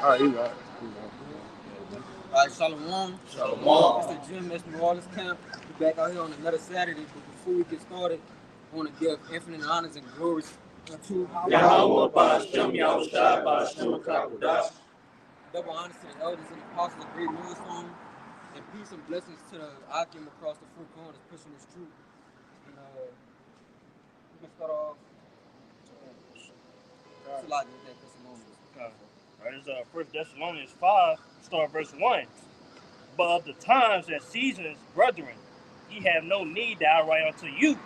All right, you got it. All right, Shalom. Shalom. It's the Jim S. Morales camp. We're back out here on another Saturday. But before we get started, I want to give infinite honors and glories to Yahweh Ba'ashem Yahushua Ba'ashem Kakudash. double honors to the elders and apostles of Great Millstone, and peace and blessings to the Akim across the four corners pushing this truth. And we can start off. It's a lot with that testimony. Right, it's 1 Thessalonians 5, start verse 1. But of the times and seasons, brethren, ye have no need that I write unto you.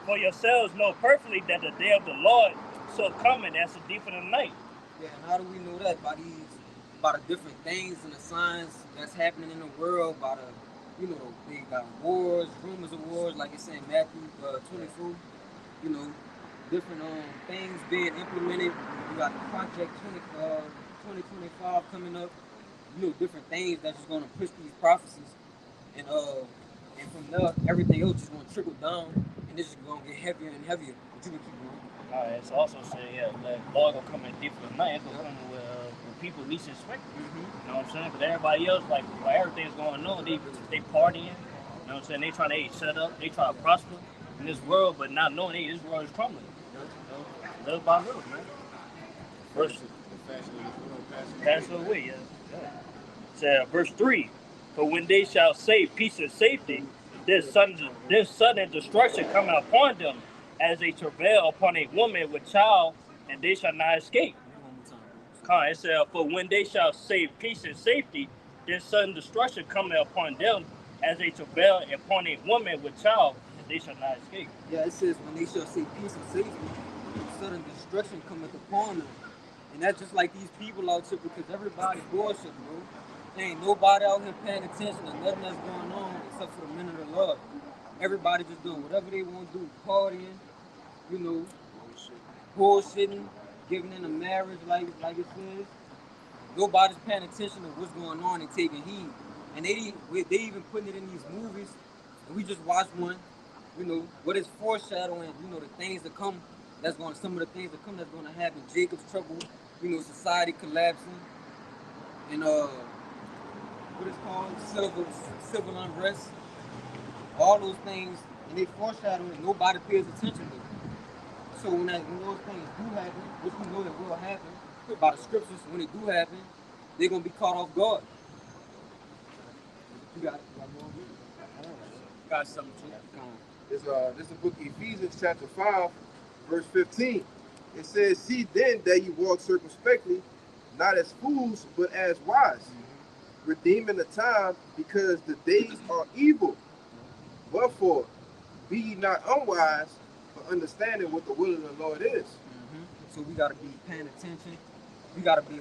For yourselves know perfectly that the day of the Lord shall come as a thief in the night. Yeah, and how do we know that? By the different things and the signs that's happening in the world, by the, they got wars, rumors of wars, like it's in Matthew 24, different things being implemented. You got the Project 2025 coming up. Different things that's just going to push these prophecies, and from there, everything else is going to trickle down, and this is going to get heavier and heavier. But you can keep going. It's also saying, that Lord gonna come in deep for the night. It's gonna come when people least expect it. You know what I'm saying? But everybody else, like everything's going on, they partying. You know what I'm saying? They trying to set up, they try to prosper in this world, but not knowing this world is crumbling. Little by little, man. Verse pass away, yeah. Verse 3, for when they shall say peace and safety, this sudden destruction coming upon them, as they travail upon a woman with child, and they shall not escape. It said, for when they shall say peace and safety, this sudden destruction coming upon them, as they travail upon a woman with child, and they shall not escape. Yeah, it says when they shall say peace and safety, sudden destruction cometh upon them. And that's just like these people out here, because everybody bullshit, bro. There ain't nobody out here paying attention to nothing that's going on except for the men of the Lord. Everybody just doing whatever they want to do, partying, bullshitting, giving in a marriage like it says. Nobody's paying attention to what's going on and taking heed. And they even putting it in these movies, and we just watched one, what is foreshadowing, the things that come, some of the things that come that's going to happen. Jacob's trouble, society collapsing, and what is called civil unrest, all those things, and they foreshadowing, nobody pays attention to it. So when those things do happen, which we know that will happen by the scriptures, when it do happen, they're gonna be caught off guard. You got it. Got something too. This is the book of Ephesians chapter 5, verse 15. It says, see then that you walk circumspectly, not as fools, but as wise, redeeming the time, because the days are evil. Wherefore, be ye not unwise, but understanding what the will of the Lord is. So we gotta be paying attention. We gotta be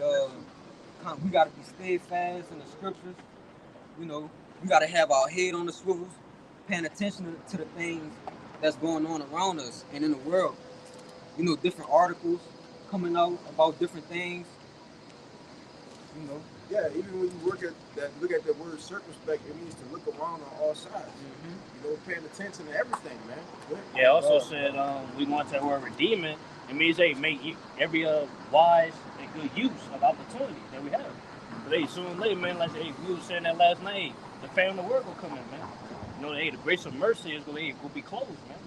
steadfast in the scriptures. We gotta have our head on the swivels, paying attention to the things that's going on around us and in the world. Different articles coming out about different things. Yeah, even when you look at the word circumspect, it means to look around on all sides. Paying attention to everything, man. Yeah, also said we want that word redeeming. It means they make every wise and good use of opportunity that we have. But sooner or later, man, like we were saying that last night, the family of the word will come in, man. The grace of mercy is going to be closed, man.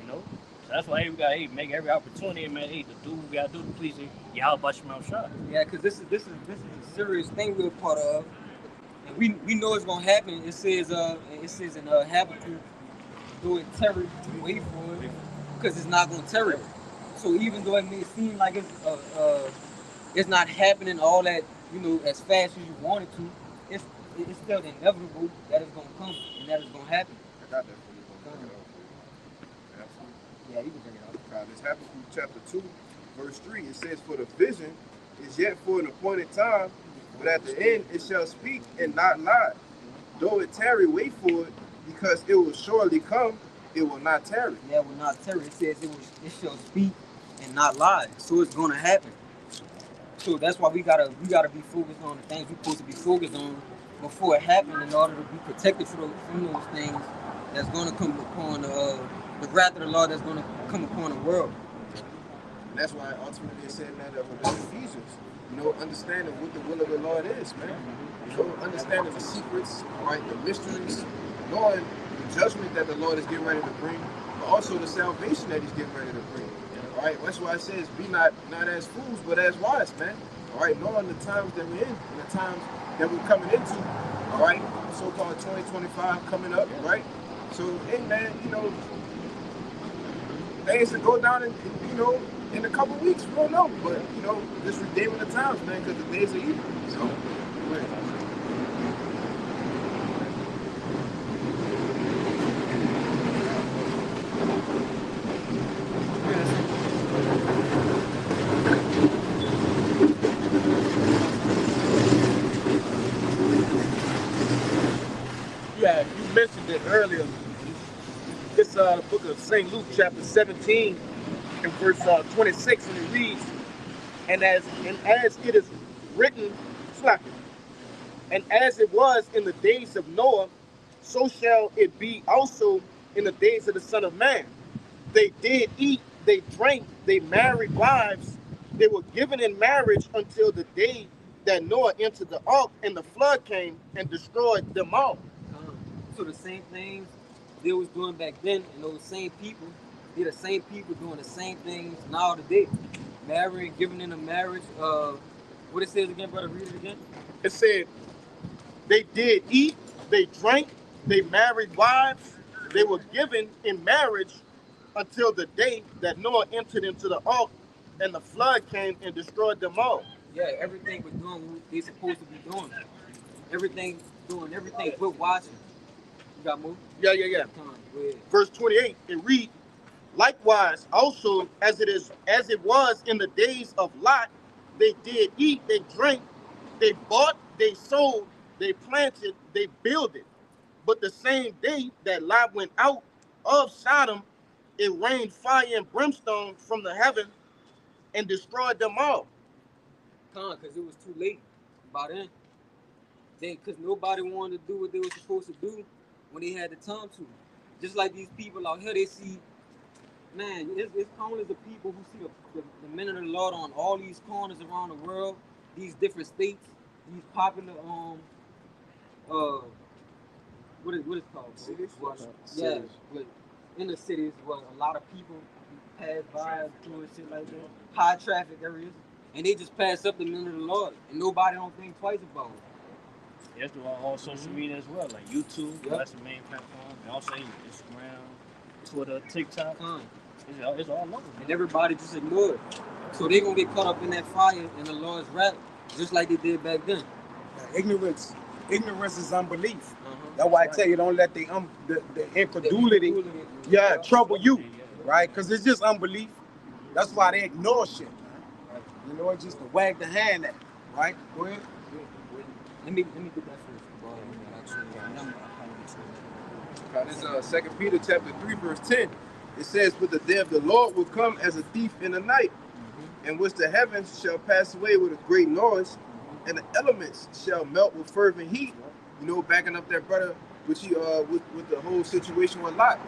So that's why we got to make every opportunity, man, to do what we got to do to please Yahweh Ba'ashem Shah. Yeah, because this is a serious thing we're part of. And we know it's going to happen. It says in Habakkuk, though it tarry, wait for it, because it's not going to tarry. So even though it may seem like it's not happening all that, as fast as you want it to, it's still inevitable that it's going to come and that it's going to happen. I got that for you. Yeah, you can bring it up. It's Habakkuk chapter 2, verse 3. It says, for the vision is yet for an appointed time, but at the end it shall speak and not lie. Though it tarry, wait for it, because it will surely come, it will not tarry. Yeah, it will not tarry. It says it shall speak and not lie. So it's going to happen. So that's why we gotta be focused on the things we're supposed to be focused on before it happens, in order to be protected from those things that's going to come upon the wrath of the Lord that's going to come upon the world. And that's why ultimately it said that of the Ephesians, you know, understanding what the will of the Lord is, man. You know, understanding the secrets, all right, the mysteries, knowing the judgment that the Lord is getting ready to bring, but also the salvation that he's getting ready to bring. All right, that's why it says, be not as fools, but as wise, man. All right, knowing the times that we're in and the times that we're coming into, all right, so-called 2025 coming up, right? So, hey, man, you know, things to go down in, you know, in a couple weeks, we don't know, but, you know, just redeeming the times, man, because the days are evil. So, right. Yeah, you mentioned it earlier. It's the book of St. Luke, chapter 17, and verse 26, and it reads, and as it is written, and as it was in the days of Noah, so shall it be also in the days of the Son of Man. They did eat, they drank, they married wives, they were given in marriage until the day that Noah entered the ark, and the flood came and destroyed them all. So the same things they was doing back then, and those same people, they're the same people doing the same things now today. Marrying, giving in a marriage. What it says again, brother? Read it again. It said, they did eat, they drank, they married wives, they were given in marriage until the day that Noah entered into the ark, and the flood came and destroyed them all. Yeah, everything was doing what they supposed to be doing. Everything doing everything but watching. You got more? Yeah. Come on, go ahead. Verse 28, it reads, likewise also as it was in the days of Lot, they did eat, they drank, they bought, they sold, they planted, they builded. But the same day that Lot went out of Sodom, it rained fire and brimstone from the heaven and destroyed them all. Because it was too late by then. Because nobody wanted to do what they were supposed to do when they had the time to. Just like these people out here, they see, man, it's countless of people who see the men of the Lord on all these corners around the world, these different states, these popular what is called? Cities? Yeah, but in the cities where a lot of people pass by doing shit like that, high traffic areas, and they just pass up the men of the Lord, and nobody don't think twice about it. Yes, they're on social media as well, like YouTube. Yep. That's the main platform. And also Instagram, Twitter, TikTok. It's all over. And everybody just ignore it. So they're going to get caught up in that fire in the Lord's wrath, just like they did back then. Ignorance is unbelief. That's why I tell you, don't let the incredulity trouble you, right? Because it's just unbelief. That's why they ignore shit. You know, it's just to wag the hand at, right? Go ahead. Let me get that first. This is 2 Peter chapter 3, verse 10. It says, but the day of the Lord will come as a thief in the night, in which the heavens shall pass away with a great noise, and the elements shall melt with fervent heat. You know, backing up that brother, which he with the whole situation with Lot.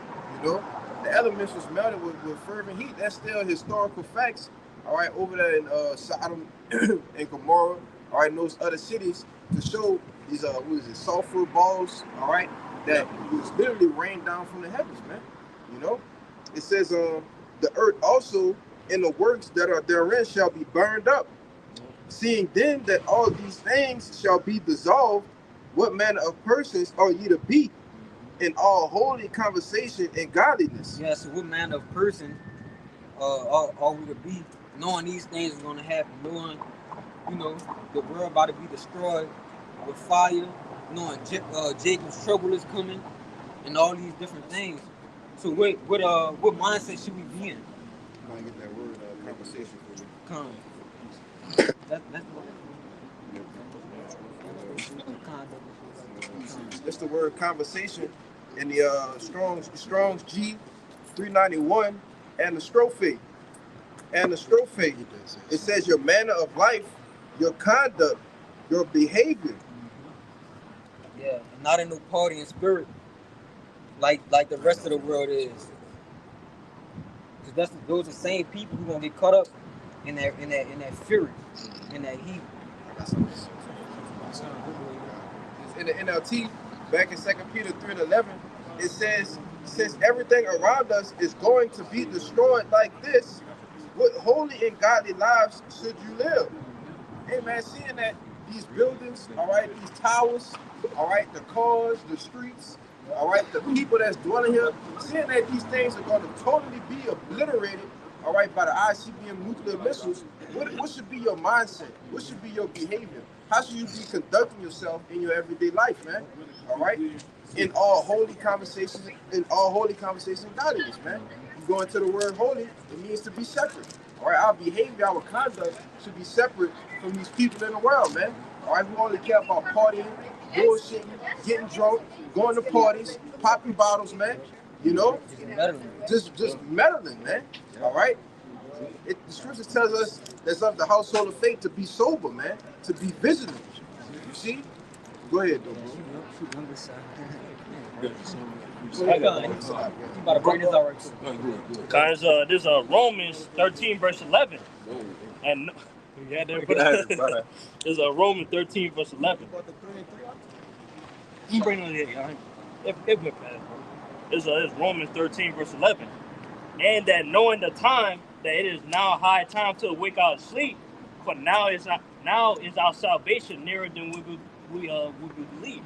You know, the elements was melted with fervent heat. That's still historical facts. All right, over there in Sodom and Gomorrah. All right, in those other cities, to show these sulfur balls. All right, that was literally rained down from the heavens, man. You know, it says the earth also and the works that are therein shall be burned up. Seeing then that all these things shall be dissolved, what manner of persons are ye to be in all holy conversation and godliness? Yeah, so what manner of person are we to be, knowing these things are going to happen, knowing, you know, the world about to be destroyed with fire, knowing Jacob's trouble is coming, and all these different things. So what mindset should we be in? I might get that word conversation for you. Come. That's That's the word conversation in the Strong's G 391 and the Strophe. And the Strophe, it says your manner of life, your conduct, your behavior. Yeah, not in no partying spirit like the rest of the world is. Because those are the same people who gonna get caught up in that fury, in that heat. In the NLT, back in 2 Peter 3:11, it says, since everything around us is going to be destroyed like this, what holy and godly lives should you live? Hey man, seeing that these buildings, all right, these towers, all right, the cars, the streets, all right, the people that's dwelling here, seeing that these things are going to totally be obliterated, all right, by the ICBM nuclear missiles, what should be your mindset? What should be your behavior? How should you be conducting yourself in your everyday life, man? All right, in all holy conversations, and godliness, man. You go into the word holy, it means to be separate. All right, our behavior, our conduct should be separate from these people in the world, man. All right, who only care about partying, bullshitting, getting drunk, going to parties, popping bottles, man. You know, just meddling, man. All right. The scripture tells us that's of the household of faith to be sober, man, to be vigilant. You see? Go ahead, though, bro. You about to bring this out right. Because this Romans 13 verse 11, and yeah, there's Romans 13 verse 11. You bring it here, y'all. It's Romans 13 verse 11, and that knowing the time that it is now high time to awake out of sleep, for now is our salvation nearer than we believe.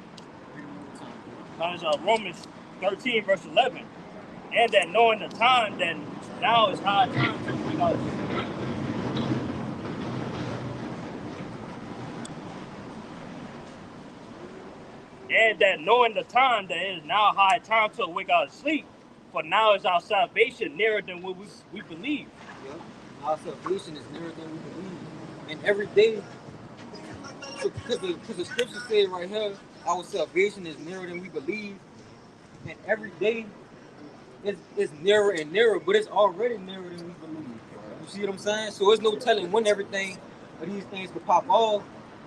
Now it's Romans 13 verse 11, and that knowing the time that now is high time to awake out of sleep. And that knowing the time that it is now high time to awake out of sleep, for now is our salvation nearer than what we believe. Yep. Our salvation is nearer than we believe. And every day, because the scripture says right here, our salvation is nearer than we believe. And every day, it's nearer and nearer, but it's already nearer than we believe. You see what I'm saying? So there's no telling when everything of these things could pop off.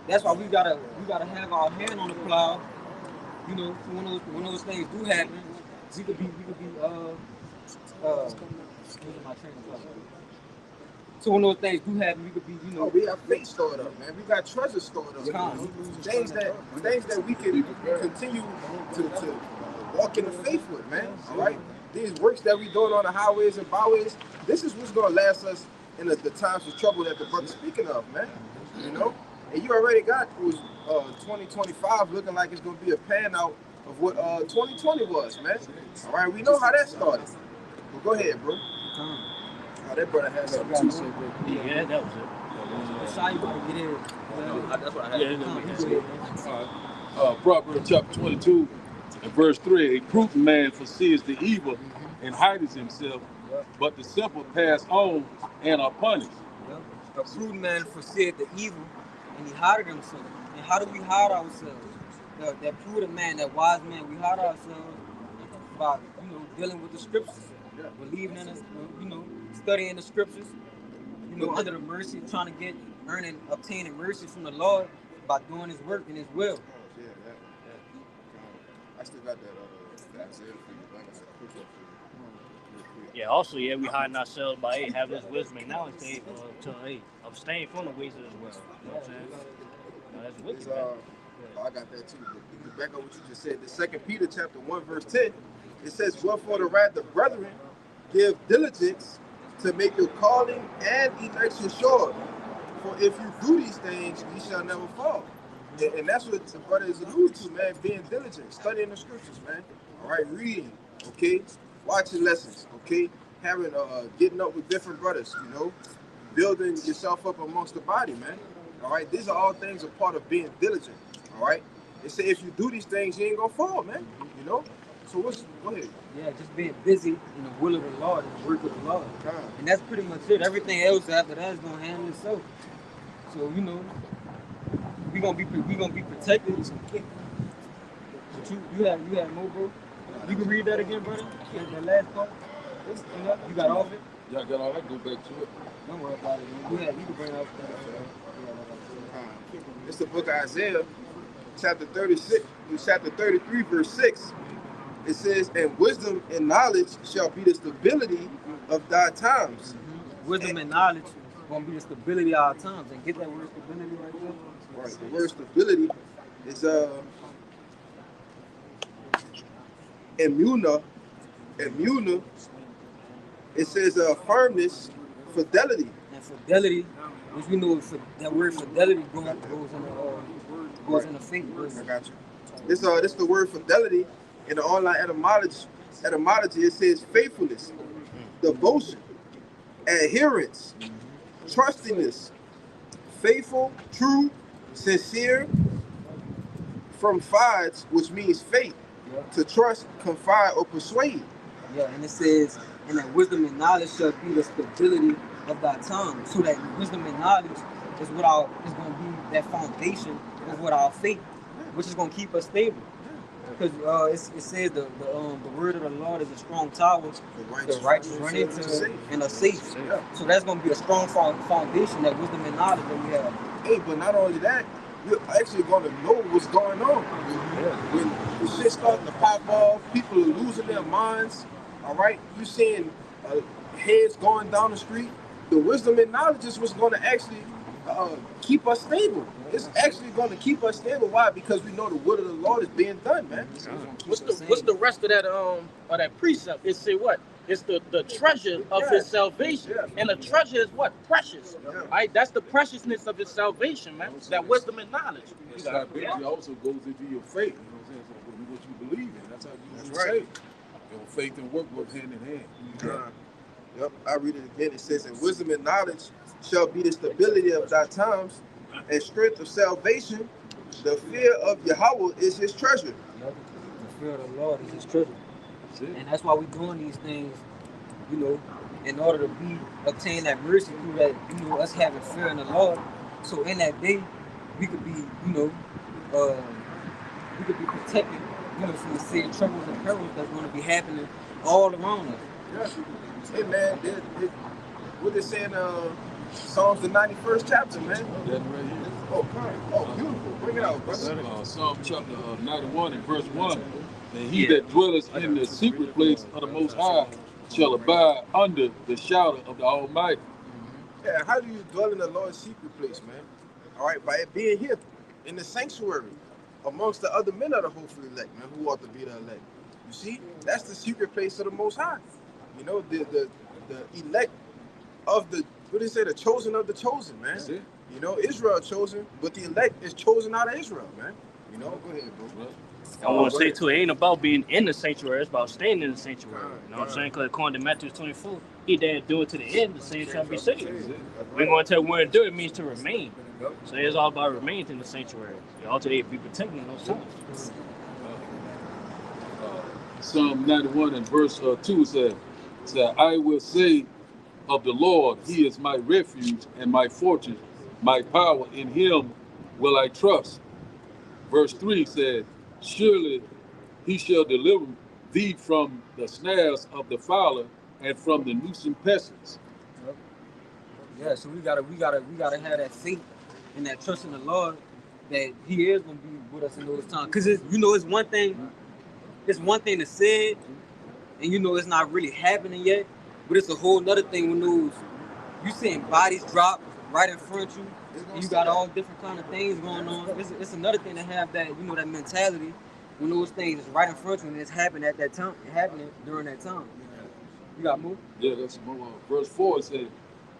That's why we gotta have our hand on the plow. You know, when those things do happen, we could be so when those things do happen, we could be, you know. Oh, we have faith stored up, man. We got treasure stored up. Things that we can continue to walk in the faith with, man. All right. These works that we doing on the highways and byways, this is what's gonna last us in the times of trouble that the brother's speaking of, man. You know, and you already got 2025 looking like it's gonna be a pan out of what 2020 was, man. All right, we know how that started. But go ahead, bro. Oh, that brother has something too. Yeah, that was it. That's how you about to get in. That's what I had. Proverbs chapter 22 and verse 3, a prudent man foresees the evil and hides himself, but the simple pass on and are punished. A prudent man foreseeth the evil and he hided himself. And how do we hide ourselves? That prudent man, that wise man, we hide ourselves by, you know, dealing with the scriptures, believing in it, you know, studying the scriptures, you know, under the mercy, trying to obtaining mercy from the Lord by doing His work and His will. I still got that Isaiah for you. Like I said, quick one for you. Yeah, also, we hiding ourselves by having this wisdom and knowledge to abstain from the ways of this world. You know what I'm saying? That's wicked, man. I got that too. But back on what you just said, the 2 Peter chapter 1 verse 10, it says, "Wherefore the rather, brethren, give diligence to make your calling and election sure. For if you do these things, ye shall never fall." And that's what the brother is alluding to, man. Being diligent, studying the scriptures, man. All right, reading, okay, watching lessons, okay, having getting up with different brothers, you know, building yourself up amongst the body, man. All right, these are all things a part of being diligent. All right, they say if you do these things, you ain't gonna fall, man. You know. So go ahead. Yeah, just being busy in the will of the Lord and the work of the Lord, and that's pretty much it. Everything else after that is gonna handle itself. So you know, we gonna be protected. But you have more, bro. You can read that again, brother. That last part. You got all of it. Y'all got all that? Go back to it. Don't worry about it. You can bring it up. It's the book of Isaiah, chapter 36, chapter 33, verse 6. It says, "And wisdom and knowledge shall be the stability of thy times. Wisdom and knowledge gonna be the stability of our times. And get that word stability right there. Right. The word stability is immuna. Immuna. It says firmness, fidelity. And fidelity, which we know that word fidelity goes in the faith. I got you. This the word fidelity in the online etymology. It says faithfulness, devotion, adherence, trustiness, faithful, true, sincere, from fides, which means faith, to trust, confide, or persuade. Yeah, and it says, and that wisdom and knowledge shall be the stability of thy tongue. So that wisdom and knowledge is what is going to be that foundation of what our faith, which is going to keep us stable. Because it says the word of the Lord is a strong tower. The righteous run into it and are safe. Yeah. So that's going to be a strong foundation, that wisdom and knowledge that we have. Hey, but not only that, you're actually going to know what's going on. When the shit starts to pop off, people are losing their minds. All right, you seeing heads going down the street. The wisdom and knowledge is what's going to actually keep us stable. It's actually going to keep us stable. Why? Because we know the word of the Lord is being done, man. What's the rest of that precept? It say what? It's the treasure of his salvation. Yeah. And the treasure is what? Precious. Yeah. Right? That's the preciousness of his salvation, man. That wisdom and knowledge. Salvation also goes into your faith. You know what I'm saying? So what you believe in. That's how you That's right. say. Your faith and work goes hand in hand. Yep, I read it again. It says, "And wisdom and knowledge shall be the stability of thy times, and strength of salvation. The fear of Yahweh is his treasure." The fear of the Lord is his treasure. And that's why we're doing these things, you know, in order to obtain that mercy through that, you know, us having fear in the Lord. So in that day, we could be, you know, we could be protected, you know, from the same troubles and perils that's going to be happening all around us. Yeah. Hey man, what they say in Psalms the 91st chapter, man. That right here. Oh, oh, beautiful. Bring it out, brother. Psalm chapter 91 and verse 1. And he that dwelleth in the secret place of the Most High shall abide under the shadow of the Almighty. Yeah, how do you dwell in the Lord's secret place, man? All right, by it being here in the sanctuary amongst the other men of the hopeful elect, man, who ought to be the elect. You see, that's the secret place of the Most High. You know, the elect of the, what do they say, the chosen of the chosen, man. That's it. You know, Israel chosen, but the elect is chosen out of Israel, man. You know, go ahead, bro. I want to say too, it ain't about being in the sanctuary, it's about staying in the sanctuary. You know what I'm saying? Because according to Matthew 24, he that do it to the end, the same shall be saved. We're going to tell where to do it means to remain. So it's all about remaining in the sanctuary. You ought to be protected in those times. Psalm 91 and verse 2 says, I will say of the Lord, he is my refuge and my fortress, my power, in him will I trust. Verse 3 said, surely he shall deliver thee from the snares of the fowler and from the noosome pestilence. Yeah, so we gotta have that faith and that trust in the Lord that he is gonna be with us in those times. Cause it's one thing to say it, and you know it's not really happening yet, but it's a whole nother thing when those you seeing bodies drop right in front of you, and you got all different kind of things going on. It's another thing to have that, you know, that mentality when those things is right in front of you and it's happening at that time, happening during that time. You got more? Yeah, that's more. Verse 4 said,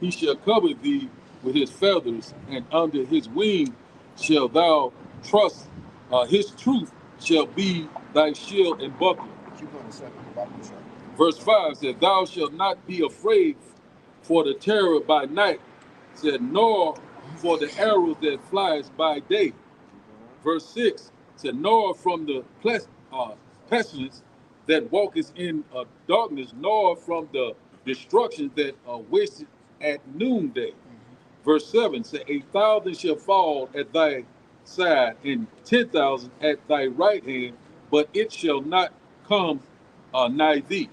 he shall cover thee with his feathers, and under his wing shall thou trust. His truth shall be thy shield and buckler. Verse 5 said, thou shalt not be afraid for the terror by night, said, nor for the arrows that flies by day. Verse 6 said, nor from the pestilence that walketh in darkness, nor from the destruction that wasteth at noonday. Verse 7 said, 1,000 shall fall at thy side, and 10,000 at thy right hand, but it shall not come nigh thee.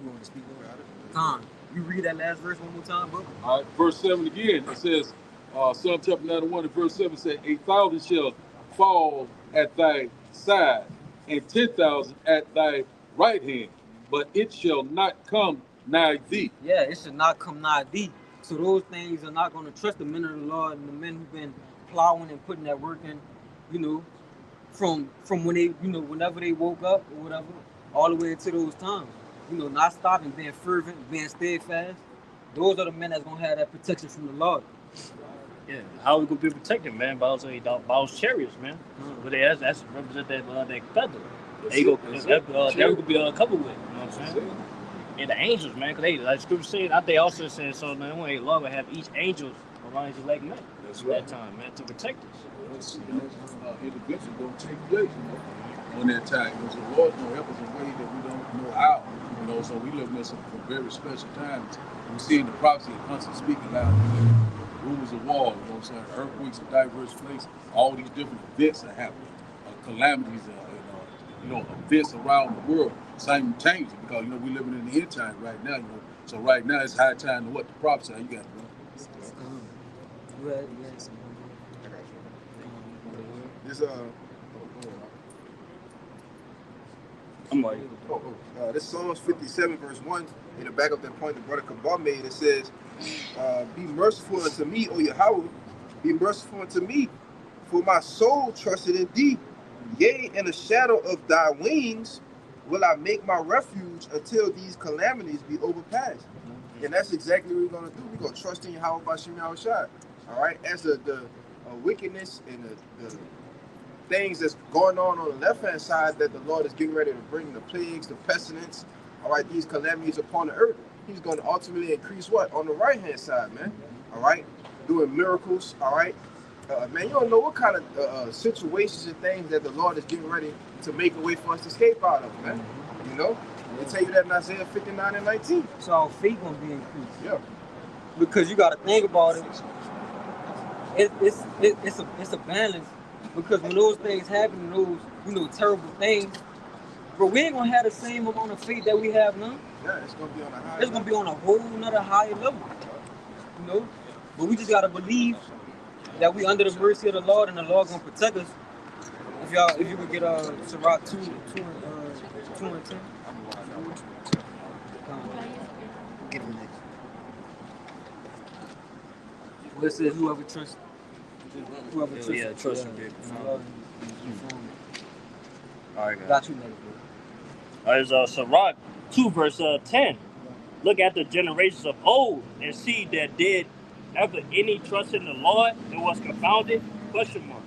You want to speak about it? Con, you read that last verse one more time, bro? All right, verse 7 again, it says, Psalm chapter 91 and verse 7 said, 1,000 shall fall at thy side, and 10,000 at thy right hand, but it shall not come nigh thee. Yeah, it should not come nigh thee. So those things are not going to trust the men of the Lord and the men who've been plowing and putting that work in, you know, from when they, you know, whenever they woke up or whatever, all the way to those times. You know, not stopping, being fervent, being steadfast. Those are the men that's gonna have that protection from the Lord. Yeah, how we gonna be protected, man? By those chariots, man. But that's represent that feather. They go that we could be coupled with. You know what I'm saying? And the angels, man, because they, like Scripture said, I think also said so. Man, when the Lord will have each angel around his elect men. That's right. That time, man, to protect us. Intervention don't take place, on that time. Because the Lord's gonna help us in ways that we don't know how. So we live in some very special times. We see in the prophecy constantly speaking loud. Rumors of war, earthquakes in diverse places. All these different events are happening. Calamities, events around the world simultaneously. Because we're living in the end time right now. So right now it's high time to what the prophesy. You got it, This Psalms 57 verse 1, in the back of that point the brother Kabal made, it says, be merciful unto me, O Yahweh, be merciful unto me, for my soul trusted in thee. Yea, in the shadow of thy wings will I make my refuge until these calamities be overpassed. And that's exactly what we're going to do. We're going to trust in Yahweh Bashim Yahushua. All right? As the wickedness and the things that's going on the left-hand side that the Lord is getting ready to bring, the plagues, the pestilence, all right, these calamities upon the earth, he's going to ultimately increase what? On the right-hand side, man, all right? Doing miracles, all right? Man, you don't know what kind of situations and things that the Lord is getting ready to make a way for us to escape out of, man. You know? They tell you that in Isaiah 59 and 19. So our faith going to be increased. Yeah. Because you got to think about it. It's a balance. Because when those things happen, those terrible things, bro, we ain't gonna have the same amount of faith that we have now. Yeah, it's gonna be on a higher. It's gonna be on a whole nother higher level. But we just gotta believe that we under the mercy of the Lord and the Lord gonna protect us. If you could get Sirach 2 and 10. Get him next. Where it says whoever trusts. Trust him. All right, got you, man. There's Sirach 2 verse 10. Look at the generations of old and see that did ever any trust in the Lord and was confounded? Question mark.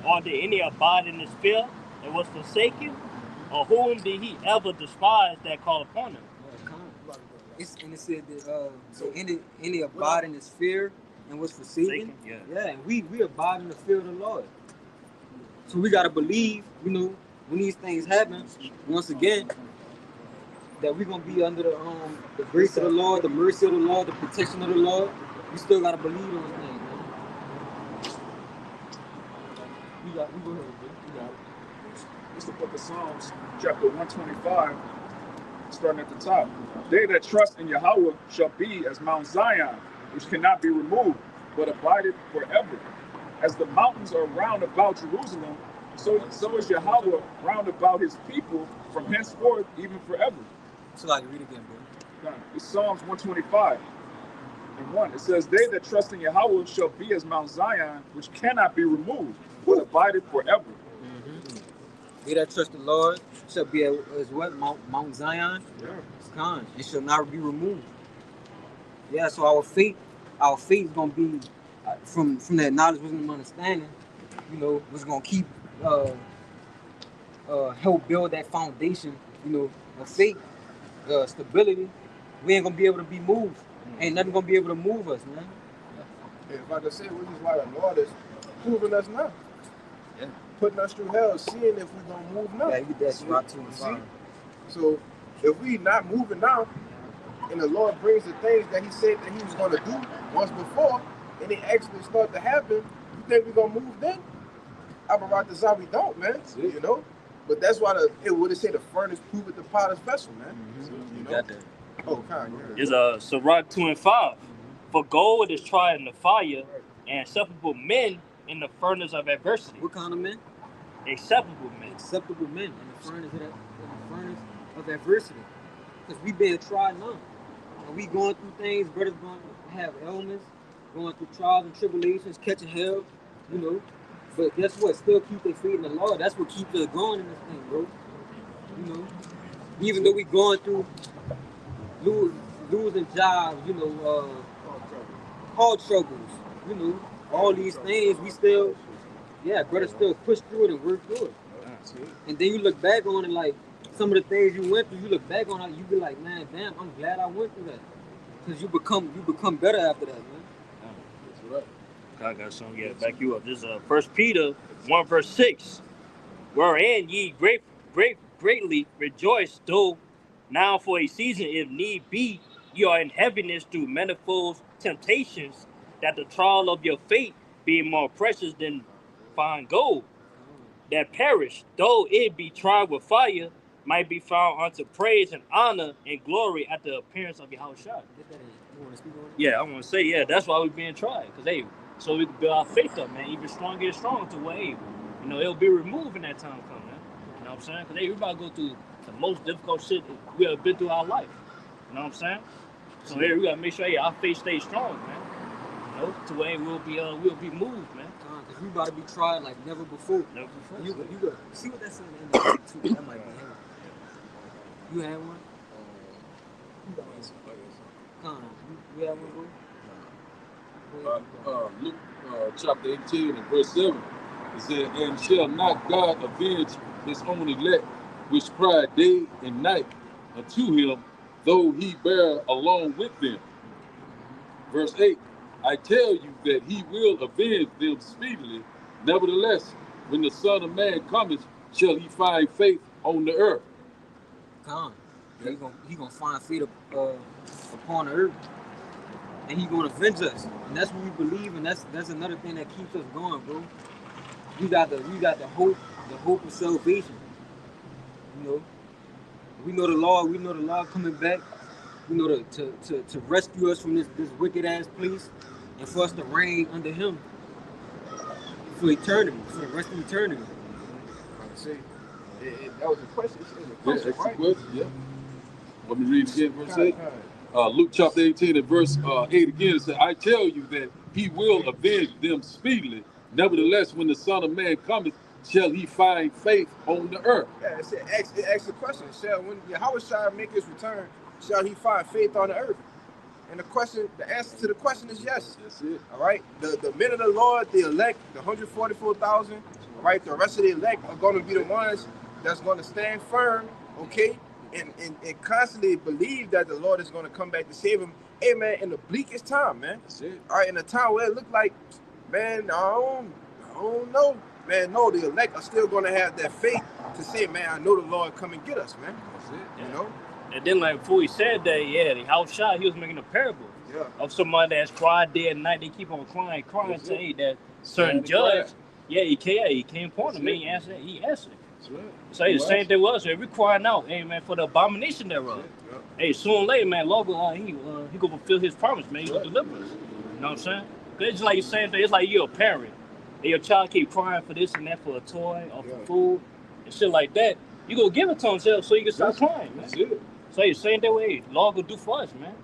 Or did any abide in his fear and was forsaken? Or whom did he ever despise that called upon him? And it said that any abide in his fear and was forsaken. Yeah, and we abide in the fear of the Lord. So we gotta believe, when these things happen, once again, that we're gonna be under the grace of the Lord, the mercy of the Lord, the protection of the Lord. We still gotta believe those things, man. We go ahead, bro. You got it. It's the book of Psalms, chapter 125, starting at the top. They that trust in Yahweh shall be as Mount Zion, which cannot be removed, but abideth forever. As the mountains are round about Jerusalem, so is Yahweh round about his people from henceforth, even forever. So I can read again, bro. It's Psalms 125 and 1. It says, they that trust in Yahweh shall be as Mount Zion, which cannot be removed, but abideth forever. Mm-hmm. They that trust the Lord shall be as what? Mount Zion? Yeah. It shall not be removed. Yeah, so our faith is gonna be from that knowledge, wisdom, and understanding. Was gonna keep help build that foundation. Of faith, stability. We ain't gonna be able to be moved. Ain't nothing gonna be able to move us, man. If I could say, which is why the Lord is proving us now. Yeah. Putting us through hell, seeing if we're gonna move now. Yeah, that's right too. So if we not moving now, and the Lord brings the things that he said that he was going to do once before, and they actually start to happen, you think we're going to move then? We don't, man. But that's why it would say the furnace proveth the potter's vessel, man. Mm-hmm. Got that. Oh, kind of. It's Sirach 2 and 5. For gold is tried in the fire, and acceptable men in the furnace of adversity. What kind of men? Acceptable men. Acceptable men in the furnace of adversity. Because we being tried now. and we going through things, brothers going to have ailments, going through trials and tribulations, catching hell, you know. But guess what? Still keep their faith in the Lord. That's what keeps us going in this thing, bro. You know, even though we going through losing jobs, you know, car troubles, you know, all these things, we still, yeah, brothers still push through it and work through it. And then you look back on it like some of the things you went through. You look back on it, you be like, man, damn, I'm glad I went through that, because you become better after that, man. That's right. I got something to back you up. This is 1 Peter 1 verse 6. Wherein ye greatly rejoice, though now for a season, if need be, you are in heaviness through manifold temptations, that the trial of your faith, being more precious than fine gold, that perish, though it be tried with fire, might be found unto praise and honor and glory at the appearance of Yahushua. You want to speak on it? Yeah, I want to say, yeah, that's why we're being tried. Because, hey, so we can build our faith up, man, even stronger and stronger to where, hey, you know, it'll be removed when that time comes, man. You know what I'm saying? Because, hey, we about to go through the most difficult shit we ever been through our life. You know what I'm saying? So, hey, we got to make sure, hey, our faith stays strong, man. You know, to where we'll be moved, man. Because we about to be tried like never before. Never before. You go see what that's in the book too. That might be him. You had one? You had one, bro? Luke chapter 18 and verse 7, it said, and shall not God avenge his own elect, which cry day and night unto him, though he bear along with them. Verse 8, I tell you that he will avenge them speedily. Nevertheless, when the Son of Man cometh, shall he find faith on the earth? Come. He gonna find faith upon the earth. And he gonna avenge us. And that's what we believe, and that's another thing that keeps us going, bro. We got the hope of salvation. You know. We know the Lord coming back, you know, to rescue us from this wicked ass place and for us to reign under him for eternity, for the rest of eternity. See, that was a question. That's a question, yeah. Let me read again, verse 8. Luke chapter 18 and verse 8 again, it says, I tell you that he will avenge them speedily. Nevertheless, when the Son of Man cometh, shall he find faith on the earth? Yeah, it asks the question. When Yahushua make his return, shall he find faith on the earth? And the answer to the question is yes. That's it. All right. The men of the Lord, the elect, the 144,000, all right, the rest of the elect are going to be the ones that's going to stand firm, okay, and constantly believe that the Lord is going to come back to save them. Hey, man, in the bleakest time, man. That's it. All right, in a time where it looked like, man, I don't know. Man, no, the elect are still going to have that faith to say, man, I know the Lord come and get us, man. That's it. You know? And then, like, before he said that, yeah, the Yahushua, he was making a parable of somebody that's cried day and night. They keep on crying, saying that certain judge, he came upon him, he answered. That's right. So, hey, the same thing was, so we crying out, hey, man, for the abomination thereof. Hey, sooner or later, man, Lord, he gonna fulfill his promise, man. He gonna deliver us. You know what I'm saying? Because it's like the same thing. It's like you're a parent, and your child keep crying for this and that, for a toy or for food and shit like that. You gonna give it to him so he can stop crying, man. That's it. So you're saying that way, Lord will do for us, man.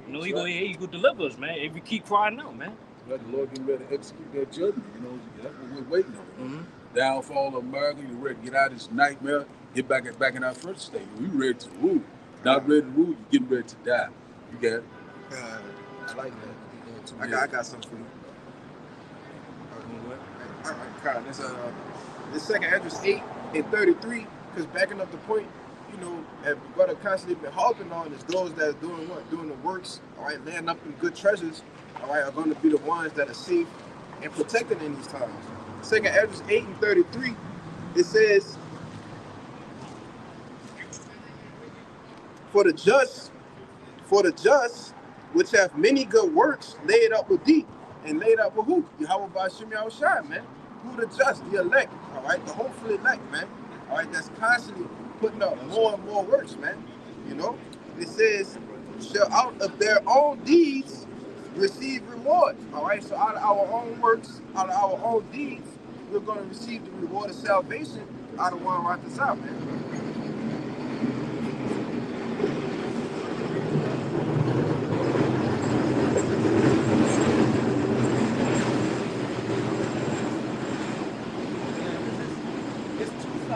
You know, he gonna deliver us, man. If we keep crying out, man. Let the Lord get ready to execute that judgment. You know, that's what we're waiting on. Mm-hmm. Downfall of America. You're ready to get out of this nightmare. Get back in our first state. We ready to rule. Not ready to rule. You're getting ready to die. You got it. I like that. I got something for you. All right, Kyle. This second address 8 and 33. Because backing up the point, you know, and what I've constantly been harping on is those that are doing what? Doing the works, all right, laying up in good treasures, all right, are going to be the ones that are safe and protected in these times. Second address 8 and 33, it says, for the just, which have many good works, laid up with thee. And laid up with who? Yahweh Ba'ashem Yahushua, man. Who the just, the elect, all right, the hopeful elect, man. All right, that's constantly putting up more and more works, man. You know, it says, shall out of their own deeds receive reward. All right, so out of our own works, out of our own deeds, we're going to receive the reward of salvation out of one right this out, man.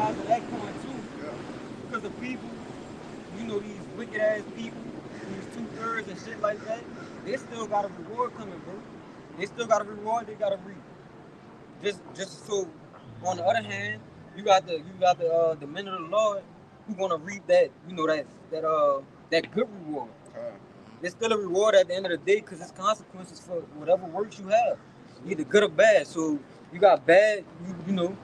sides of that coin too. Because the people, you know, these wicked ass people, these 2/3 and shit like that, they still got a reward coming, bro. They still got a reward they gotta reap. Just so on the other hand, you got the men of the Lord who gonna reap that, you know, that good reward. There's still a reward at the end of the day because it's consequences for whatever works you have, either good or bad. So you got bad, you know,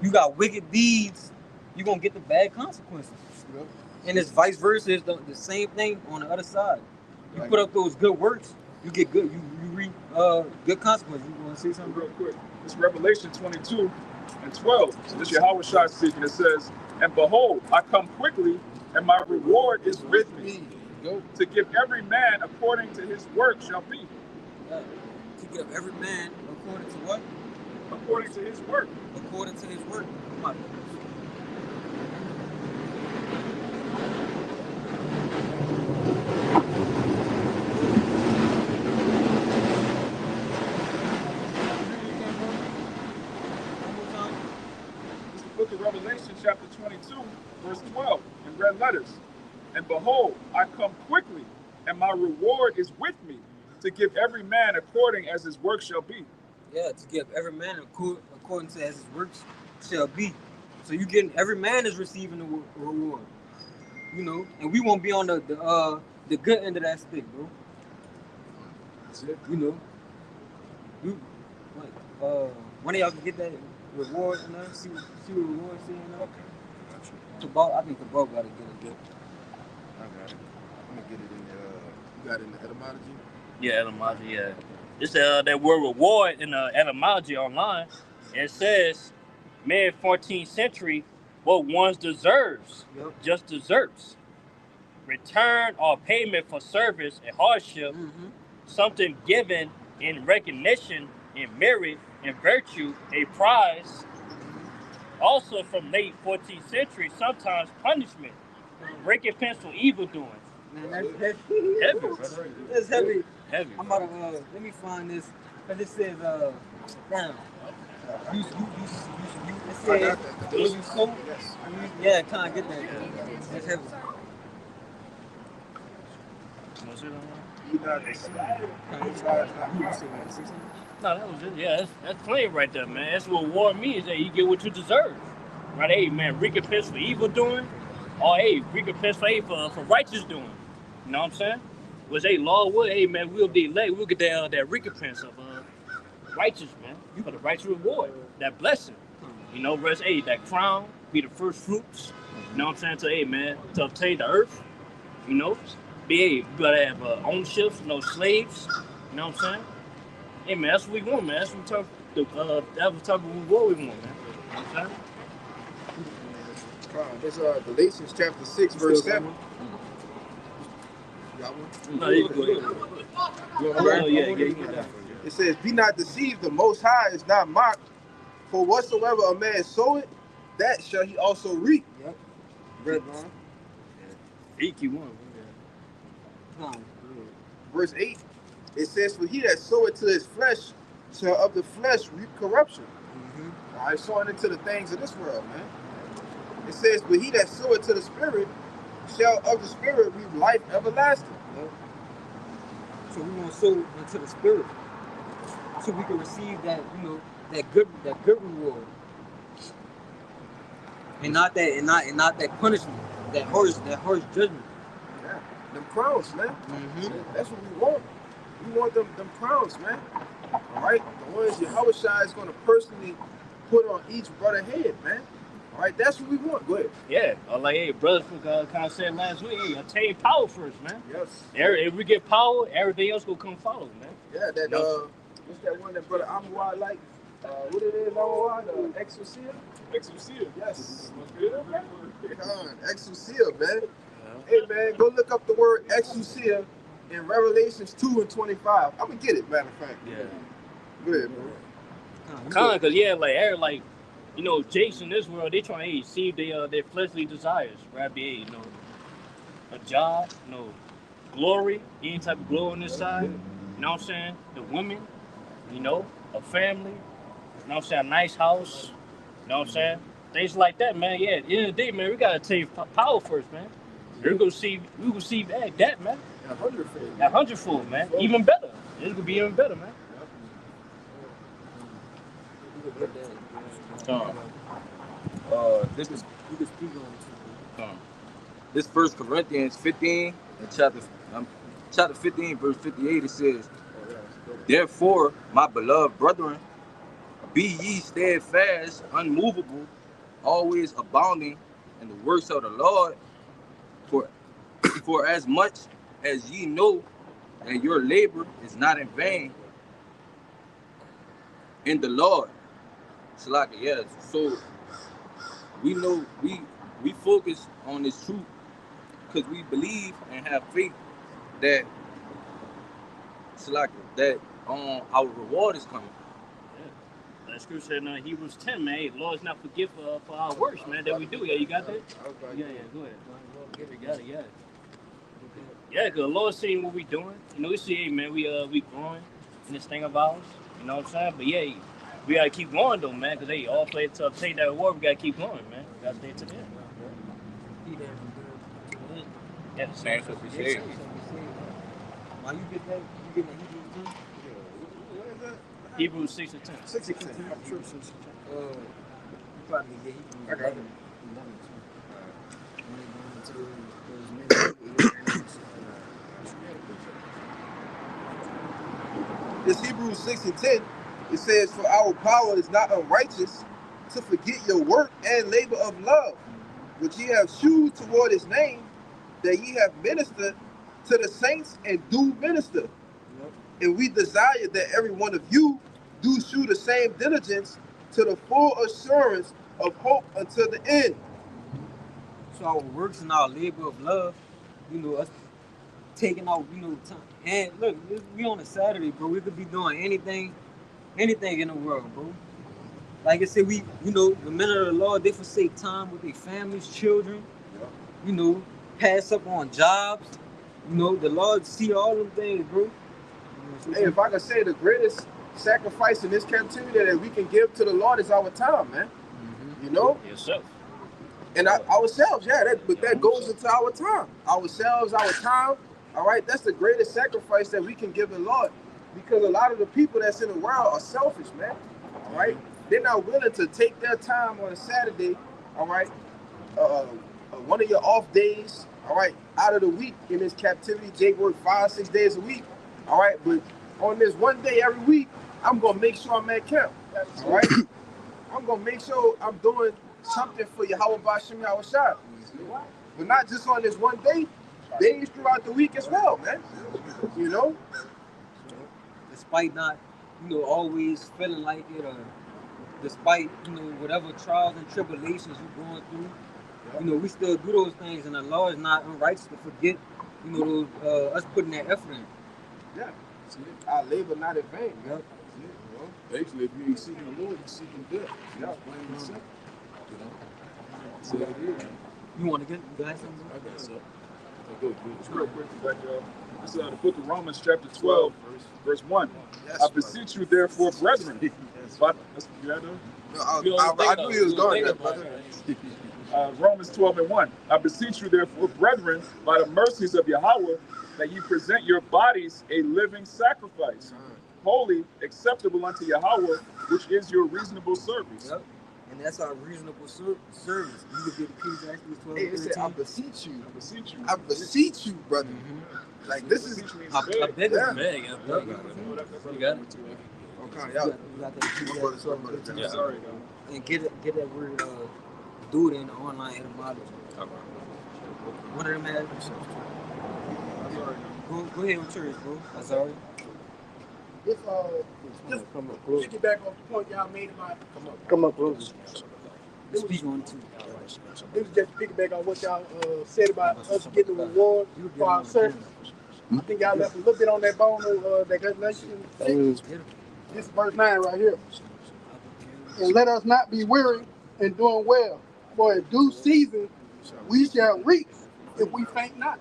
you got wicked deeds, you're gonna get the bad consequences. Yep. And it's vice versa. It's the same thing on the other side. You put up those good works, you get good. You reap good consequences. You want to say something Real quick. It's Revelation 22:12. This Yahweh Shai speaking. It says, "And behold, I come quickly, and my reward is with me, to give every man according to his work shall be." To give every man according to what? According to his work. According to his work. Come on. It's the book of Revelation, chapter 22, verse 12, in red letters. "And behold, I come quickly, and my reward is with me, to give every man according as his work shall be." Yeah, to give every man according to as his works shall be. So you getting every man is receiving the reward. You know, and we won't be on the good end of that stick, bro. That's it. You know, one of y'all can get that reward and see what reward saying. I think Tabal gotta get it. I got it. I'm gonna get it in you got it in the etymology? Yeah, etymology, yeah. It's that word reward in the etymology online. It says, man, 14th century, what one deserves, just deserves. Return or payment for service and hardship, something given in recognition, in merit, in virtue, a prize. Also from late 14th century, sometimes punishment, recompense for evil doing. Man, that's heavy. Heavy, brother. That's heavy. Heavy. I'm about to let me find this. Cause it says damn. You it says you sold. Yes. Yeah, can't get that. That's heavy. You not the No, that was it. Yeah, that's plain right there, man. That's what reward means, that you get what you deserve. Right? Hey, man, recompense for evil doing, or hey, recompense for righteous doing. You know what I'm saying? Was a law would, hey, man, we'll get that recompense of righteous, man. You got the righteous reward, that blessing. You know, verse 8, that crown be the first fruits. You know what I'm saying? So, hey, man, to obtain the earth, you know, you gotta have ownerships, no slaves. You know what I'm saying? Hey, man, that's what we want, man. That's what the type of reward we want, man. You know what I'm saying? It's Galatians chapter 6, verse 7. You got one? No, you go ahead. You want Oh, yeah, you get that. It says, "Be not deceived, the Most High is not mocked. For whatsoever a man soweth, that shall he also reap." Yep. Red line. EQ1. Verse 8, it says, "For he that soweth to his flesh shall of the flesh reap corruption." All right, sowing into the things of this world, man. It says, "But he that soweth to the Spirit shall of the Spirit reap life everlasting." Yep. So we want to sow into the spirit, so we can receive that, you know, that good reward, and not that punishment, that harsh judgment. Yeah. Them crowns, man. That's what we want. We want them crowns, man. All right, the ones Yahweh Shai is going to personally put on each brother head, man. All right, that's what we want. Go ahead. Yeah, like, hey, brothers kind of said last week, hey, attain power first, man. Yes. If we get power, everything else will come follow, man. Yeah, that what's that one that brother Amawad like? What it is, Amawad? Exousia? Exousia. Yes. Exousia, man. Hey, man, go look up the word exousia in Revelations 2:25. I'm gonna get it, matter of fact. Yeah. Go ahead, bro. Cause yeah, like you know, Jakes in this world, they trying to see their fleshly desires, right? You know, a job, you know, glory, any type of glory on this side. You know what I'm saying? The women, you know, a family. You know what I'm saying? A nice house. You know what I'm saying? things like that, man. Yeah, at the end of the day, man, we gotta take power first, man. We're gonna see that, man. A hundredfold. A hundredfold, man. Even better. It's gonna be even better, man. This is You can speak on it. this First Corinthians 15 and chapter 15 verse 58. It says, "Therefore, my beloved brethren, be ye steadfast, unmovable, always abounding in the works of the Lord, for for as much as ye know that your labor is not in vain in the Lord." Salaka, yes. So we know we focus on this truth because we believe and have faith that Salaka, that our reward is coming. That scripture said in Hebrews 10, man, hey, the Lord is not forgive for our works, man, that we do. Yeah, you got that? Yeah, go ahead. You got it, yeah. Yeah, because the Lord seeing what we doing. You know, we see, hey, man, we growing in this thing of ours. You know what I'm saying? But yeah, we got to keep going, though, man, because they all play to obtain that reward. We got to keep going, man. We got to stay to the end. Yeah, the same stuff we say. Why you get that? You get that Hebrews 10? Hebrews 6 and 10. 6 and 10. I'm sure 6 and 10. You probably get Hebrews I got it. 11. This Hebrews 6 and 10, it says, "For our power is not unrighteous to forget your work and labor of love, which ye have shewed toward his name, that ye have ministered to the saints and do minister. And we desire that every one of you do shew the same diligence to the full assurance of hope until the end." So our works and our labor of love, you know, us taking out, you know, time. And look, we on a Saturday, bro. We could be doing anything in the world, bro. Like I said, we, you know, the men of the Lord, they forsake time with their families, children, you know, pass up on jobs. You know, the Lord see all them things, bro. Hey, if I could say, the greatest sacrifice in this captivity that we can give to the Lord is our time, man. You know? Yourself. And ourselves, yeah, that goes into our time. Ourselves, our time, all right? That's the greatest sacrifice that we can give the Lord. Because a lot of the people that's in the world are selfish, man, all right? They're not willing to take their time on a Saturday, all right? One of your off days, all right, out of the week in this captivity. Jake work 5-6 days a week, all right? But on this one day every week, I'm going to make sure I'm at camp, all right? I'm going to make sure I'm doing something for Yahweh B'Shem Yahushua. But not just on this one day, days throughout the week as well, man. You know? Despite not, you know, always feeling like it, or despite, you know, whatever trials and tribulations you're going through, you know, we still do those things, and the Lord is not unrighteous to forget, you know, those, us putting that effort in. Yeah. Our labor not in vain. Yep. Basically, if you ain't seeking the Lord, you're seeking death. Yeah. Plain and simple. You know? So it is. You want to get, you got something? I got something. Go, just real quick, this is the book of Romans, chapter 12, verse 1. Yes, I beseech you, therefore, brethren. You got that? I knew he was going there, brother. Romans 12 and 1. I beseech you, therefore, brethren, by the mercies of Yahweh, that you present your bodies a living sacrifice, holy, acceptable unto Yahweh, which is your reasonable service. Yep. And that's our reasonable service. You could get Ecclesiastes 12. Hey, it said, I 13. beseech you. I beseech you. I beseech you, brother. Like, this is... I beg Yeah. you. Big, You got it. Okay, You yeah. got that Ecclesiastes 12, 13. Yeah. Sorry, And get that word, do it in the online etymology. One of them has. Go ahead with yours, bro. That's all right. If just piggyback off the point y'all made about come up close. Speak on it too. It was just piggyback on what y'all said about us getting a reward for our service. I think y'all left a little bit on that bone of that Galatians 6. This is verse 9 right here. And let us not be weary in doing well, for in due season we shall reap if we faint not.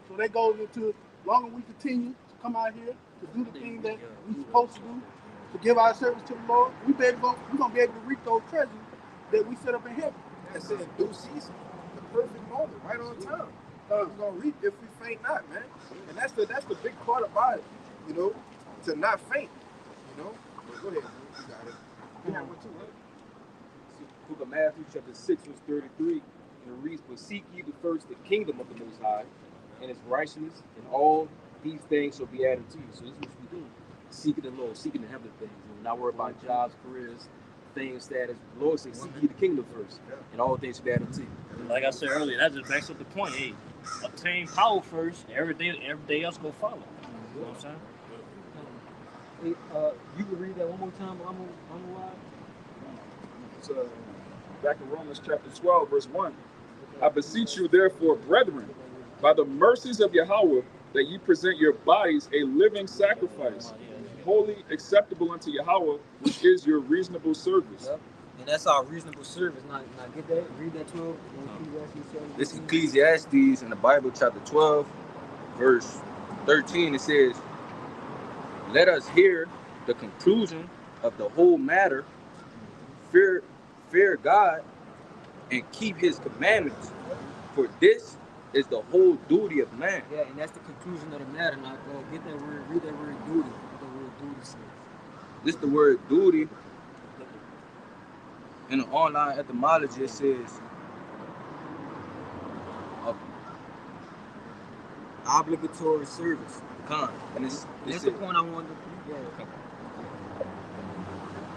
So that goes into, longer we continue to come out here to do the thing that we're supposed to do, to give our service to the Lord, we're going to be able to reap those treasures that we set up in heaven. It said due season, the perfect moment, right on time. We're gonna reap if we faint not, man. And that's the big part about it, you know, to not faint, you know. But go ahead, man. You got it. You have one too, right? Book of Matthew, chapter 6, verse 33, and it reads, "But seek ye the first the kingdom of the Most High, and His righteousness, and all these things shall be added to you." So this is what we do: seeking the Lord, seeking the heavenly things, and not worry about jobs, careers, fame, status. The Lord says, "Seek ye the kingdom first, and all things shall be added to you." Like I said earlier, that just backs up the point. Hey, obtain power first, everything else go follow. You know what I'm saying? Hey, you can read that one more time. I'm alive. It's, back in Romans chapter 12, verse 1. "I beseech you, therefore, brethren, by the mercies of Yahweh, that ye present your bodies a living sacrifice, holy, acceptable unto Yahweh, which is your reasonable service." Yep. And that's our reasonable service. Now get that. Read that 12. This is Ecclesiastes in the Bible, chapter 12, verse 13. It says, "Let us hear the conclusion of the whole matter. Fear God and keep His commandments, for this is the whole duty of man." Yeah, and that's the conclusion of the matter. Now get that word. Read that word duty. What the word duty says. This is the word duty. In the online etymology, it says Obligatory service. and That's the point I wanted to. Yeah.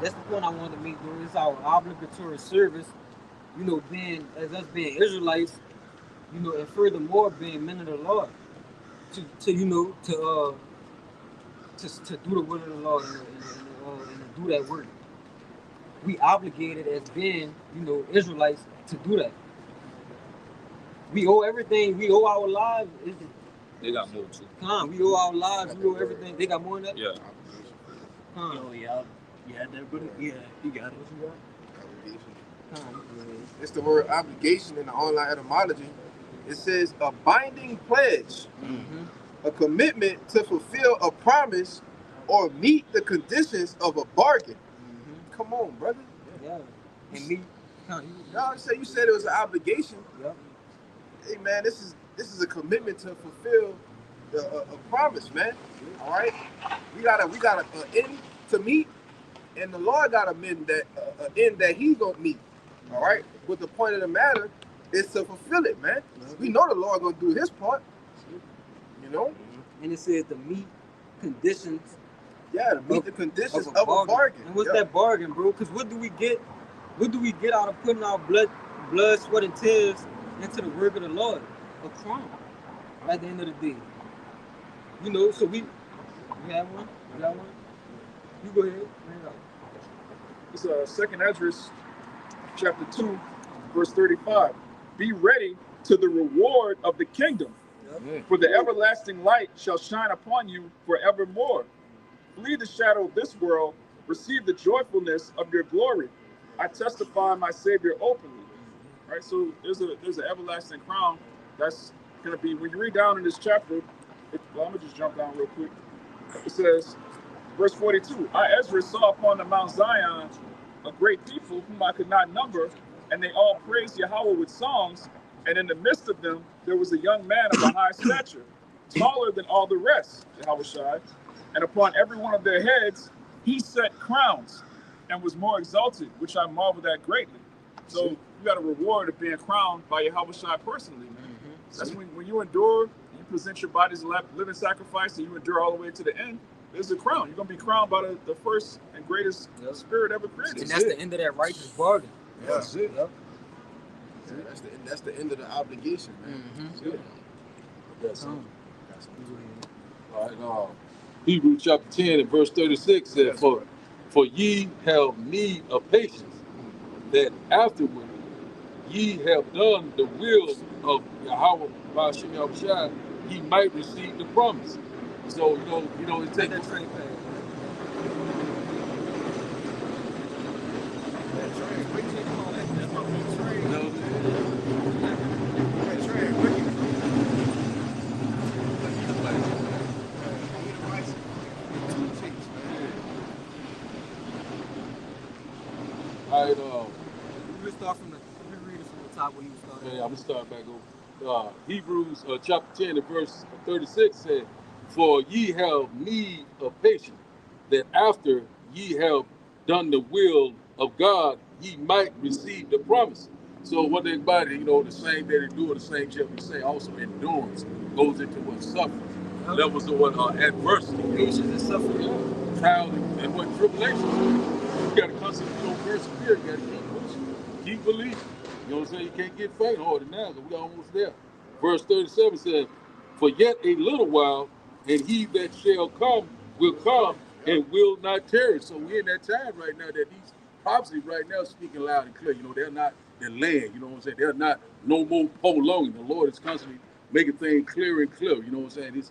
That's the point I wanted to make, though. It's our obligatory service, you know, being as us being Israelites, you know, and furthermore being men of the Lord, to you know to do the will of the Lord and to do that work. We obligated as being, you know, Israelites to do that. We owe everything. We owe our lives. They got more too. We owe our lives. We owe everything. They got more than that. Yeah. Oh yeah, yeah, that brother. Yeah, he got it. It's the word obligation in the online etymology. It says a binding pledge, a commitment to fulfill a promise or meet the conditions of a bargain. Come on, brother. Yeah. And me. Y'all say you said it was an obligation. Yep. Hey man, this is a commitment to fulfill a promise, man. All right, we got an end to meet, and the Lord got an end that He gonna meet. All right, but the point of the matter is to fulfill it, man. We know the Lord gonna do His part. You know. And it says to meet conditions. Yeah, to meet the conditions of a bargain. And what's that bargain, bro? Because what do we get? What do we get out of putting our blood, sweat, and tears into the work of the Lord? A crown. At the end of the day. You know, so you have one? You got one? You go ahead. It's 2nd Ezra, chapter 2, verse 35. "Be ready to the reward of the kingdom, for the everlasting light shall shine upon you forevermore. Flee the shadow of this world, receive the joyfulness of your glory. I testify my Savior openly." Right? So there's an everlasting crown that's going to be, when you read down in this chapter, well, I'm going to just jump down real quick. It says, verse 42, "I, Ezra, saw upon the Mount Zion a great people whom I could not number, and they all praised Yahweh with songs, and in the midst of them there was a young man of a high stature, taller than all the rest, Yahushai, and upon every one of their heads he set crowns, and was more exalted, which I marveled at greatly." So you got a reward of being crowned by Yahushai personally, man. That's when you endure, you present your body as a living sacrifice, and you endure all the way to the end. There's a crown. You're gonna be crowned by the first and greatest spirit ever created. And that's the end of that righteous bargain. Yeah. That's it. Yep. That's the end of the obligation, man. That's it. All right, Hebrews chapter 10 and verse 36 said, For ye have need of patience, that afterward ye have done the will of Yahweh by Shem Yahushua, ye might receive the promise." So you know it takes that train pass. All right, We'll start from the. We read it from the top where you started. Yeah, I'm gonna start back over. Hebrews chapter 10 and verse 36 said, "For ye have need of patience, that after ye have done the will of God, ye might receive the promise." So what everybody, the same that they do, the same shall be saying. Also, endurance goes into what suffering. Levels of what adversity. Patience and suffering. Trial and what tribulation. You gotta constantly persevere. You gotta keep pushing, keep believing. You know what I'm saying? You can't get faint harder now because we almost there. Verse 37 says, "For yet a little while, and he that shall come will come and will not tarry." So we're in that time right now that these prophecies right now speaking loud and clear. They're not delaying. You know what I'm saying? They're not no more prolonging. The Lord is constantly making things clearer and clearer. You know what I'm saying?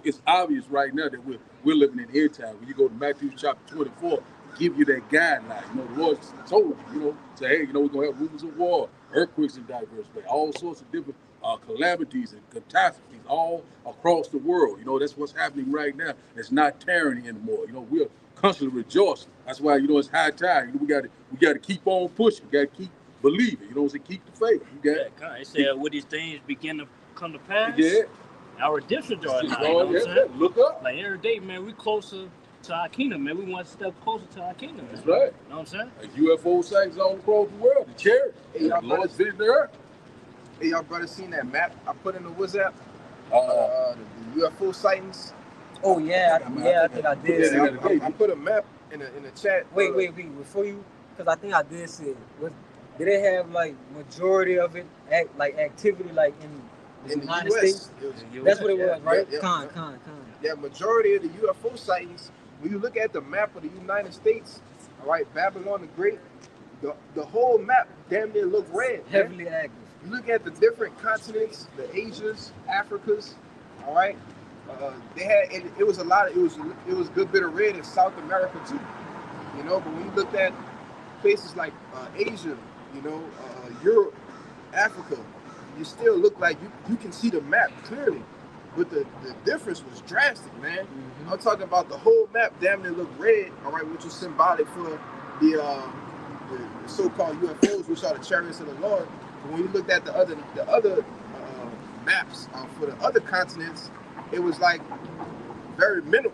It's obvious right now that we're living in end time. When you go to Matthew chapter 24, give you that guideline. The Lord told you, say, hey, we're gonna have rumors of war, earthquakes in diverse places, all sorts of different calamities and catastrophes all across the world. That's what's happening right now. It's not tyranny anymore. We're constantly rejoicing. That's why it's high time. We got to keep on pushing. We got to keep believing. Keep the faith. It said, "Would these things begin to come to pass?" Yeah. Our redemption drawing nigh. Look up. Like every day, man, we closer to our kingdom, man. We want to step closer to our kingdom. Man. That's right. You know what I'm saying? Like UFO sightings all across the world. The charity. The Lord's vision the earth. Hey, y'all brothers seen that map I put in the WhatsApp? The UFO sightings. Oh yeah, I think I did. Yeah, I put a map in the chat. Wait, before you, because I think I did see it. Did it have like majority of it activity like in the United States? That's what it was, right? Yeah, Con. Yeah, majority of the UFO sightings. When you look at the map of the United States, all right, Babylon the Great, the whole map damn near look red. Heavily active. You look at the different continents, the Asias, Africas, all right. They had it was a lot. It was a good bit of red in South America too, But when you looked at places like Asia, Europe, Africa, you still look like you can see the map clearly, but the difference was drastic, man. Mm-hmm. I'm talking about the whole map damn near looked red, all right, which was symbolic for the so-called UFOs, which are the chariots of the Lord. But when you looked at the other maps for the other continents, it was like very minimal.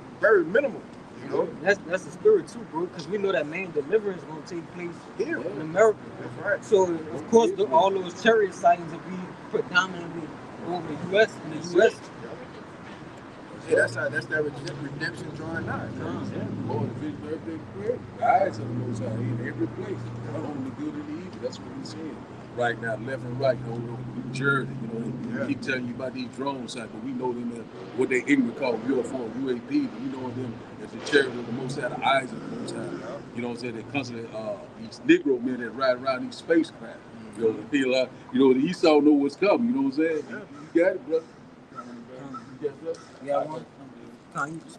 That's the spirit too, bro. Because we know that main deliverance is gonna take place here in America. That's right. So of course, all those chariot sightings will be predominantly over the U.S. in the U.S. Yeah, that's that redemption drawing nigh. Lord, the vision of everything created. The eyes of the Most High in every place. Only the good and the evil. That's what we're seeing right now, left and right. New Jersey, keep telling you about these drone sites, but we know them as what they ignorant call UFO, UAP. But we know them as the chariots of the Most High, the eyes of the Most High. You know what I'm saying? They constantly these Negro men that ride around these spacecraft. The Esau know what's coming. You know what I'm saying? You got it, brother.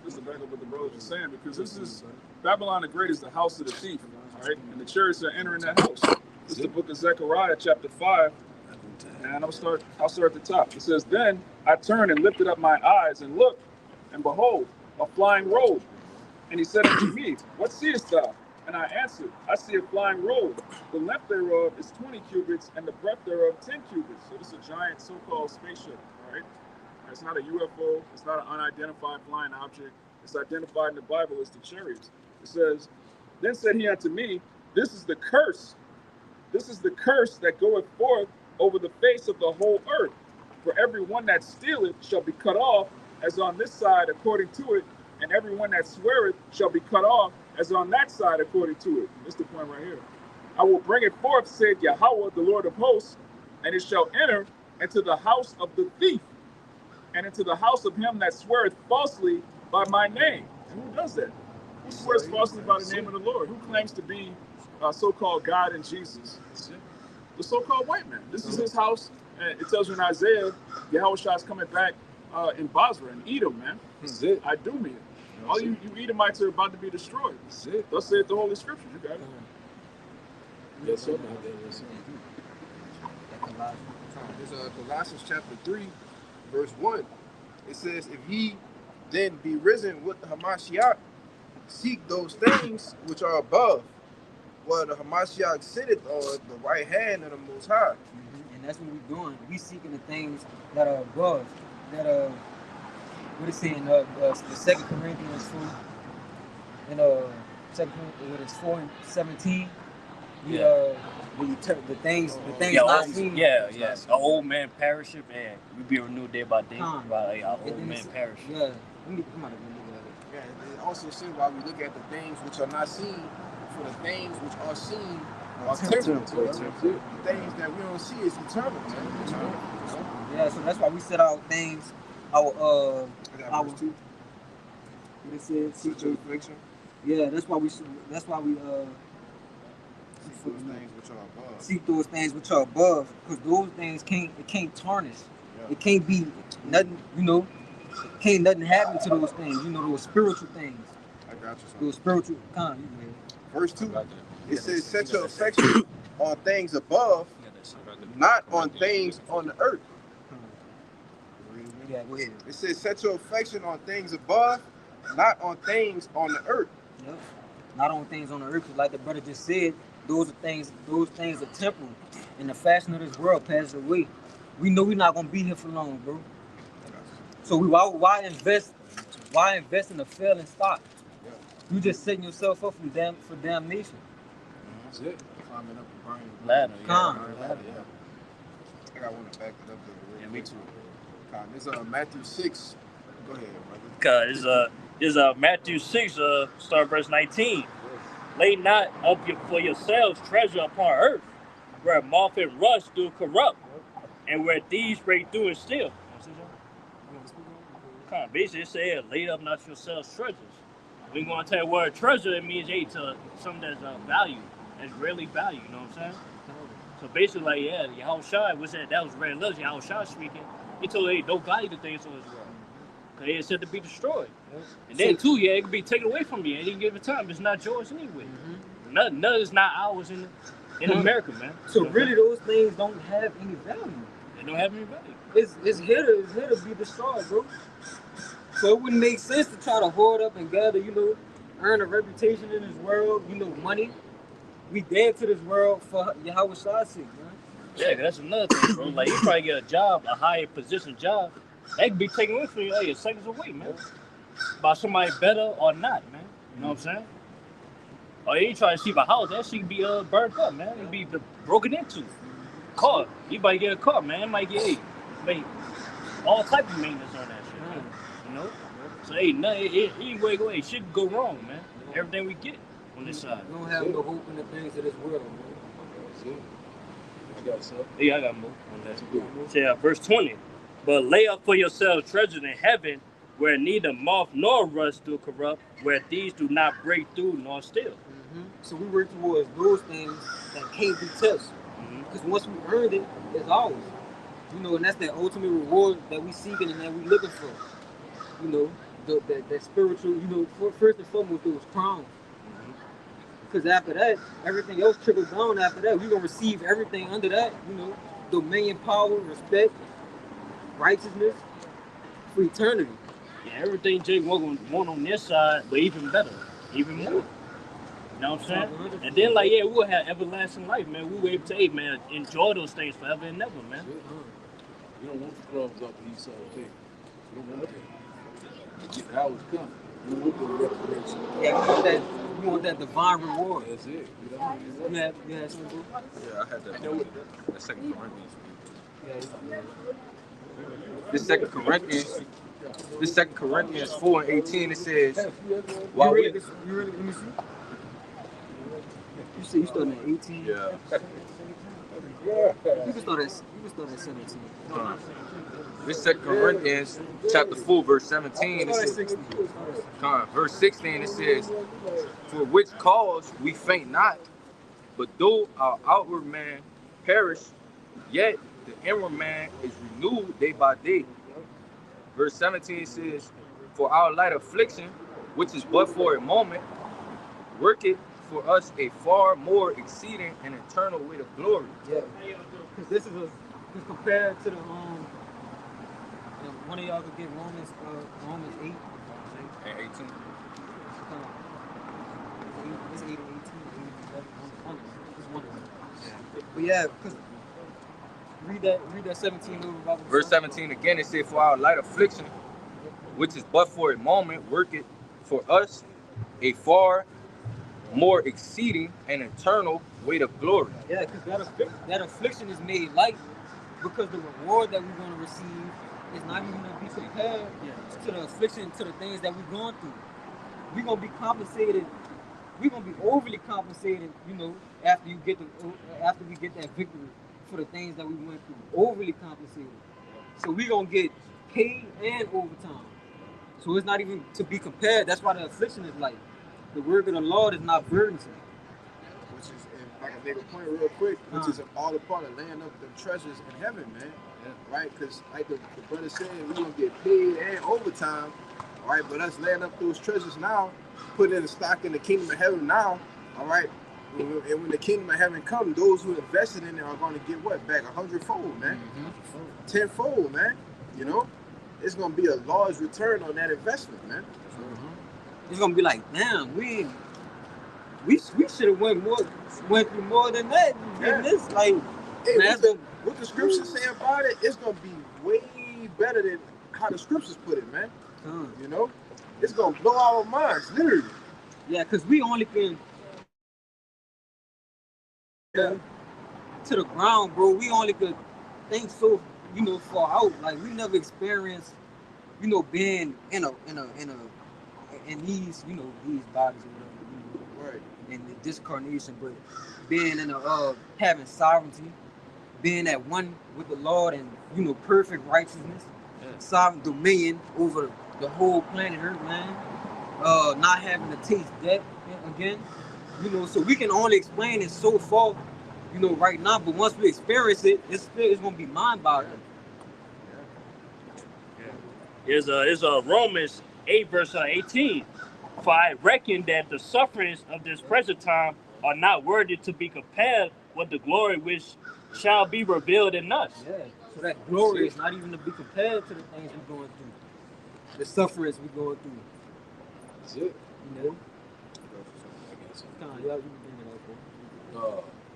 Just to back up what the brothers were saying, because this is Babylon the Great is the house of the thief, right? And the chariots are entering that house. This is the book of Zechariah, chapter 5, and I'll start at the top. It says, "Then I turned and lifted up my eyes and looked, and behold, a flying robe. And he said unto me, What seest thou? And I answered, I see a flying robe. The length thereof is 20 cubits, and the breadth thereof 10 cubits." So this is a giant so-called spaceship, right? It's not a UFO. It's not an unidentified flying object. It's identified in the Bible as the chariots. It says, "Then said he unto me, This is the curse. This is the curse that goeth forth over the face of the whole earth. For every one that stealeth shall be cut off, as on this side according to it, and every one that sweareth shall be cut off, as on that side according to it." That's the point right here. "I will bring it forth, said Yahweh, the Lord of hosts, and it shall enter into the house of the thief, and into the house of him that sweareth falsely by my name." And who does that? Who swears falsely by the name of the Lord? Who claims to be so-called God and Jesus? The so-called white man. This is his house. And it tells you in Isaiah, Yahushua is coming back in Basra, in Edom, man. That's it. I do mean it. All you Edomites are about to be destroyed. That's it. Thus saith the Holy Scripture. You got it. Yes, sir. There's Colossians chapter 3, verse 1. It says, "If ye then be risen with Hamashiach, seek those things which are above, Well, the Hamashiach sitteth on the right hand of the Most High. And that's what we're doing. We seeking the things that are above, that are, what is saying, the 2 Corinthians 4, and 2 Corinthians 4 and 17. The things Yeah, not old, seen. yeah. The old man perisheth, and we be renewed day by day. Right, our And old then man it's- perish. Yeah, let me come out of here. Yeah, it also says while we look at the things which are not seen, for the things which are seen are temporal. The things that we don't see is eternal, man. Yeah, so that's why we set our things, our I got our verse 2. what it says. Seek your affliction, Yeah, that's why we seek those things which are above. seek those things which are above, because those things can't tarnish. Yeah. It can't be nothing, can't nothing happen to those things, those spiritual things. I got you, son. Those spiritual kind. Verse 2, it says, set your affection on things above, not on things on the earth. Yeah, go ahead. It says, set your affection on things above, not on things on the earth. Yep. Not on things on the earth, 'cause like the brother just said, those things are temporal. And the fashion of this world passes away. We know we're not gonna be here for long, bro. So why invest in a failing stock? You just setting yourself up for damnation. That's it. Climbing up the burning Ladder, Con. ladder, yeah. I got one to back it up there. Yeah, me too. Con. It's Matthew 6. Go ahead, brother. Cause is Matthew 6, start verse 19. Lay not up for yourselves treasure upon earth, where moth and rust do corrupt, and where thieves break through and steal. Basically, it said, lay up not yourselves treasures. We're going to tell you what a treasure it means, to something that's value, that's really value, you know what I'm saying? So basically, like, yeah, Yahushua was that was very little. Yahushua speaking, he told you, don't value the things of this world. Because it's said to be destroyed. And then, too, it can be taken away from you at any given time. It's not yours anyway. None is not ours in America, man. So really, those things don't have any value. They don't have any value. It's here to be destroyed, bro. So it wouldn't make sense to try to hoard up and gather, earn a reputation in this world, money. We dead to this world for Yahweh's sake, man. Yeah, that's another thing, bro. Like, you probably get a job, a higher position job, that could be taken away from you like seconds away, man. By somebody better or not, man. You know what I'm saying? Or you try to see a house, that shit could be burnt up, man. It be broken into. Car, you might get a car, man. It might get all type of maintenance on that shit, man. You know? So anyway, shit could go wrong, man. Everything we get on this side. We don't have no hope in the things of this world, man. Yeah, I got more on that. So, verse 20. But lay up for yourselves treasures in heaven, where neither moth nor rust do corrupt, where thieves do not break through nor steal. So we work towards those things that can't be touched. Because once we earned it, it's ours. And that's the ultimate reward that we seeking and that we looking for. That spiritual, first and foremost, those crowns. Because after that, everything else trickles down after that. We're going to receive everything under that, dominion, power, respect, righteousness, for eternity. Yeah, everything Jake want on this side, but even better, even more. You know what I'm saying? And then, we'll have everlasting life, man. We were able to, enjoy those things forever and never, man. You don't want the crumbs off the east side of the table. You don't want that. The hours come. You want the reparation. Yeah, we want that divine reward. That's it. You had something, bro? Yeah, I had that. That 2 Corinthians. Yeah. This 2 Corinthians 4 and 18, it says, Let me see. You say you started at 18? Yeah. You can start at 17. This 2 Corinthians chapter 4, verse 17, it says, verse 16, it says, for which cause we faint not, but though our outward man perish, yet the inward man is renewed day by day. Verse 17 says, for our light affliction, which is but for a moment, worketh for us a far more exceeding and eternal weight of glory. Yeah, because this is compared to the one of y'all could get Romans 8 and 18. It's 8 and 18. But yeah, cause read that 17 over Bible. Verse 17 again, it said, "For our light affliction, which is but for a moment, worketh for us a far more exceeding and eternal weight of glory." Yeah, because that affliction is made light because the reward that we're going to receive is not even going to be compared to the affliction, to the things that we're going through. We're going to be compensated. We're going to be overly compensated, you know, after we get that victory for the things that we went through. Overly compensated. So we're going to get paid and overtime. So it's not even to be compared. That's why the affliction is light. The word of the Lord is not burdensome. Which is, if I can make a point real quick, which is all a part of laying up the treasures in heaven, man. Yeah. Right? Because like the brother said, we're going to get paid and overtime. All right? But us laying up those treasures now, putting in the stock in the kingdom of heaven now, all right? And when the kingdom of heaven comes, those who invested in it are going to get what? Back 100-fold, man. 10-fold, man. You know? It's going to be a large return on that investment, man. It's going to be like, damn, we should have went through more than that. Yeah. This, like, hey, what the scriptures say about it, it's going to be way better than how the scriptures put it, man. You know? It's going to blow our minds, literally. Yeah, because we only can... to the ground, bro. We only could think so, you know, far out. Like, we never experienced, you know, being in these, you know, these bodies or whatever, you know, right, in this incarnation, but being in having sovereignty, being at one with the Lord and, you know, perfect righteousness, sovereign dominion over the whole planet Earth, man. Not having to taste death again, you know, so we can only explain it so far, you know, right now, but once we experience it, it's gonna be mind-boggling. Is Romans 8 verse 18. "For I reckon that the sufferings of this present time are not worthy to be compared with the glory which shall be revealed in us." Yeah, so that glory is not even to be compared to the things we're going through, the sufferings we're going through. That's it. You know?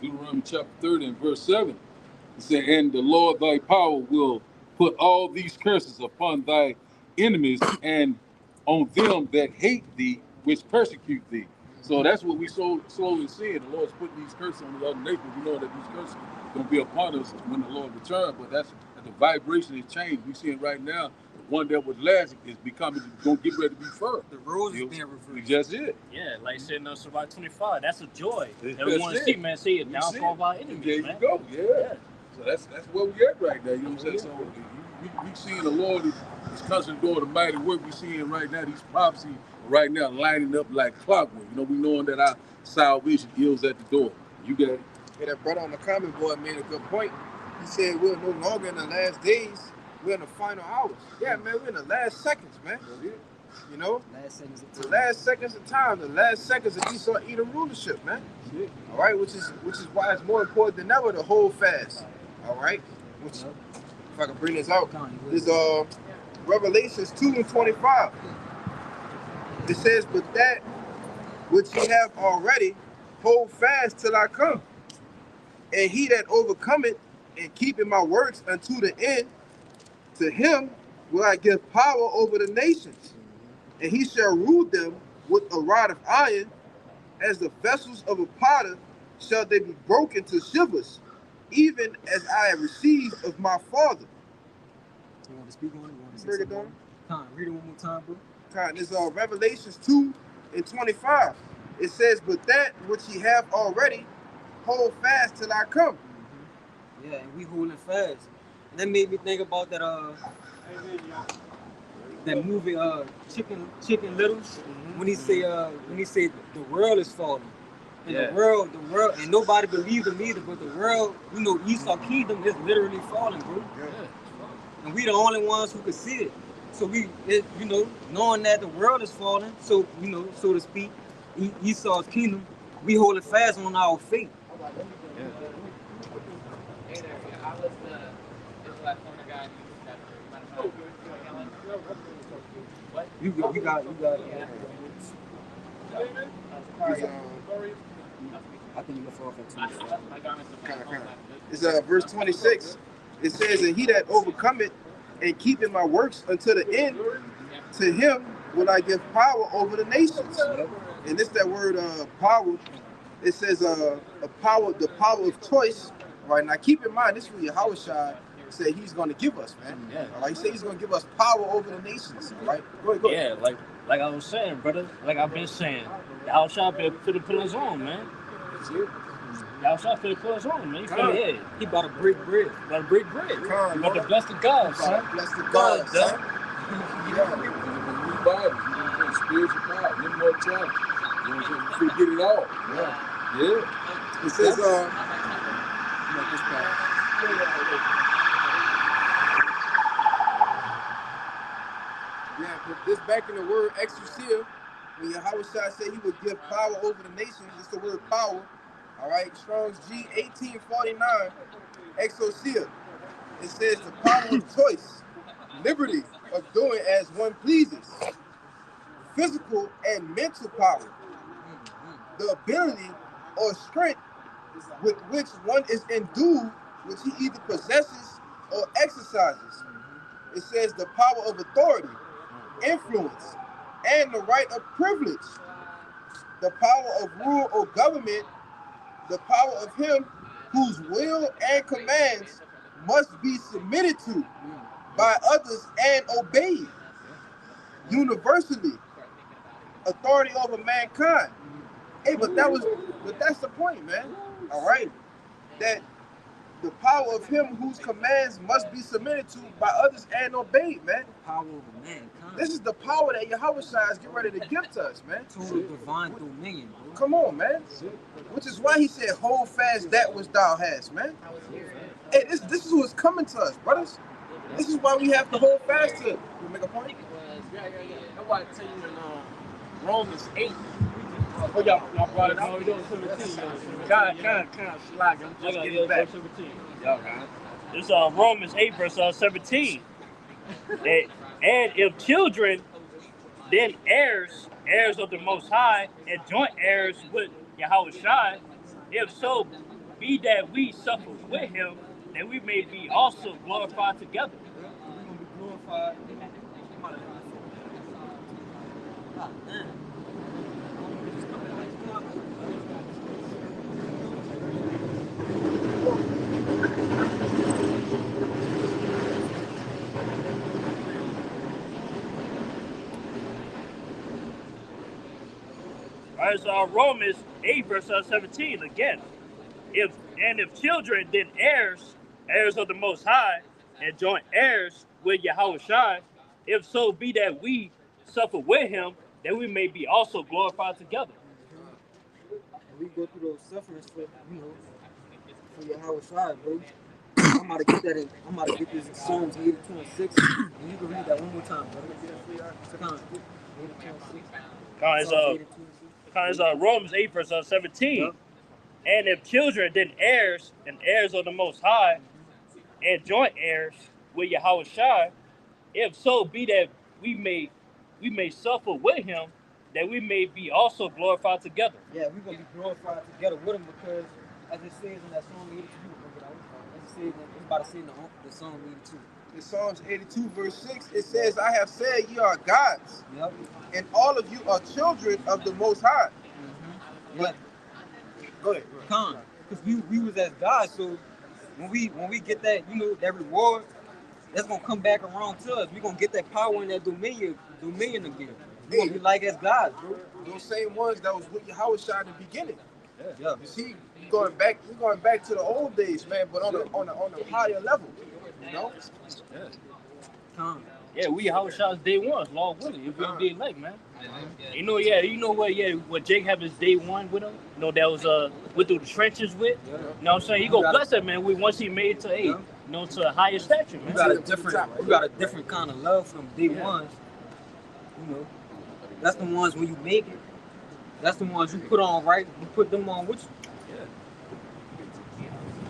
Deuteronomy chapter 30 and verse 7. It said, "And the Lord thy power will put all these curses upon thy enemies and on them that hate thee, which persecute thee." So that's what we slowly seeing. The Lord's putting these curses on the other nations. We know that these curses are going to be upon us when the Lord returns, but that's the vibration has changed. We see it right now. The one that was last is going to get ready to be first. The rules is being reversed. We just did. Yeah, like saying no Survival 25. That's a joy that we want to see, man. See it downfall of our enemies, there man. You go, yeah. So that's where we at right now. You know what I'm saying? So we seeing the Lord is constantly doing the mighty work. We seeing right now these prophecies right now lining up like clockwork. You know, we knowing that our salvation is at the door. You got it. Yeah, that brother on the comment board made a good point. He said we're no longer in the last days. We're in the final hours. Yeah, man, we're in the last seconds, man. You know? The last seconds of time, the last seconds of Esau Edom rulership, man. All right, which is why it's more important than ever to hold fast. All right? Which, if I can bring this out, is Revelations 2 and 25. It says, "But that which ye have already, hold fast till I come. And he that overcometh and keepeth my works unto the end, to him will I give power over the nations, and he shall rule them with a rod of iron, as the vessels of a potter shall they be broken to shivers, even as I have received of my Father." You want to speak on it? You want to break it down? Read it one more time, bro. This is Revelations 2 and 25. It says, "But that which ye have already, hold fast till I come." Yeah, and we holding fast. And that made me think about that that movie Chicken Little, when he said the world is falling. And the world, and nobody believed him either, but the world, you know, Esau Kingdom is literally falling, bro. Yeah. And we the only ones who could see it. So you know, knowing that the world is falling, so, you know, so to speak, Esau's kingdom, we holding fast on our faith. You got it. I think you can fall for 2. It's verse 26. It says, and he that overcometh and keepeth my works until the end, to him will I give power over the nations. And it's that word power. It says a power, the power of choice. Right now, keep in mind, this is what Yahushua said he's going to give us, man. Yeah. All right, he said he's going to give us power over the nations. All right, go ahead. Yeah, like I was saying, brother. Like I've been saying, y'all shot for the pillars on, man. Y'all shot for the pillars on, man. Yeah, He about to break bread. gotta break bread. You got to bless the God, son. Bless the God, son. New body, spiritual power, a little more challenge. You know what I'm saying? You get it all. Yeah. It says, yeah, but this back in the word exousia, when Yahushua said he would give power over the nations, it's the word power. All right, Strong's G 1849, exousia. It says the power of choice, liberty of doing as one pleases, physical and mental power, the ability or strength with which one is endued, which he either possesses or exercises. It says the power of authority, influence, and the right of privilege, the power of rule or government, the power of him whose will and commands must be submitted to by others and obeyed universally, authority over mankind. Hey, but that's the point, man. All right, that the power of him whose commands must be submitted to by others and obeyed, man. Power over mankind. This is the power that Yahushua is getting ready to give to us, man. Total divine dominion, bro. Come on, man. Which is why he said, hold fast that which thou hast, man. Hey, this is what's coming to us, brothers. This is why we have to hold fast to it. You make a point? Yeah. That's why I tell you in Romans 8. Oh, y'all brought it out. Kind of slack. I'm just getting back. Y'all got it. It's Romans 8 verse 17. And if children, then heirs of the Most High, and joint heirs with Yahushua, if so be that we suffer with him, that we may be also glorified together. We're gonna be glorified. Alright, so Romans 8 verse 17 again. If children, then heirs of the Most High, and joint heirs with Yahushua, if so be that we suffer with him, that we may be also glorified together. We go through those sufferings for Yahushua, bro. I'm about to get this in Psalms 82 and 6. And you can read that one more time, brother. It's Romans 8 verse 17. Yep. And if children, then heirs, and heirs of the Most High, and joint heirs with Yahushua, if so be that we may suffer with him, that we may be also glorified together. Yeah, we're gonna be glorified together with him, because as it says in that Psalm 82, it's about to say in the Psalm 82. In Psalms 82 verse 6, it says, I have said ye are gods, yep, and all of you are children of the Most High. Mm-hmm. Yeah. Go ahead. Because we was as God, so when we get that, that reward, that's gonna come back around to us. We're gonna get that power and that dominion again. We're gonna be like as God, bro. Those same ones that was with Yahushua in the beginning. Yeah. You see, we're going back to the old days, man, but on a higher level, you know? Yeah, we Yahushua's day one, Lord willing, if we day like, man. What Jake have his day one with him? That was went through the trenches with. You know what I'm saying? He go bless that man. Once he made it to to a higher stature, man. We got a different kind of love from day ones. That's the ones when you make it. That's the ones you put on right. You put them on with you.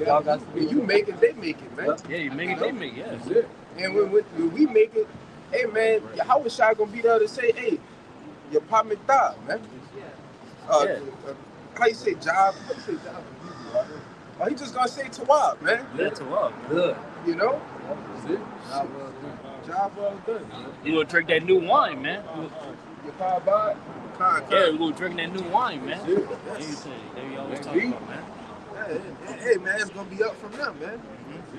Y'all got when you make it, they make it, man. Yeah, you make it, they make it. Yeah. That's it. And when we make it, hey man, Yahushua gonna be there to say, hey, your partner died, man. how you say job? How you say job? Oh, he just gonna say Tawab, man. That's a lot. Good. You know, That's it. Job well done. job well done. You gonna drink that new wine, man. Your power by Yeah, we're gonna drink that new wine, man. Yeah. They used to- they always talk about, man. Hey, man, it's gonna be up from them, man.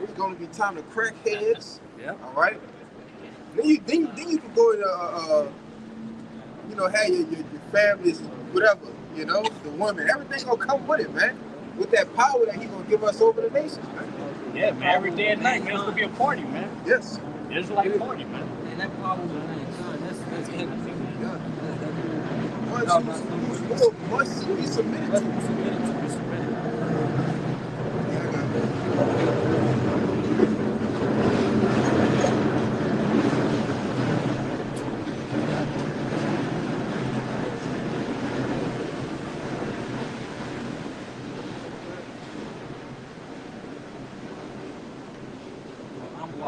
It's gonna be time to crack heads. Yeah. All right. Then you can go to you know, have your families, whatever. You know, the woman, everything gonna come with it, man. With that power that he gonna give us over the nation, man. Yeah, man. Every day and night, man. It's gonna be a party, man. Yes. It's like a party, man. And that power was that's everything. Yeah. No, Must be submitted to.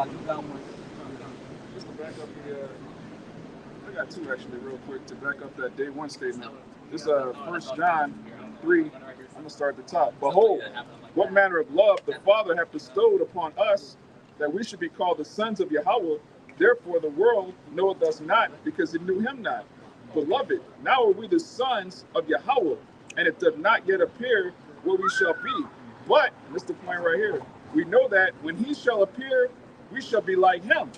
You got one. Just to back up I got two actually real quick to back up that day one statement. This is 1 John 3. I'm gonna start at the top. Behold, what manner of love the Father hath bestowed upon us, that we should be called the sons of Yahweh. Therefore the world knoweth us not, because it knew him not. Beloved, now are we the sons of Yahweh, and it doth not yet appear what we shall be. But, and this is the point right here, we know that when he shall appear, we shall be like him,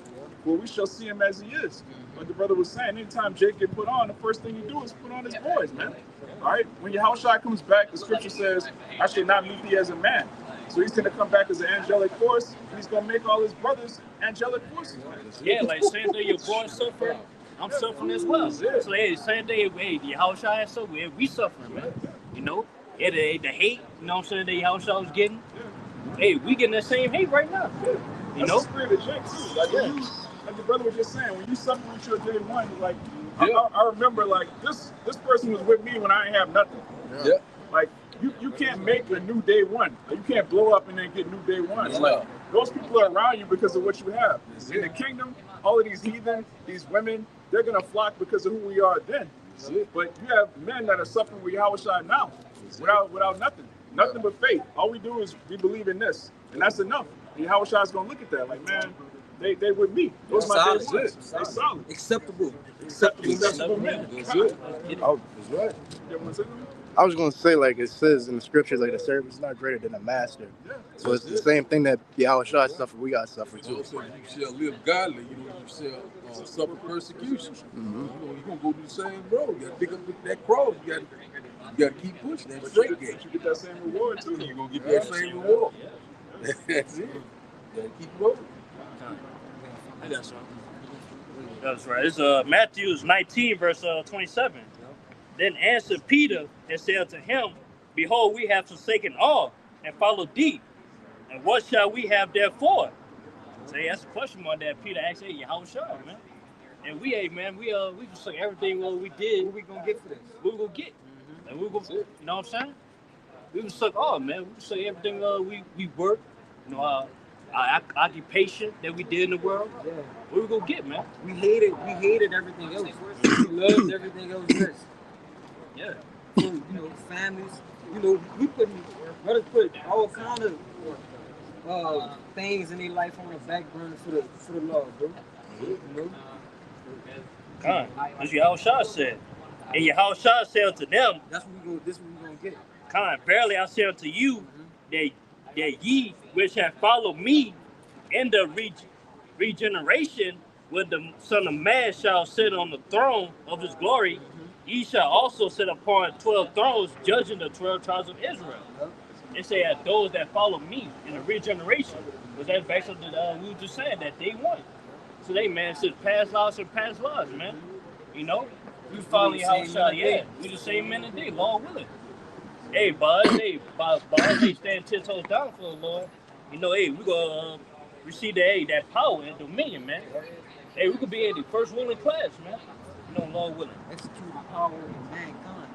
for we shall see him as he is. Like the brother was saying, anytime Jake get put on, the first thing you do is put on his boys, man. All right? When Yahushua comes back, the scripture says, I shall not meet thee as a man. So he's going to come back as an angelic force, and he's going to make all his brothers angelic forces. Yeah, like same day your boys suffer, I'm suffering as well. So hey, same day, hey, the Yahushua has suffering, we suffering, man. You know? Yeah, the hate, you know what I'm saying, that Yahushua was getting. Hey, we getting that same hate right now. You That's know? the spirit of Jake too. Like, when you, like the brother was just saying, when you suffer with your day one, like I remember like this person was with me when I didn't have nothing. Yeah. Like you can't make a new day one. Like, you can't blow up and then get new day one. Yeah. Like, those people are around you because of what you have. In the kingdom, all of these heathen, these women, they're gonna flock because of who we are then. But you have men that are suffering with Yahushua now, without nothing but faith. All we do is we believe in this, and that's enough. And Yahushua's gonna look at that like, man, they with me. Those are my day ones. They solid. Acceptable. Acceptable men. That's right. You want to say something? I was going to say, like it says in the scriptures, like the servant is not greater than the master. So it's the same thing that Yahushua suffered, we got to suffer too. So you shall live godly, you shall suffer persecution. You're going to go do the same road. You got to pick up that cross. You got to keep pushing that straight gate. You get that same reward too. You're going to get that same reward. That's it. You got to keep going. I got something. That's right. It's Matthew 19, verse 27. Then answered Peter and said unto him, Behold, we have forsaken all and followed thee. And what shall we have therefore? So that's a question mark that Peter asked, hey, Yahushua, man. And we, hey, man, we forsook everything we did. What we gonna get for this? What we gonna get? And we gonna, you know what I'm saying? We forsook all, man. We forsook everything we work, you know, our occupation that we did in the world. Yeah. What we gonna get, man? We hated everything else. We loved everything else first. Yeah. So, you know, families, you know, brothers put all kind of things in their life on the back burner for the Lord, bro. You know? Con, as Yahushua said. And Yahushua said unto them, This what we gonna get. Con, verily I say unto you, that ye which have followed me in the regeneration, when the Son of Man shall sit on the throne of his glory, ye shall also sit upon 12 thrones, judging the 12 tribes of Israel. It say that those that follow me in the regeneration, was that back to the we were just saying that they won. So they, man, said past laws and past laws, man. You know, we following Yahushua, yeah. We the same men today, Lord willing. Hey, bud, hey, hey, stand 10 toes down for the Lord. You know, hey, we gonna receive that power and dominion, man. Hey, we could be in the first ruling class, man. You know, Lord willing. Execute the power of mankind.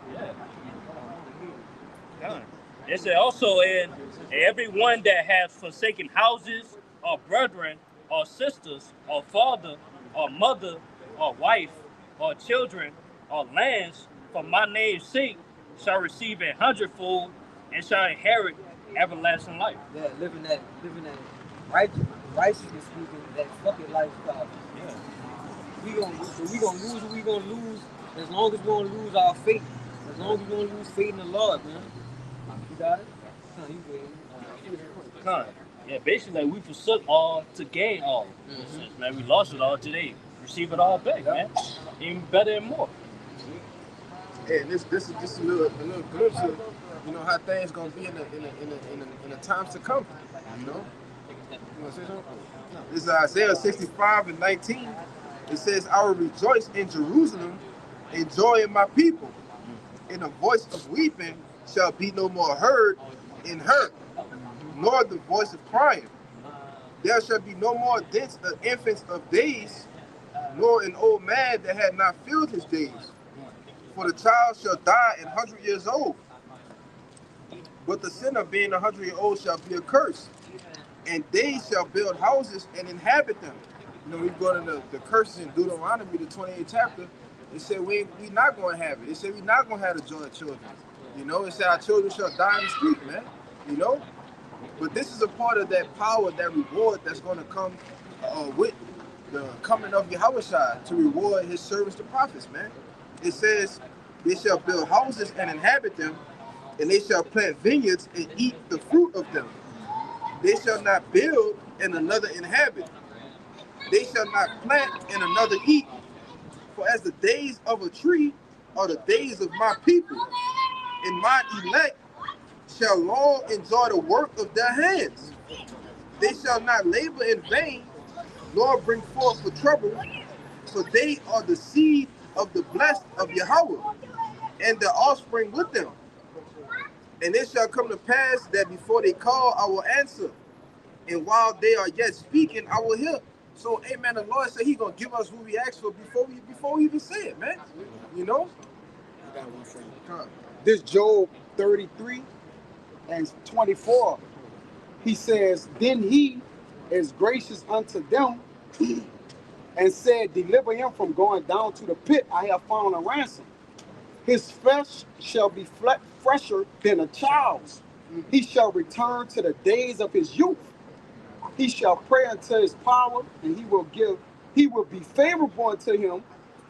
Yeah. It said also, and everyone that has forsaken houses, or brethren, or sisters, or father, or mother, or wife, or children, or lands, for my name's sake, shall receive 100-fold and shall inherit everlasting life. Yeah, living that righteousness speaking, that fucking lifestyle. Yeah. We gonna lose what we gonna lose as long as we gonna lose our faith. As long as we gonna lose faith in the Lord, man. You got it? You good. Con. Yeah, basically like we forsook all to gain all. In a sense, man. We lost it all today. Receive it all back, man. Even better and more. And this is just a little glimpse of, you know, how things gonna be in the times to come. You know? You wanna say something? This is Isaiah 65:19. It says, I will rejoice in Jerusalem and joy in my people. And the voice of weeping shall be no more heard in her, nor the voice of crying. There shall be no more deaths of infants of days, nor an old man that had not filled his days. For the child shall die 100 years old. But the sinner being 100-year-old shall be accursed. And they shall build houses and inhabit them. You know, we go to the curses in Deuteronomy, the 28th chapter. It said we not going to have it. It said we not going to have the joy of children. You know, it said our children shall die in the street, man. You know? But this is a part of that power, that reward that's going to come with the coming of Yahushua to reward his servants, the prophets, man. It says they shall build houses and inhabit them, and they shall plant vineyards and eat the fruit of them. They shall not build and another inhabit. They shall not plant and another eat. For as the days of a tree are the days of my people, and my elect shall long enjoy the work of their hands. They shall not labor in vain, nor bring forth for trouble, for they are the seed of the blessed of Yahweh, and their offspring with them. And it shall come to pass that before they call, I will answer, and while they are yet speaking, I will hear. So, amen, the Lord said he's going to give us what we ask for before we even say it, man. You know? I got one for you. This Job 33 and 24, he says, then he is gracious unto them and said, deliver him from going down to the pit. I have found a ransom. His flesh shall be fresher than a child's. He shall return to the days of his youth. He shall pray unto his power, and he will be favorable unto him.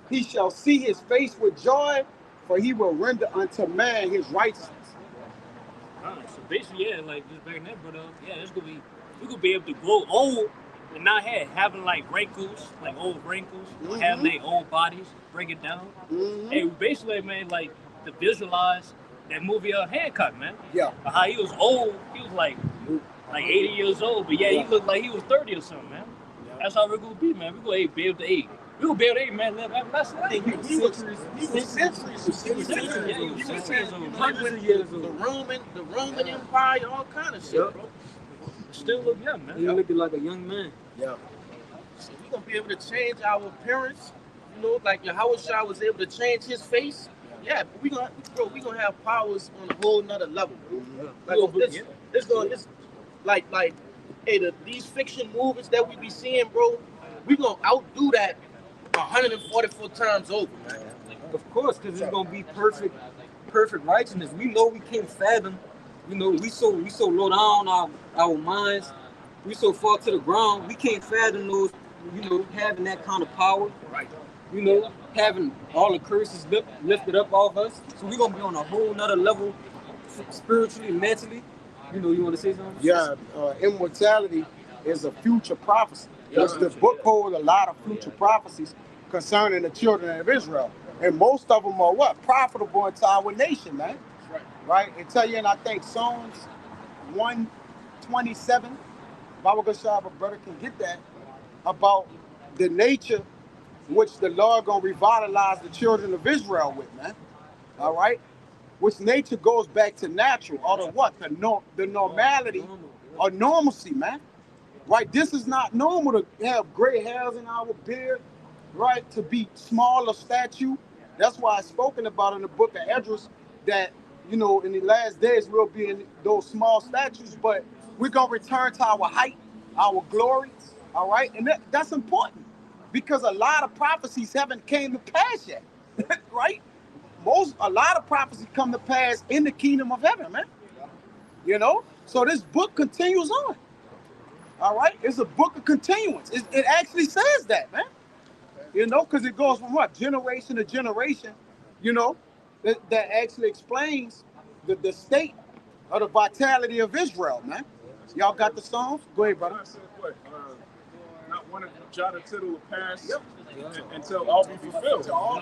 He shall see his face with joy, for he will render unto man his righteousness. So basically, yeah, like just back in that, but yeah, we could be able to grow old and not having like wrinkles, like old wrinkles, having their old bodies, break it down. And basically, man, like to visualize that movie Hancock, man. Yeah. How he was old, he was like 80 years old, but yeah, he looked like he was 30 or something, man. That's how we're gonna be, man. We're gonna be able to age. We're gonna be able to age, man. Live everlasting life. He was centuries. The Roman Empire, all kind of shit, bro. Still look young, man. He looking like a young man. Yeah. So we're gonna be able to change our appearance. You know, like Yahushua was able to change his face. Yeah, but we gonna have powers on a whole nother level, bro. Like these fiction movies that we be seeing, bro, we gonna outdo that 144 times over, man. Of course, because it's gonna be perfect righteousness. We know we can't fathom. You know, we so low down our minds. We so far to the ground. We can't fathom those. You know, having that kind of power. Right. You know, having all the curses lifted up off us. So we're gonna be on a whole nother level, spiritually, mentally. You know, you want to say something? Yeah, immortality is a future prophecy. Because the book holds a lot of future prophecies concerning the children of Israel. And most of them are what? Profitable into our nation, man. Right? It tell you, and I think Psalms 127, Baba Gashab, a brother can get that, about the nature which the Lord gonna revitalize the children of Israel with, man. All right? Which nature goes back to natural, or the what? The normality or normalcy, man. Right? This is not normal to have gray hairs in our beard, right? To be smaller stature. That's why I spoken about in the book of Esdras that, you know, in the last days we'll be in those small statues, but we're gonna return to our height, our glory, all right? And that's important because a lot of prophecies haven't came to pass yet, right? a lot of prophecies come to pass in the kingdom of heaven, man. You know, so this book continues on. All right, it's a book of continuance. It actually says that, man. You know, because it goes from what, generation to generation. You know, that actually explains the state of the vitality of Israel, man. Y'all got the Psalms? Go ahead, brother. Not one jot or tittle will pass until all be fulfilled. So all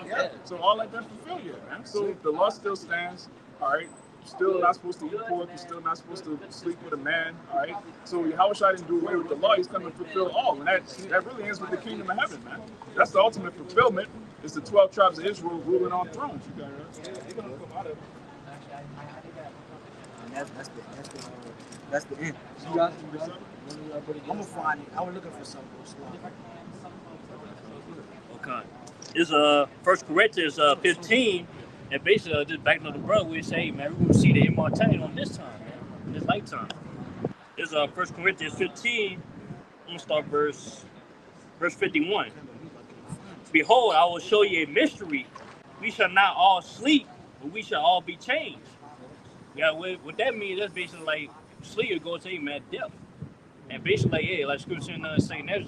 that been fulfilled yet, man. So the law still stands. All right. Still not supposed to eat pork. You're still not supposed to sleep with a man. All right. So Yahushua didn't do away with the law. He's coming to fulfill all, and that really ends with the kingdom of heaven, man. That's the ultimate fulfillment. It's the 12 tribes of Israel ruling on thrones. You got it. They're gonna come out of it. That's the end. You guys, I'm gonna find it. I was looking for something. Okay. It's 1 Corinthians 15, and basically just backing up the brother, we say, hey, man, we're gonna see the immortality on this time, man, in this lifetime. It's 1 Corinthians 15. I'm gonna start verse 51. Behold, I will show you a mystery. We shall not all sleep, but we shall all be changed. Yeah, what that means, that's basically like sleep goes to man, death. And basically, yeah, like scripture saying there's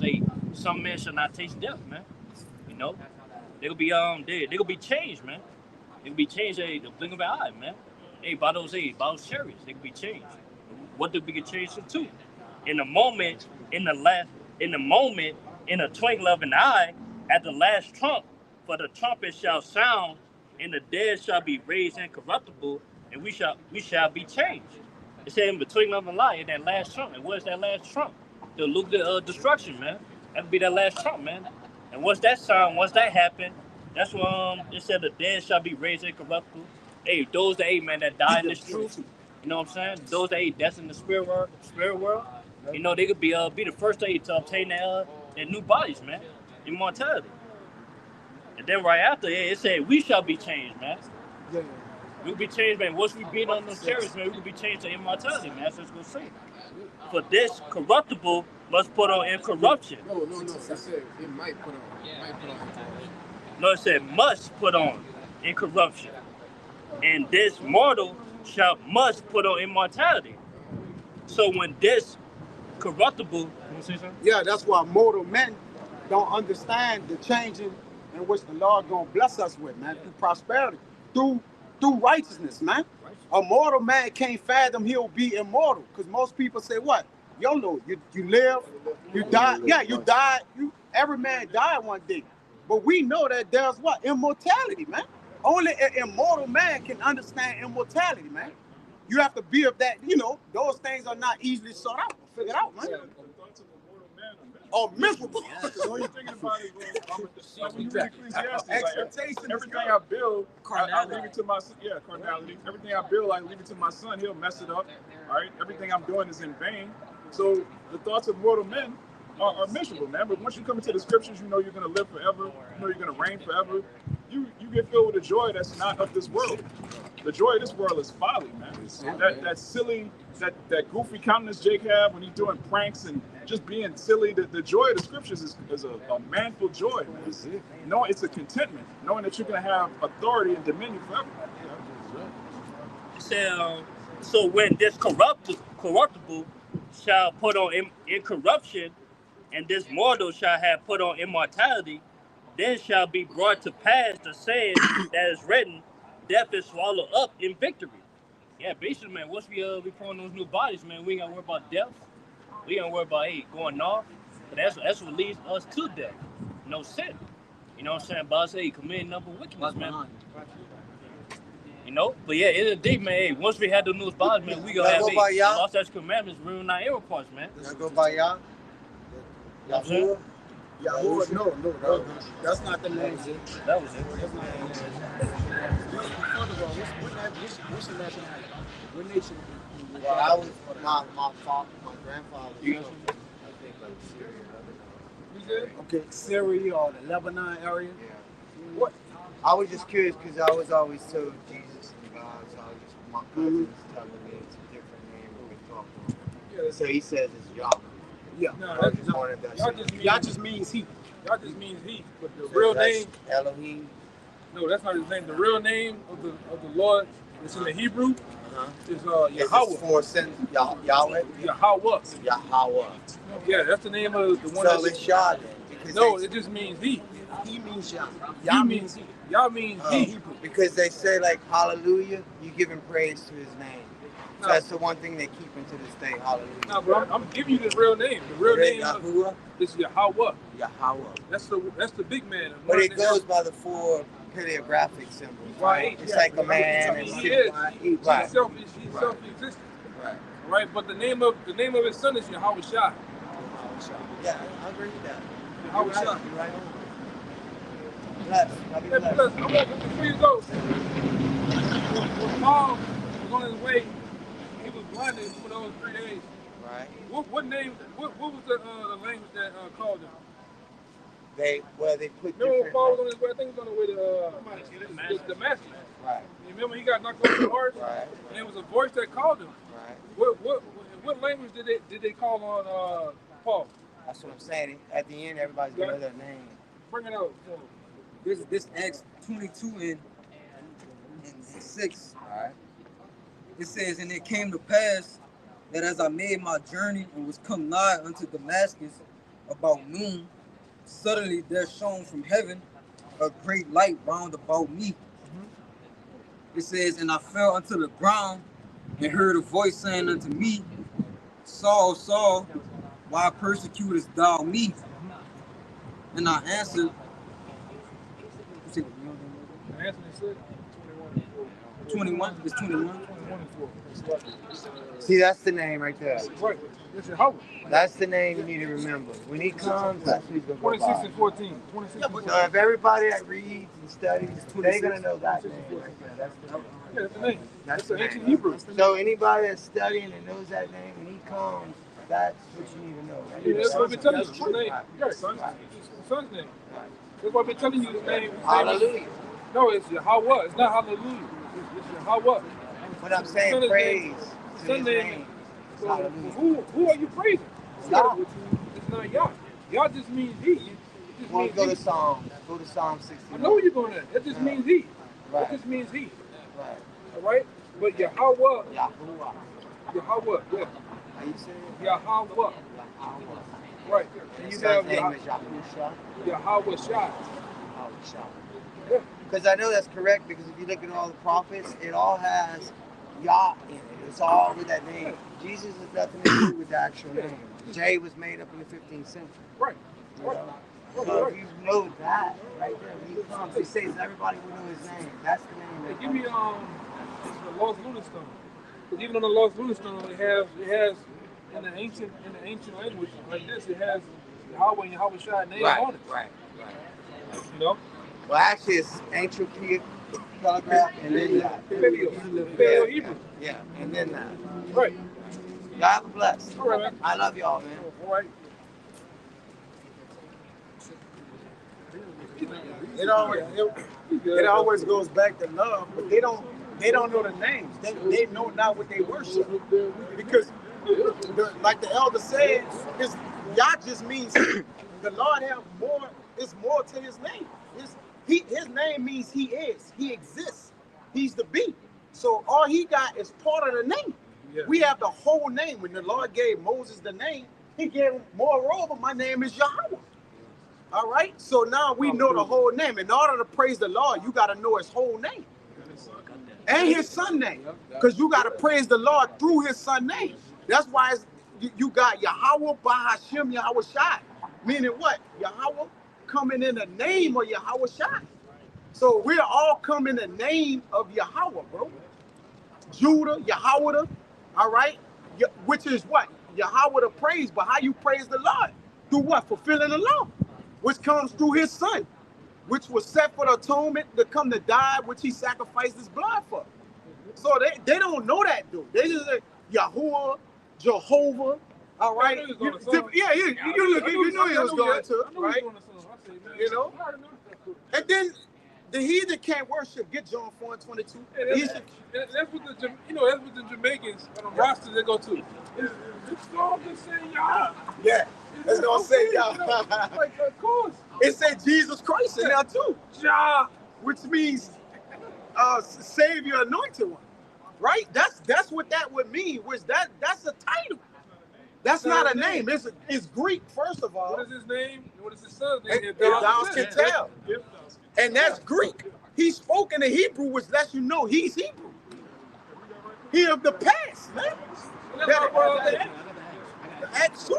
some men shall not taste death, man. You know, they'll be they'll be changed, man. They'll be changed the blink of an eye, man. Hey, by those chariots, they can be changed. What did we get changed to? In the moment, in the twinkling of an eye, at the last trump, for the trumpet shall sound, and the dead shall be raised incorruptible, and we shall be changed. It said in between of an eye, in that last trump. And what is that last trump? The look of destruction, man. That would be that last trump, man. And once that sound, once that happened, that's when it said the dead shall be raised incorruptible. Hey, those that man that die in this truth, you know what I'm saying? Those that that's in the spirit world, you know, they could be the first to obtain their new bodies, man. Immortality. And then right after it said we shall be changed, man. We'll be changed, man. Once we beat on those chariots, man, we will be changed to immortality, man. That's what it's gonna say. For this corruptible must put on incorruption. No. It said it might put on. No, it said must put on incorruption. And this mortal must put on immortality. So when this corruptible, you want to say something? Yeah, that's why mortal men don't understand the changing in which the Lord gonna bless us with, man, through prosperity, through righteousness, man. A mortal man can't fathom he'll be immortal, because most people say what? YOLO, you live, you die. Yeah, you die. Every man died one day, but we know that there's what? Immortality, man. Only an immortal man can understand immortality, man. You have to be of that. You know, those things are not easily sought out, figured out, man. Oh, miserable. So you're thinking about it, like when you read Ecclesiastes, everything I build, I leave it to my son. Yeah, carnality. Everything I build, I leave it to my son. He'll mess it up. All right. Everything I'm doing is in vain. So the thoughts of mortal men are miserable, man. But once you come into the scriptures, you know you're going to live forever. You know you're going to reign forever. You get filled with a joy that's not of this world. The joy of this world is folly, man. That silly, that goofy countenance Jake had when he's doing pranks and just being silly. The joy of the scriptures is a manful joy, man. It's a contentment, knowing that you're going to have authority and dominion forever. It said, so when this corruptible shall put on incorruption, and this mortal shall have put on immortality, then shall be brought to pass the saying that is written, death is swallowed up in victory. Yeah, basically, man, once we put on those new bodies, man, we ain't gotta worry about death. We ain't gonna worry about going off. But that's what leads us to death. No sin. You know what I'm saying? But I say committing number wickedness, man. You know? But yeah, in the day, man, hey, once we had the new bodies, man, we gonna have lost that commandments, ruin our error parts, man. Y'all go by y'all? Yahuwah? Yahuwah, no, that's not the name. That was it. What's the nationality? What nation? Well, I was my grandfather. You got something? I think like Syria. Okay, Syria or the Lebanon area. Yeah. What? I was just curious because I was always told Jesus and God, so I was just my cousin was telling me it's a different name when we talk to him. So he says it's Yahweh. Yeah. No, y'all just means he. Y'all just means he. But the real name Elohim. No, that's not his name. The real name of the Lord that's in the Hebrew is It's Yahweh. 4 sentences. Yahweh. Yahweh. Yahweh. Yeah, that's the name of the one. So it's Yah then. Because No, they, it just means he. He means Yah. He Yah means Yah means he. because they say like hallelujah, you giving praise to his name. So No. that's the one thing they keep into this day, hallelujah. No, but I'm giving you the real name. The real name Yahuwah. is Yahweh. Yahweh. That's the big man. The But one it that- goes by the 4 paleographic symbols. Right. It's like a man and He is. He's Right. self-existent. Right. Right. But the name of his son is Yahweh Shai. Yeah, I agree with that. Yahweh Shai. You're right. Bless. I'll be Hey, blessed. because I'm gonna before you go. When Paul was on his way, he was blinded for those 3 days. Right. What name? What was the language that called him? They put Remember when different. Paul was on his way? I think he was on the way to Damascus. Right. You remember he got knocked off the horse, Right. and there was a voice that called him. Right. What language did they call on Paul? That's what I'm saying. At the end, everybody's gonna know their name. Bring it out. This Acts 22 and 6. All right. It says, and it came to pass that as I made my journey and was come nigh unto Damascus about noon, suddenly there shone from heaven a great light round about me. It says, and I fell unto the ground and heard a voice saying unto me, Saul, Saul, why persecutest thou me? And I answered, Anthony said 21. It's 21. See, that's the name right there. Right. It's Yahweh. That's the name you need to remember. When he comes, that's who he's gonna go 26 by. and 14. 26 and 14. So if everybody that reads and studies, they're gonna know that name right there. That's the name. Yeah, that's the name. That's That's the the ancient name. Hebrew. So anybody that's studying and knows that name, when he comes, that's what you need to know. Yeah, that's what I've been telling you. That's His name. right. Yeah, son. It's his son's name. That's what I've been telling you. His name. Hallelujah. No, it's Yahweh. It's not hallelujah. It's Yahweh. But I'm Son saying is praise to Son his name. name. So Hallelujah. who are you praising? Yah. It's not Yah. Yah just means he. It just Well, means go he. to Psalm. Go to Psalm 61. I know where you're going at. That just means he. Right. That just means he. Right. All right? But Yahweh. Yahuwah. Yahweh. Yeah. How you say it? Yahweh. Yahweh. Right. And His you have son's name is Yahusha. Yahweh Shai. Yahusha. Yeah. Because I know that's correct, because if you look at all the prophets, it all has Yah in it. It's all with that name. Jesus has nothing to do with the actual name. J was made up in the 15th century. Right. You know? So if you know that right there, when he comes, he says everybody will know his name. That's the name. Hey, that give me comes. the Lost Lunar Stone. Because even on the Lost Lunar Stone, it has in the ancient language like this, it has Yahweh and Yahweh Shai name on it. Right. You know? Well, actually, it's ancient telegraph and then that. Paleo Hebrew. Yeah, and then that. Right. Y'all have a blessed. All right, man. I love y'all, man. All right. It always goes back to love, but they don't know the names. They know not what they worship. Because like the elder said, Yah just means the Lord have more, it's more to his name. His name means he is, he exists, he's the be. So all he got is part of the name. Yeah. We have the whole name. When the Lord gave Moses the name, he gave him, moreover, my name is Yahweh. All right, so now we know the whole name. In order to praise the Lord, you got to know his whole name and his son name, because you got to praise the Lord through his son name. That's why you got Yahweh Bahashim Yahweh Shai, meaning what? Yahweh coming in the name of Yahweh Shai. So we're all coming in the name of Yahweh, bro. Judah, Yahweh, all right, which is what? Yahweh to praise, but how you praise the Lord? Through what? Fulfilling the law, which comes through his son, which was set for the atonement to come to die, which he sacrificed his blood for. So they don't know that, dude. They just say Yahuwah, Jehovah, all right? You know he was going to, right? You know? And then the heathen can't worship. Get John 4:22. That's what the Jamaicans on the roster they go to. It's all just saying Yah. Yeah, it's gonna say Yah. Like, of course. It said Jesus Christ in there too. Jah. which means Savior, Anointed One. Right? That's what that would mean. That's a title. That's not a name. It's Greek, first of all. What is his name? What is his son's name? If thou can tell. And that's Greek. He spoke in the Hebrew, which lets you know he's Hebrew. He of the past, man. Acts 2.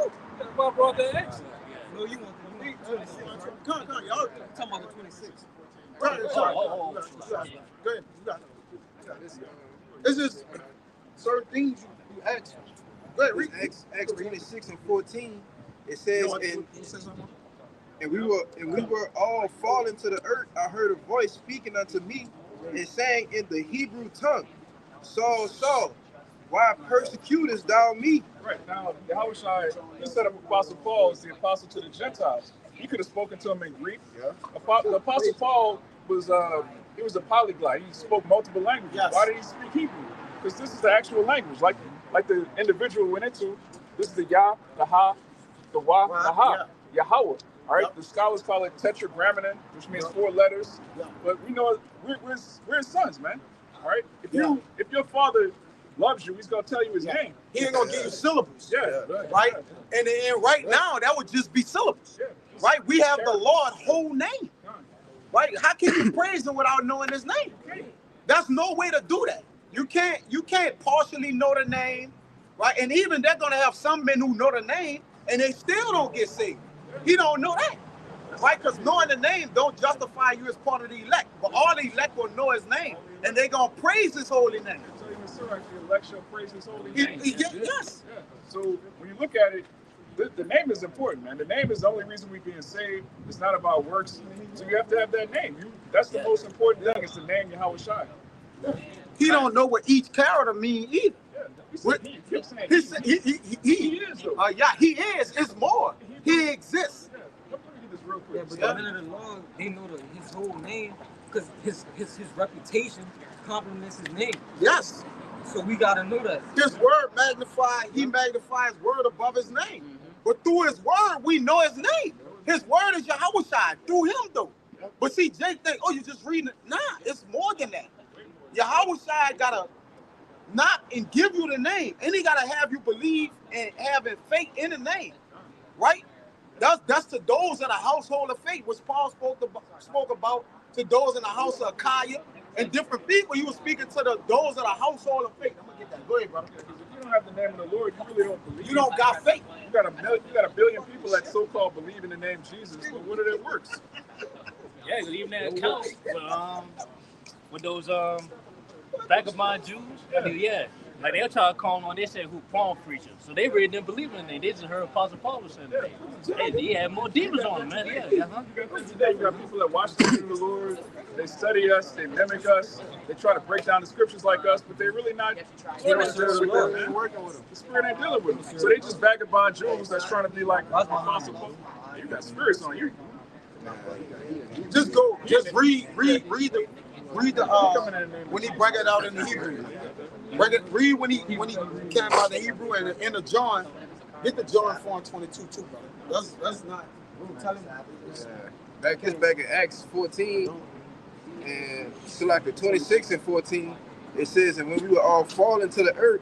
What brought that X? No, you want 26. Come on, y'all. Talking about the 26. Go ahead. This is certain things you ask. Go ahead, read. Acts 26 and 14. It says, and we were all fallen to the earth. I heard a voice speaking unto me and saying in the Hebrew tongue, Saul, Saul, why persecutest thou me? Right now, Yahushua, he set up Apostle Paul as the apostle to the Gentiles. He could have spoken to him in Greek. Yeah. The Apostle Paul was he was a polyglot. He spoke multiple languages. Yes. Why did he speak Hebrew? Because this is the actual language. Like the individual went into, this is the Yah, the Ha, the Wa, the Ha, Yahweh. All right. Yep. The scholars call it tetragrammaton, which means 4 letters. Yep. But we know we're his sons, man. All right. If your father loves you, he's gonna tell you his name. He ain't gonna give you syllables. Yeah. Right? And right now that would just be syllables. Yeah. Right? We have the Lord's whole name. Right? How can you praise him without knowing his name? That's no way to do that. You can't partially know the name, right? And even they're gonna have some men who know the name and they still don't get saved. He don't know that. Right? Because knowing the name don't justify you as part of the elect. But all the elect will know his name and they're gonna praise his holy name. So even so, actually, the elect shall praise his holy name. Yes. Yeah. So when you look at it, the name is important, man. The name is the only reason we're being saved. It's not about works. So you have to have that name. That's the most important thing, is to name Yahushua. He don't know what each character mean either. He is, though. He is. It's more. He exists. Yeah, but the men of the law, they know his whole name because his reputation complements his name. Yes. So we gotta know that. His word magnified, he magnifies word above his name. Mm-hmm. But through his word, we know his name. His word is Yahushua, through him though. But see, Jake think, oh, you just reading it. Nah, it's more than that. Yahushua gotta knock and give you the name. And he gotta have you believe and having faith in the name. Right? That's to those in the household of faith, which Paul spoke about to those in the house of Achaia and different people. He was speaking to those in the household of faith. I'm gonna get that. Go ahead, brother. Because if you don't have the name of the Lord, you really don't believe. You don't got faith. You got a billion people that so-called believe in the name Jesus, but what are their works? Yeah, because even that account with those vagabond Jews, yeah. Like they'll try to call them on, they said who Paul preachers. So they really didn't believe in it. They just heard Apostle Paul was saying that. They had more demons on them, man. Yeah. You got people that watch the name of the Lord, they study us, they mimic us, they try to break down the scriptures like us, but they're really not dealing with them. The Spirit ain't dealing with them. So they just vagabond Jews that's trying to be like Apostle Paul. You got spirits on you. Just read the when he bring it out in the Hebrew. Read when he came out the Hebrew and in the John. Get the John 4:22 too, brother. That's not. Tell him. Back in Acts 14 and so like the 26 and 14, it says, and when we were all fallen to the earth,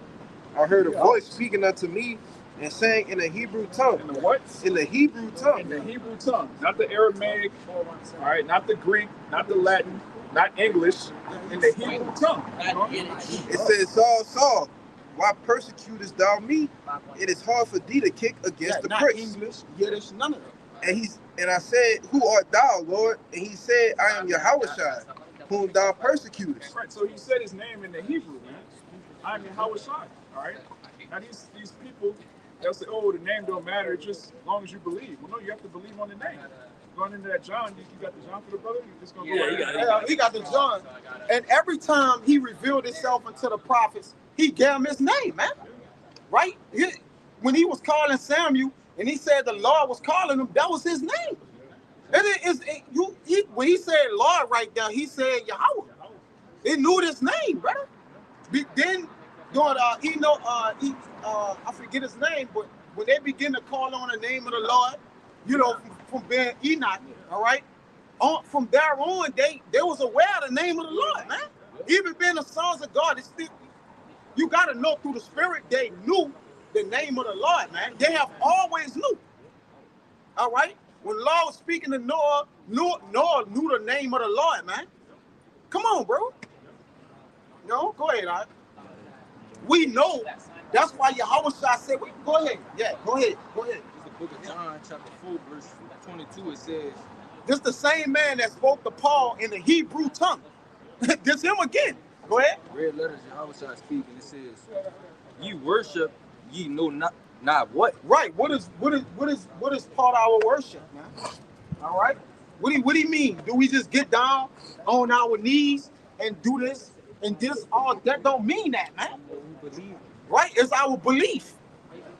I heard a voice speaking unto me and saying in the Hebrew tongue. In the what? In the Hebrew tongue. In the Hebrew tongue, not the Aramaic. All right, not the Greek, not the Latin. Not English, in the Hebrew tongue. It says, Saul, Saul, why persecutest thou me? It is hard for thee to kick against the pricks. English, Yiddish, none of them. And I said, who art thou, Lord? And he said, I am Yahushua, whom thou persecutest. Right, so he said his name in the Hebrew, man. I am Yahushua, all right? Now these people, they'll say, oh, the name don't matter, just as long as you believe. Well, no, you have to believe on the name. Going into that John, you got the John for the brother? He got the John. And every time he revealed himself unto the prophets, he gave him his name, man. Right? When he was calling Samuel and he said the Lord was calling him, that was his name. And when he said Lord right there, he said Yahweh. They knew this name, brother. Then I forget his name, but when they begin to call on the name of the Lord, from being Enoch, all right? from there on, they was aware of the name of the Lord, man. Even being the sons of God, it's still, you got to know through the Spirit they knew the name of the Lord, man. They have always knew. All right? When the Lord was speaking to Noah, Noah knew the name of the Lord, man. Come on, bro. No, go ahead, all right? We know. That's why Yahweh said, go ahead. Yeah, go ahead. Go ahead. It's the book of John, chapter 4, verse 22. It says, this the same man that spoke to Paul in the Hebrew tongue. This him again. Go ahead. Red letters, Yahweh shall speak, and it says, ye worship, ye know not what. Right. What is part of our worship, man? All right. What do you mean? Do we just get down on our knees and do this and this? All that don't mean that, man. Right? It's our belief.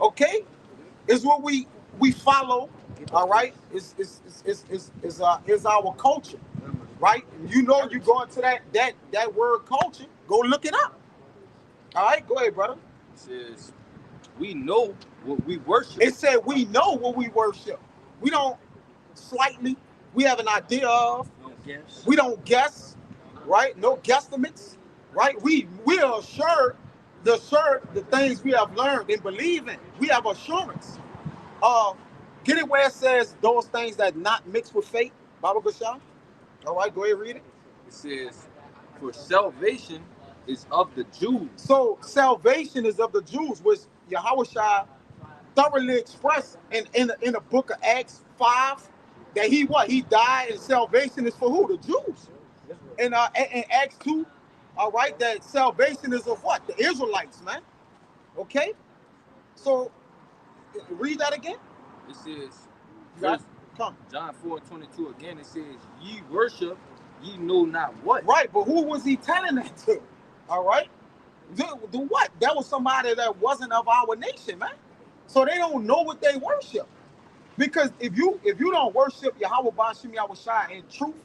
Okay? It's what we follow. All right? It's our culture. Right? You know, you go into that word culture, go look it up. All right, go ahead, brother. It says, we know what we worship. It said we know what we worship. We don't slightly, we have an idea of. We don't guess, right? No guesstimates, right? We are assured the things we have learned and believe in. We have assurance. Get it where it says those things that not mixed with faith, Baba Gashah. All right, go ahead, read it. It says, for salvation is of the Jews. So salvation is of the Jews, which Yahweh Shai thoroughly expressed in the book of Acts 5, that he died, and salvation is for who? The Jews. And in Acts 2, all right, that salvation is of what? The Israelites, man. Okay? So read that again. It says, come. John 4:22 again, it says, ye worship, ye know not what. Right, but who was he telling that to? All right? Do what? That was somebody that wasn't of our nation, man. So they don't know what they worship. Because if you don't worship Yahweh Bashim Yahweh Shai in truth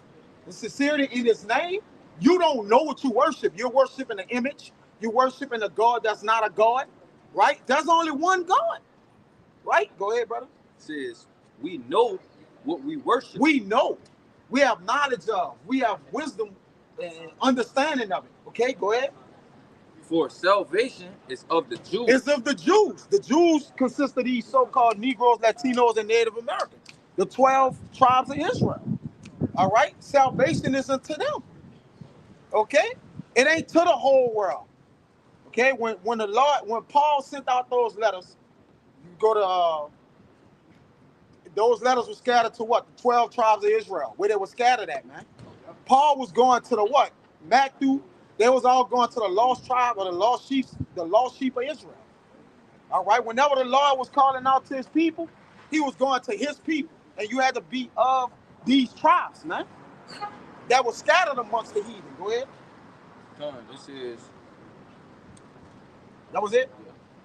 and sincerity in his name, you don't know what you worship. You're worshiping an image. You're worshiping a God that's not a God, right? There's only one God, right? Go ahead, brother. It says, we know what we worship. We know. We have knowledge of. We have wisdom and understanding of it. Okay, go ahead. For salvation is of the Jews. It's of the Jews. The Jews consist of these so-called Negroes, Latinos, and Native Americans. The 12 tribes of Israel. All right? Salvation is unto them. Okay? It ain't to the whole world. Okay? When Paul sent out those letters, you go to those letters were scattered to what? The 12 tribes of Israel, where they were scattered at, man. Paul was going to the what? Matthew. They was all going to the lost tribe or the lost sheep of Israel. All right. Whenever the Lord was calling out to his people, he was going to his people. And you had to be of these tribes, man. That was scattered amongst the heathen. Go ahead. This is. That was it?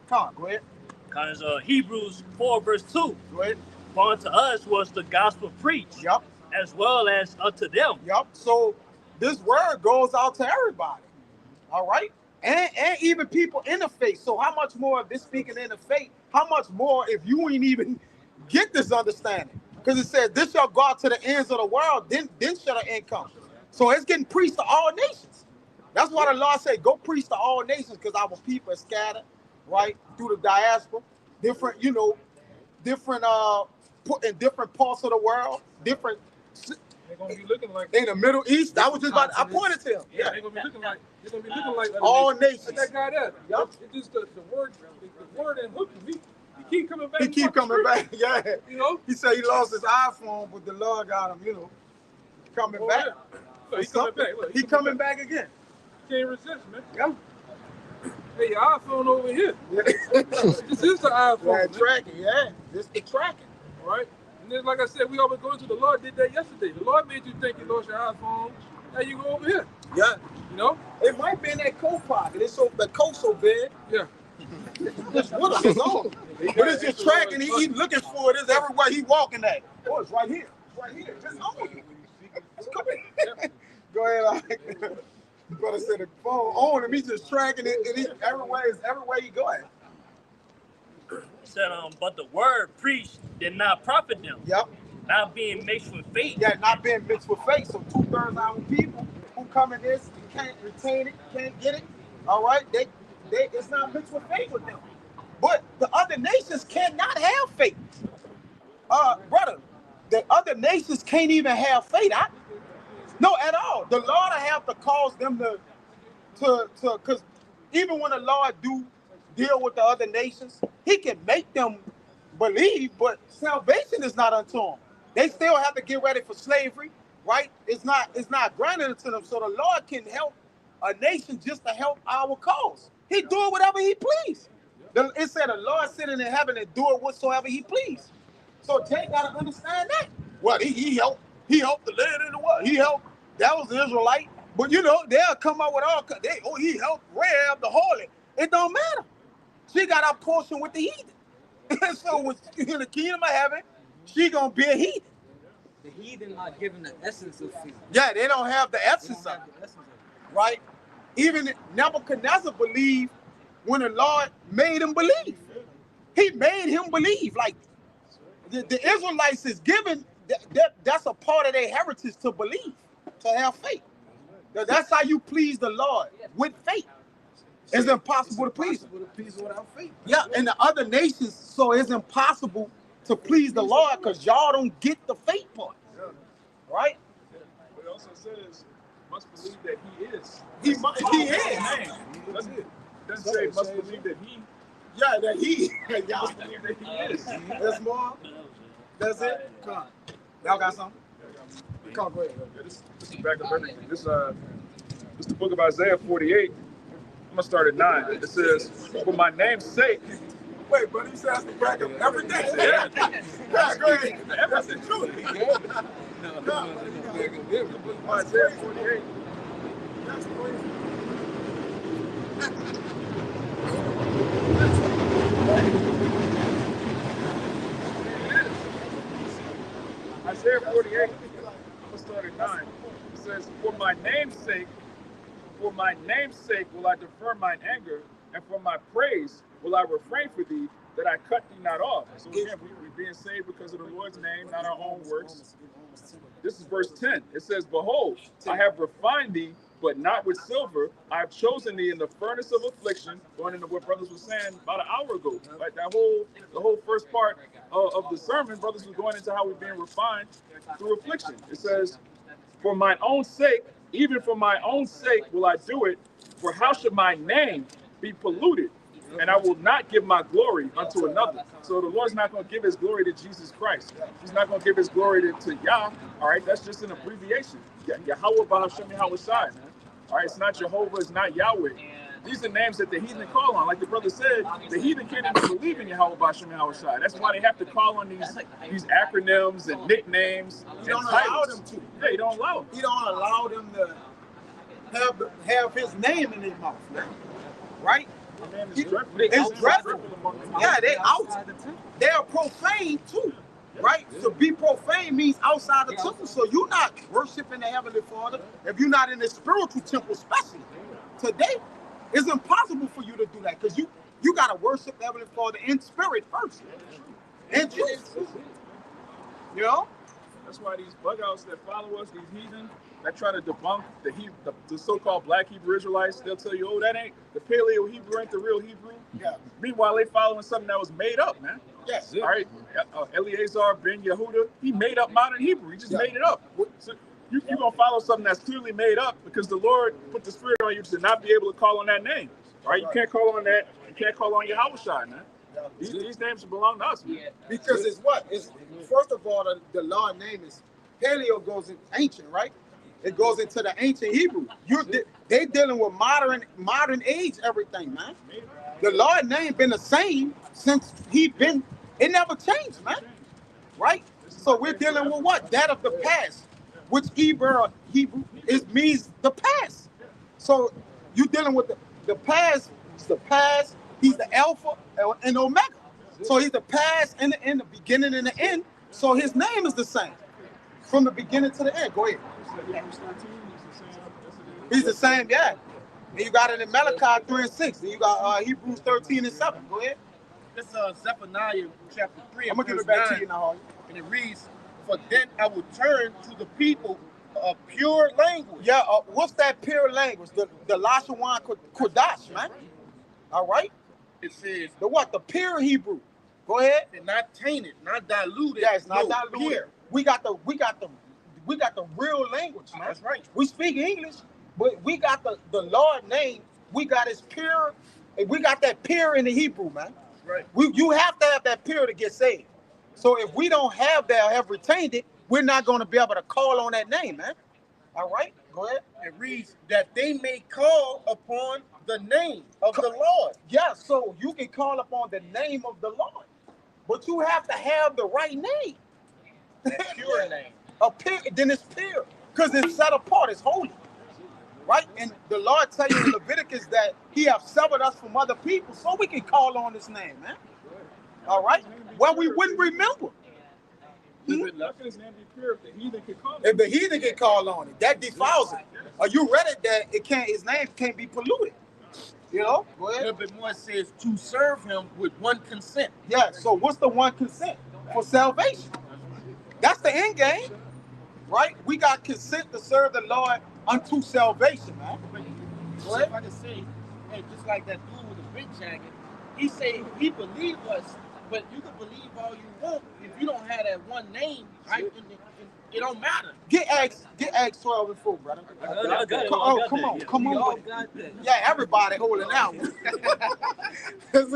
Come on, go ahead. Because Hebrews 4 verse 2. Go ahead. For unto us was the gospel preached. Yep. As well as unto them. Yep. So this word goes out to everybody. All right. And even people in the faith. So how much more of this speaking in the faith? How much more if you ain't even get this understanding? Because it says, this shall go out to the ends of the world, then shall the end come. So it's getting preached to all nations. That's why the Lord said, go preach to all nations, because our people are scattered, right, through the diaspora, different put in different parts of the world, different. They're gonna be looking like in the Middle East. I was just about. I pointed to him. Yeah, they're gonna be looking like all nations. Like that guy there. Yep. It's just the word and hook. He keep coming back. He keep coming back. Yeah. You know. He said he lost his iPhone, but the Lord got him. Coming back. Yeah. Look, he's coming back. Look, he coming back again. Can't resist, man. Yeah. Hey, your iPhone over here. Yeah. This is the iPhone. Yeah, tracking. Yeah, this the tracking. All right. And then, like I said, we always go into the Lord did that yesterday. The Lord made you think you lost your iPhone. Now you go over here. Yeah. You know? It might be in that coat pocket. It's so the coat so big. Yeah. It's with him. It's on. But it's just tracking. He looking for it. It's everywhere he walking at. Oh, it's right here. It's right here. Just on you. It's coming. Go ahead. Brother said the phone on him. He's just tracking it, and everywhere he go at. Said, but the word preached did not profit them. Yep. not being mixed with faith. Yeah, not being mixed with faith. So 2/3 of our people who come in this and can't retain it, can't get it. All right, they it's not mixed with faith with them. But the other nations cannot have faith. Brother, the other nations can't even have faith. No, at all. The Lord have to cause them to because even when the Lord do deal with the other nations, he can make them believe, but salvation is not unto them. They still have to get ready for slavery, right? It's not granted to them. So the Lord can help a nation just to help our cause. He do it whatever he please. It said the Lord sitting in heaven and do it whatsoever he please. So Jay gotta understand that. Well, he helped the land in the world. He helped. That was the Israelite. But you know, they'll come up with all he helped Rahab the harlot. It don't matter. She got a portion with the heathen. So when in the kingdom of heaven, she gonna be a heathen. The heathen not given the essence of faith. Yeah, they don't have the essence of it. Right? Even Nebuchadnezzar believed when the Lord made him believe. He made him believe. Like the Israelites is given, that's a part of their heritage to believe, to have faith. That's how you please the Lord, with faith. It's impossible to please him. Without faith. Yeah, and the other nations, so it's impossible to please the Lord because y'all don't get the faith part. Right? But it also says, must believe that he is. He is. It doesn't say must believe that he. Yeah, that he. Y'all must believe that he is. That's more. That's it. Come on. Y'all got something? Come on, go ahead. Yeah, this is back up everything. This is the book of Isaiah 48. I'm gonna start at 9. It says, "For my name's sake." Wait, but he says to back up everything. Yeah. Yeah, go ahead. That's the truth. Isaiah 48. That's crazy. Isaiah 48. I'm gonna start at 9. It says, "For my name's sake will I defer mine anger, and for my praise will I refrain for thee, that I cut thee not off." So again, we're being saved because of the Lord's name, not our own works. This is verse 10. It says, "Behold, I have refined thee, but not with silver. I have chosen thee in the furnace of affliction." Going into what brothers were saying about an hour ago. Like the whole first part of the sermon, brothers were going into how we're being refined through affliction. It says, "For mine own sake, even for my own sake will I do it, for how should my name be polluted? And I will not give my glory unto another." So the Lord's not going to give his glory to Jesus Christ. He's not going to give his glory to Yah. All right, that's just an abbreviation. Yahweh Bahashem Yahweh Shai, man. All right, it's not Jehovah, it's not Yahweh. These are names that the heathen call on. Like the brother said, the heathen can't even believe in Yahweh Bahashem Yahweh Shai. That's why they have to call on these acronyms and nicknames. You don't allow them to. Yeah, you don't allow them. You don't allow them to have his name in their mouth, right? It's dreadful. Yeah, they are profane too, right? To be profane means outside the temple. So you're not worshiping the Heavenly Father if you're not in the spiritual temple, especially today. It's impossible for you to do that because you got to worship the Heavenly Father in spirit first, in truth. You know? That's why these bug outs that follow us, these heathen, that try to debunk the so-called black Hebrew Israelites, they'll tell you, oh, that ain't the Paleo Hebrew, ain't the real Hebrew. Yeah. Meanwhile, they following something that was made up, man. Yes. All right. Eleazar ben Yehuda, he made up modern Hebrew. He just made it up. So you're going to follow something that's clearly made up because the Lord put the Spirit on you to not be able to call on that name. All right. You can't call on that. You can't call on Yahweh Shai, man. These names belong to us, man. Because it's what? It's first of all, the Lord name is Paleo goes in ancient, right? It goes into the ancient Hebrew. They dealing with modern age everything, man. The Lord name been the same since it never changed, man. Right? So we're dealing with what? That of the past, which Hebrew means the past. So you're dealing with the past. It's the past. He's the Alpha and Omega. So he's the past and the beginning and the end. So his name is the same from the beginning to the end. Go ahead. He's the same, yeah. And you got it in Malachi 3:6. And you got Hebrews 13:7. Go ahead. It's Zephaniah chapter 3. I'm gonna give it back to you now. And it reads, For then I will turn to the people a pure language. Yeah, what's that pure language? The Lashawan Kodash, man. All right? It says The what? The pure Hebrew. Go ahead. and not tainted, not diluted. Yeah, it's not no, diluted. pure. We got the real language, man. That's right. We speak English, but we got the Lord name. We got his pure. We got that pure in the Hebrew, man. Right. You have to have that pure to get saved. So if we don't have that or have retained it, we're not going to be able to call on that name, man. All right, go ahead. It reads that they may call upon the name of the Lord. Yeah, so you can call upon the name of the Lord, but you have to have the right name. Pure name. Then it's pure, because it's set apart, it's holy. Right? And the Lord tell you in Leviticus that he have severed us from other people so we can call on his name, man. All right? Well, we wouldn't remember. How can his name be pure if the heathen can call If the heathen can call on it, that defiles it. Are you read it that it can't? His name can't be polluted. You know? Go A ahead. little bit more says to serve him with one consent. Yeah, so what's the one consent? For salvation. That's the end game. Right? We got consent to serve the Lord unto salvation, man. Go ahead. If I can say, hey, just like that dude with the big jacket, he say he believe us, but you can believe all you want if you don't have that one name, right? It don't matter. Get Acts 12 and 4, brother. I got it. Come on. Yeah, everybody holding out. it is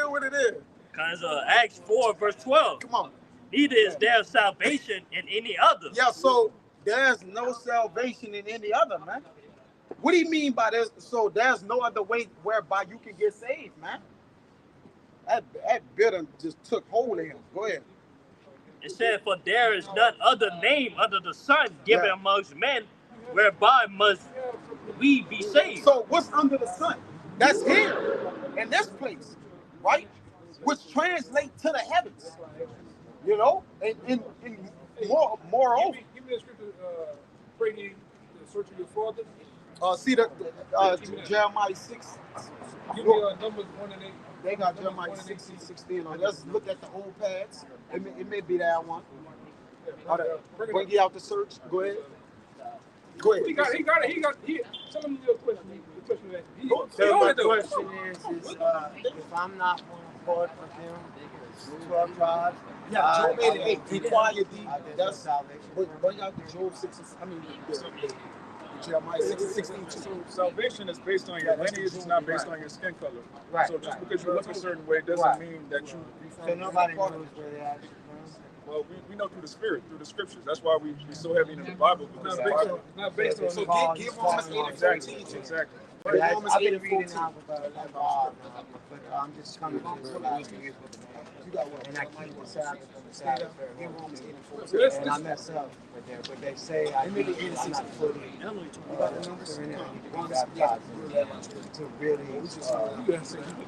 what it is. Because Acts 4 verse 12. Come on. Neither is there salvation in any other. Yeah, so there's no salvation in any other, man. What do you mean by this? So there's no other way whereby you can get saved, man. That bit just took hold of him. Go ahead. It said, for there is none other name under the sun given amongst men whereby must we be saved. So what's under the sun? That's here, in this place, right? Which translate to the heavens. You know, and moreover. Give me a scripture, pray ye the search of your father. See Jeremiah 6. Give me Numbers 1 and 8. They got Jeremiah 16 on. Let's look at the old pads. It may be that one. Bring you out the search. Go ahead. He got it. Tell him your question. The question is if I'm not one part of them, 12 tribes. Yeah, Job 88. Inquire thee. That's bring out the Job 6. Jeremiah 16. So salvation is based on your lineage. It's not based on your skin color. Right. So just because you look a certain way doesn't mean that you. So nobody knows where they are. Well, we know through the Spirit, through the Scriptures. That's why we so heavy in the Bible. Because the Bible, Not based on. So give Romans 8 and 14. Exactly. I've been reading out about God, but I'm just coming to realize and I keep the Sabbath on the Sabbath. And I mess up with them, but they say I'm not fully. You got the numbers in there. I need to be baptized to really.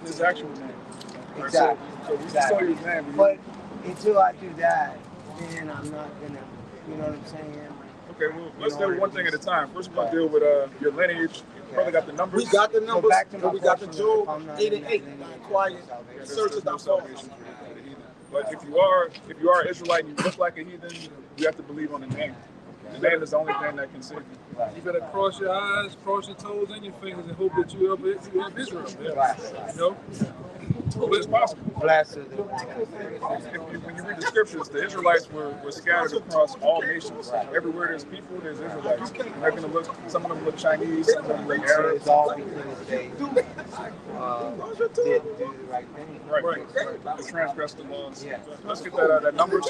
His actual name. Exactly. So we saw his name. But until I do that, then I'm not gonna. You know what I'm saying? Okay, well, let's do one thing at a time. First, we're going to deal with your lineage. You probably got the numbers. We got the numbers, but we got the Job 8 and 8. Inquire, search it out. But if you are Israelite and you look like a heathen, you have to believe on the name. The name is the only thing that can save you. You better cross your eyes, cross your toes and your fingers, and hope that you help Israel. You know? But it's possible. Blessed. When you read the scriptures, the Israelites were scattered across all nations. Everywhere there's people, there's Israelites. And they're going to look, some of them look Chinese, some of them look Arab. It's all because they didn't do the right thing. Right. They transgressed the laws. Yeah. Let's get that numbers.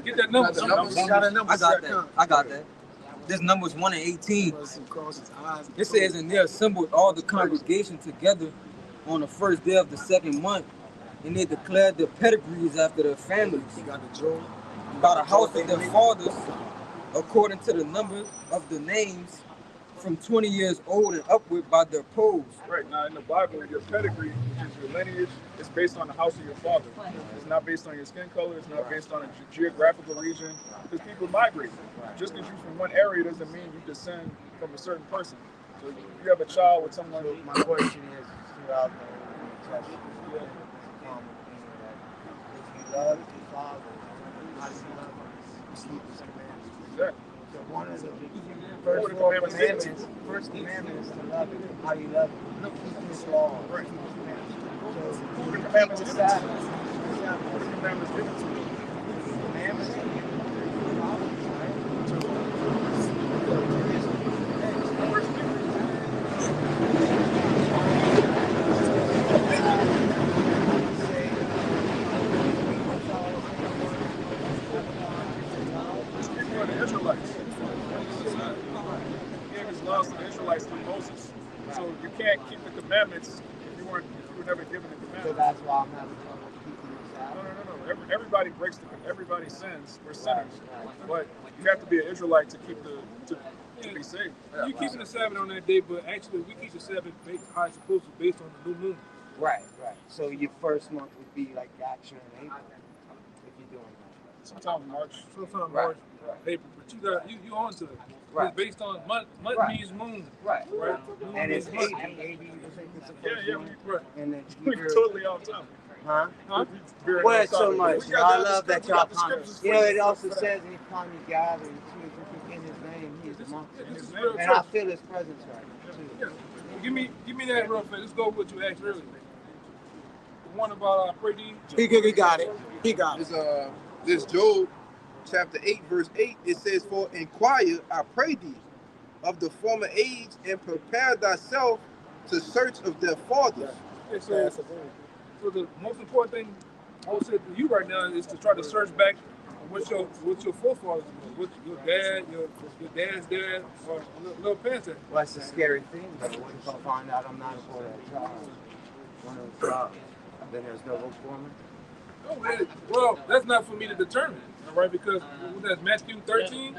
Get that number. I got that. This Numbers 1 and 18. It says, and they assembled all the congregation together on the first day of the second month, and they declared their pedigrees after their families, by the house of their fathers, according to the number of the names, from 20 years old and upward by their poles. Right, now in the Bible, your pedigree, which is your lineage, is based on the house of your father. It's not based on your skin color, it's not based on a geographical region, because people migrate. Just because you're from one area doesn't mean you descend from a certain person. So if you have a child with someone... My question is, throughout the Testament, if you love your father, how do you love him? keep His commandments. Exactly. So one of the What first the four commandments commandments, first commandment is to love Him. How you love Him? Keep His law. Right. Keep His commandments. So Who the keep commandments the given to Sabbath. us? Who the commandments given to us? Commandments are given to the prophets, right? People are the Israelites. He gave his laws to the Israelites through Moses. So you can't keep the commandments if you were never given the So commandments. that's why I'm having trouble keeping the Sabbath. No. Everybody breaks everybody sins. We're sinners. But you have to be an Israelite to keep to be saved. You keeping the Sabbath on that day, but actually we keep the Sabbath how it's supposed to be based on the new moon. Right. So your first month would be like actually in April if you're doing that. Sometime in March. Sometime Right. March, April, but you on to it. Right. It's based on month Right. means moon. Right. Moon And it's means 80. month. 80 you think it's the Yeah, first yeah, month? Right. And then We're Hebrew. totally off topic. Huh? Huh? Well, it's so much. We You know, got I the love that scriptures- we y'all got the come. scriptures You know, it for also that. says anytime you gather and two or three in His name, He is amongst Yeah, us. this is real And I church. feel His presence right now, too. Yeah. Well, give me that real fast. Let's go with what you asked earlier. The one about pray thee. He got it. He got it. This Job chapter 8, verse 8, it says, "For inquire, I pray thee, of the former age, and prepare thyself to search of their fathers." Yeah, so the most important thing I would say to you right now is to try to search back what your forefathers did, what your dad, your dad's dad, or little parents did. Well, that's the scary thing, though. What if I find out I'm not a part of that tribe? One of the tribes. Then there's no hope for me? No, well, that's not for me to determine, all right? Because that's Matthew 13.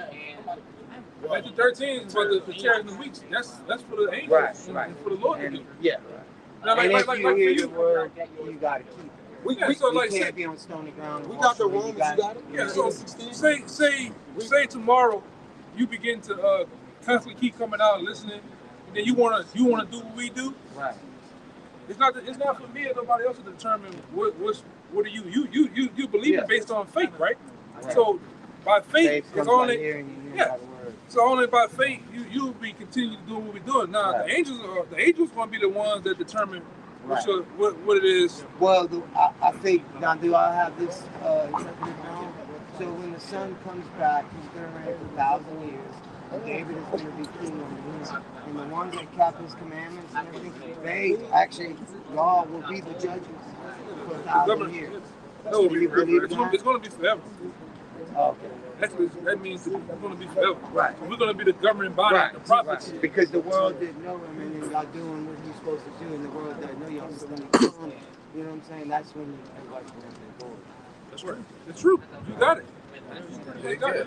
Matthew 13 is for the chariots and the weeks. That's for the angels and for the Lord to do. Yeah. Now, And if you for hear you, the word, you got to keep it. We so You like can't say, be on stony ground. we got the walking. Romans. You got it. yeah, so say tomorrow you begin to constantly keep coming out and listening, and then you wanna do what we do. Right. It's not for me or nobody else to determine what are you believe it based on faith, right? So by faith, it's only so only by faith you'll be continue doing what we're doing. Now the angels gonna be the ones that determine what it is. Well, I think now. Do I have this interpreted wrong? So when the son comes back, he's going to reign for 1,000 years. And David is going to be king on the earth. And the ones that kept His commandments and everything, they actually, y'all will be the judges for 1,000 years. No, Do you believe in that? it's going to be forever. Okay. That means it's going to be forever. Right. So we're going to be the governing body, the prophets. Right. Because the world didn't know Him, and then y'all doing what He's supposed to do, and the world doesn't know y'all still in Him. You know what I'm saying? That's when everybody's going to be bored. That's right. It's true. You got it. You got it.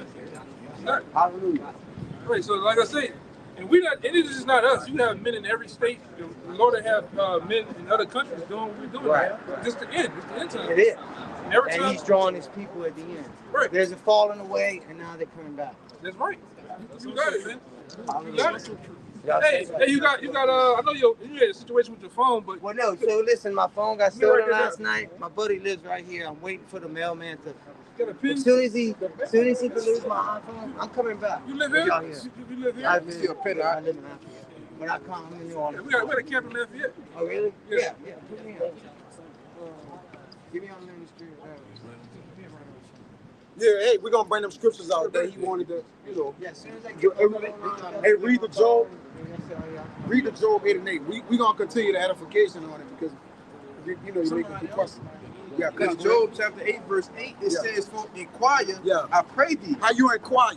Hallelujah. Right. So like I say, and it is just not us. You have men in every state. The Lord have men in other countries doing what we're doing. Right. Just the end. It's the end time. It is. And every And time, He's drawing His people at the end. Right. There's a falling away, and now they're coming back. That's right. You got it, man. You got it. Y'all Hey, say that. you got. I know you had a situation with your phone, but Well, no. So listen, my phone got Let me write stolen that last down. night. My buddy lives right here. I'm waiting for the mailman to. got a pin. As soon as he can lose my iPhone, I'm coming back. You live With here? y'all You live here? I You see a pin, I live in Lafayette, but I come. I'm in New Orleans. We got a camp in Lafayette. Oh, really? Yeah. Yeah. Put me on. Give me on the street. Yeah, hey, we're gonna bring them scriptures out that he wanted to, Yeah, as soon as I Hey, get read the Job. Read the Job 8 and 8. We gonna continue the edification on it because you make a good question. Yeah, This Job chapter 8, verse 8, it says, "For inquire, I pray thee." How you inquire?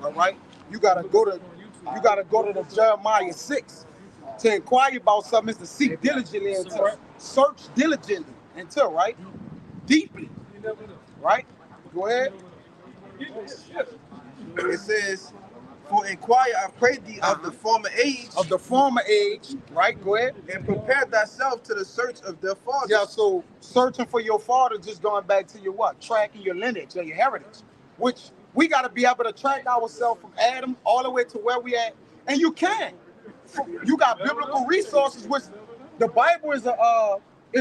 All right, you gotta go to the Jeremiah 6 to inquire about something. Is to seek diligently until, search diligently until, right, deeply, right. Go ahead. It says, "For inquire, I pray thee of the former age, right? Go ahead. And prepare thyself to the search of their fathers." Yeah, so searching for your father, just going back to your what? Tracking your lineage or your heritage, which we got to be able to track ourselves from Adam all the way to where we at. And you can. You got biblical resources, which the Bible is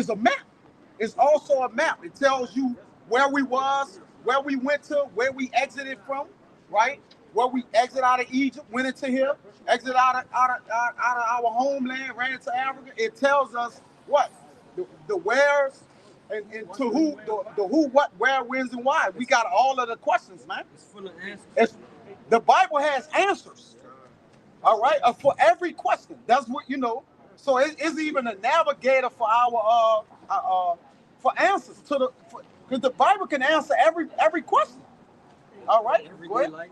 a map. It's also a map. It tells you where we was, where we went to, where we exited from, right? Where we exit out of Egypt, went into here, exit out of our homeland, ran into Africa. It tells us what? The wheres and to who, the who, what, where, whens, and why. We got all of the questions, man. It's full of answers. The Bible has answers. All right, for every question. That's what you know. So it's even a navigator for our for answers to the, because the Bible can answer every question. All right. Everyday life.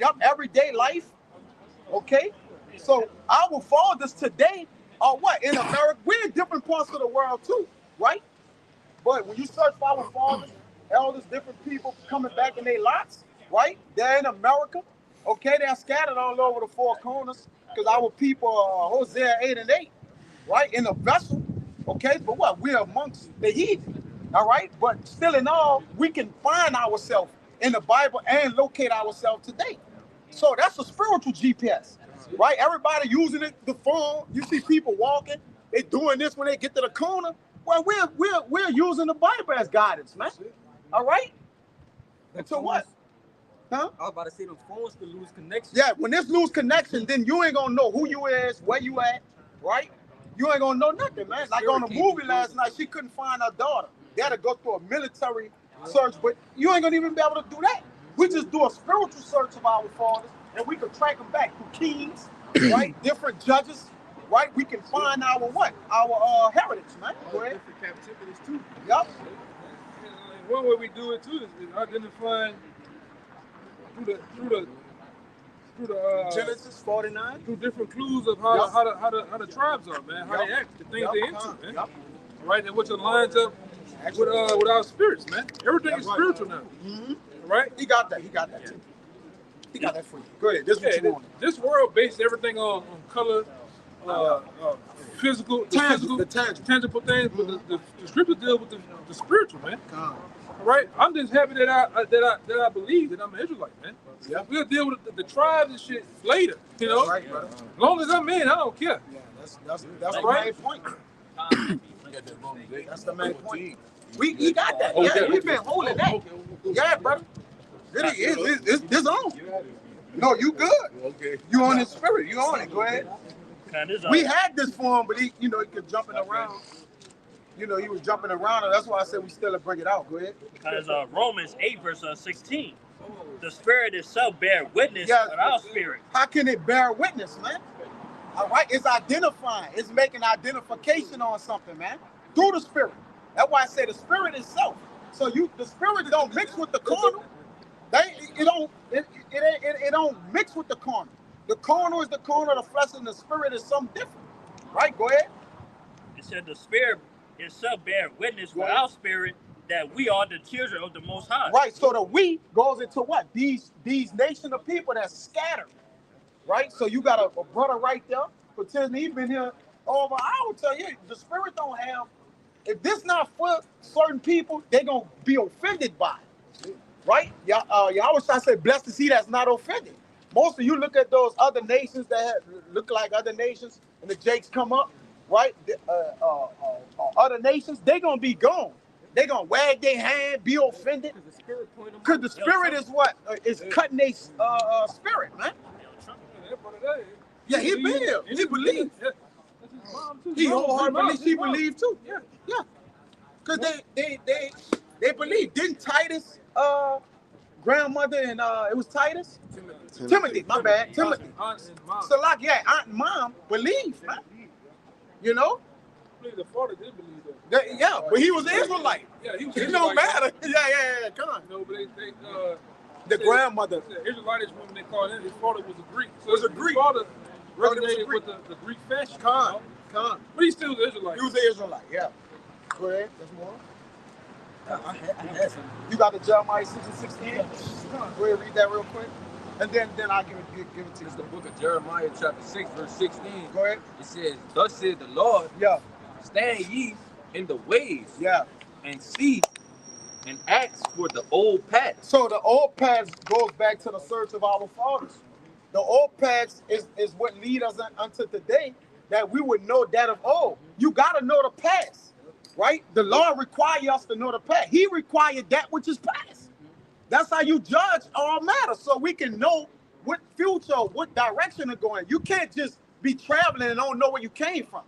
Yep, everyday life. Okay. So our fathers today are what? In America, we're in different parts of the world too, right? But when you search for our fathers, elders, different people coming back in their lots, right? They're in America. Okay, they're scattered all over the four corners because our people are Hosea 8 and 8, right? In a vessel. Okay, but what? We're amongst the heathen. All right, but still in all, we can find ourselves in the Bible and locate ourselves today. So that's a spiritual GPS, right? Everybody using it, the phone. You see people walking, they doing this when they get to the corner. Well, we're using the Bible as guidance, man. All right. Until what? Huh? I was about to say them phones could lose connection. Yeah, when this lose connection, then you ain't gonna know who you is, where you at, right? You ain't gonna know nothing, man. Like on the movie last night, she couldn't find her daughter. They had to go through a military search, but you ain't gonna even be able to do that. We just do a spiritual search of our fathers, and we can track them back through kings, right? Different judges, right? We can find our what? Our heritage, man. Go ahead. Different captivities too. Yep. One way we do it too is identifying through the Genesis 49. through different clues of how the tribes are, man, how they act, the things they into, man. Yep. Right, and which aligns up with our spirits, man. Everything is spiritual now. Mm-hmm. Right? He got that. He got that too. He got that for you. Go ahead. This is what you want. This world based everything on color, physical, Tangible tangible things, but the scripture deal with the spiritual, man. Right? I'm just happy that I believe that I'm an Israelite, man. Yeah. We'll deal with the tribes and shit later, you know. That's right, brother. As long as I'm in, I don't care. Yeah, that's the right. main point. That's the main point. We got that. Okay. Yeah, we've been holding that. Yeah, brother. This on. No, you good. Okay. You on his spirit. You on it. Go ahead. We had this for him, but he kept jumping around. He was jumping around, and that's why I said we still bring it out. Go ahead. Because Romans 8 verse 16, the Spirit itself bear witness with our spirit. How can it bear witness, man? All right, it's identifying. It's making identification on something, man, through the Spirit. That's why I say the Spirit itself. So the Spirit don't mix with the carnal. It don't mix with the carnal. The carnal is the carnal, the flesh, and the Spirit is something different. Right? Go ahead. It said the Spirit itself bear witness with our spirit that we are the children of the Most High. Right. So the we goes into what? These nation of people that's scattered. Right. So you got a brother right there pretending he's been here over. I will tell you, the Spirit don't have. If this not for certain people, they're gonna be offended by it. Right? Y'all I say, blessed is he that's not offended. Most of you look at those other nations that look like other nations, and the Jakes come up, right? Other nations, they're gonna be gone. They're gonna wag their hand, be offended, because the Spirit is what is cutting their spirit, man. Yeah, he been here. He believed. He wholeheartedly believed. She believed too. Yeah. Because they believe. Didn't Titus grandmother and it was Titus? Timothy, my bad. Timothy. So like aunt and mom believed, man. You know? The father did believe that. Yeah, but he was an Israelite. Yeah, he was It don't matter. Yeah, come on. No, but The grandmother. The Israelitish woman they called him, his father was a Greek. So Was a Greek. His father Right, he was a resonated Greek. with the Greek fashion. Con. But he still was an Israelite. He was an Israelite, yeah. Go ahead. There's more. I had some. You got the Jeremiah 6 and 16? Go ahead, read that real quick. And then I'll give it to you. It's the book of Jeremiah, chapter 6, verse 16. Go ahead. It says, thus said the Lord, Yeah. stand ye in the ways Yeah. and see and ask for the old paths. So the old paths goes back to the search of our fathers. The old paths is what lead us unto today, that we would know that of old. You got to know the past, right? The Lord requires us to know the past. He required that which is past. That's how you judge all matters, so we can know what future, what direction to go in. You can't just be traveling and don't know where you came from.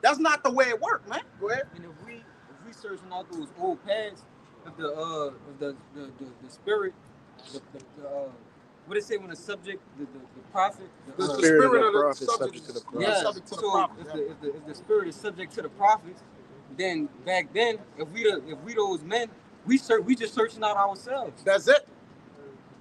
That's not the way it works, man. Go ahead. And if we searching out those old paths of the spirit, what they say when the subject, the prophet, The Spirit of spirit the of the prophet subject subject to the yeah, prophet. subject to the so prophet. if the spirit is subject to the prophets, then back then, if we those men, we just searching out ourselves. That's it.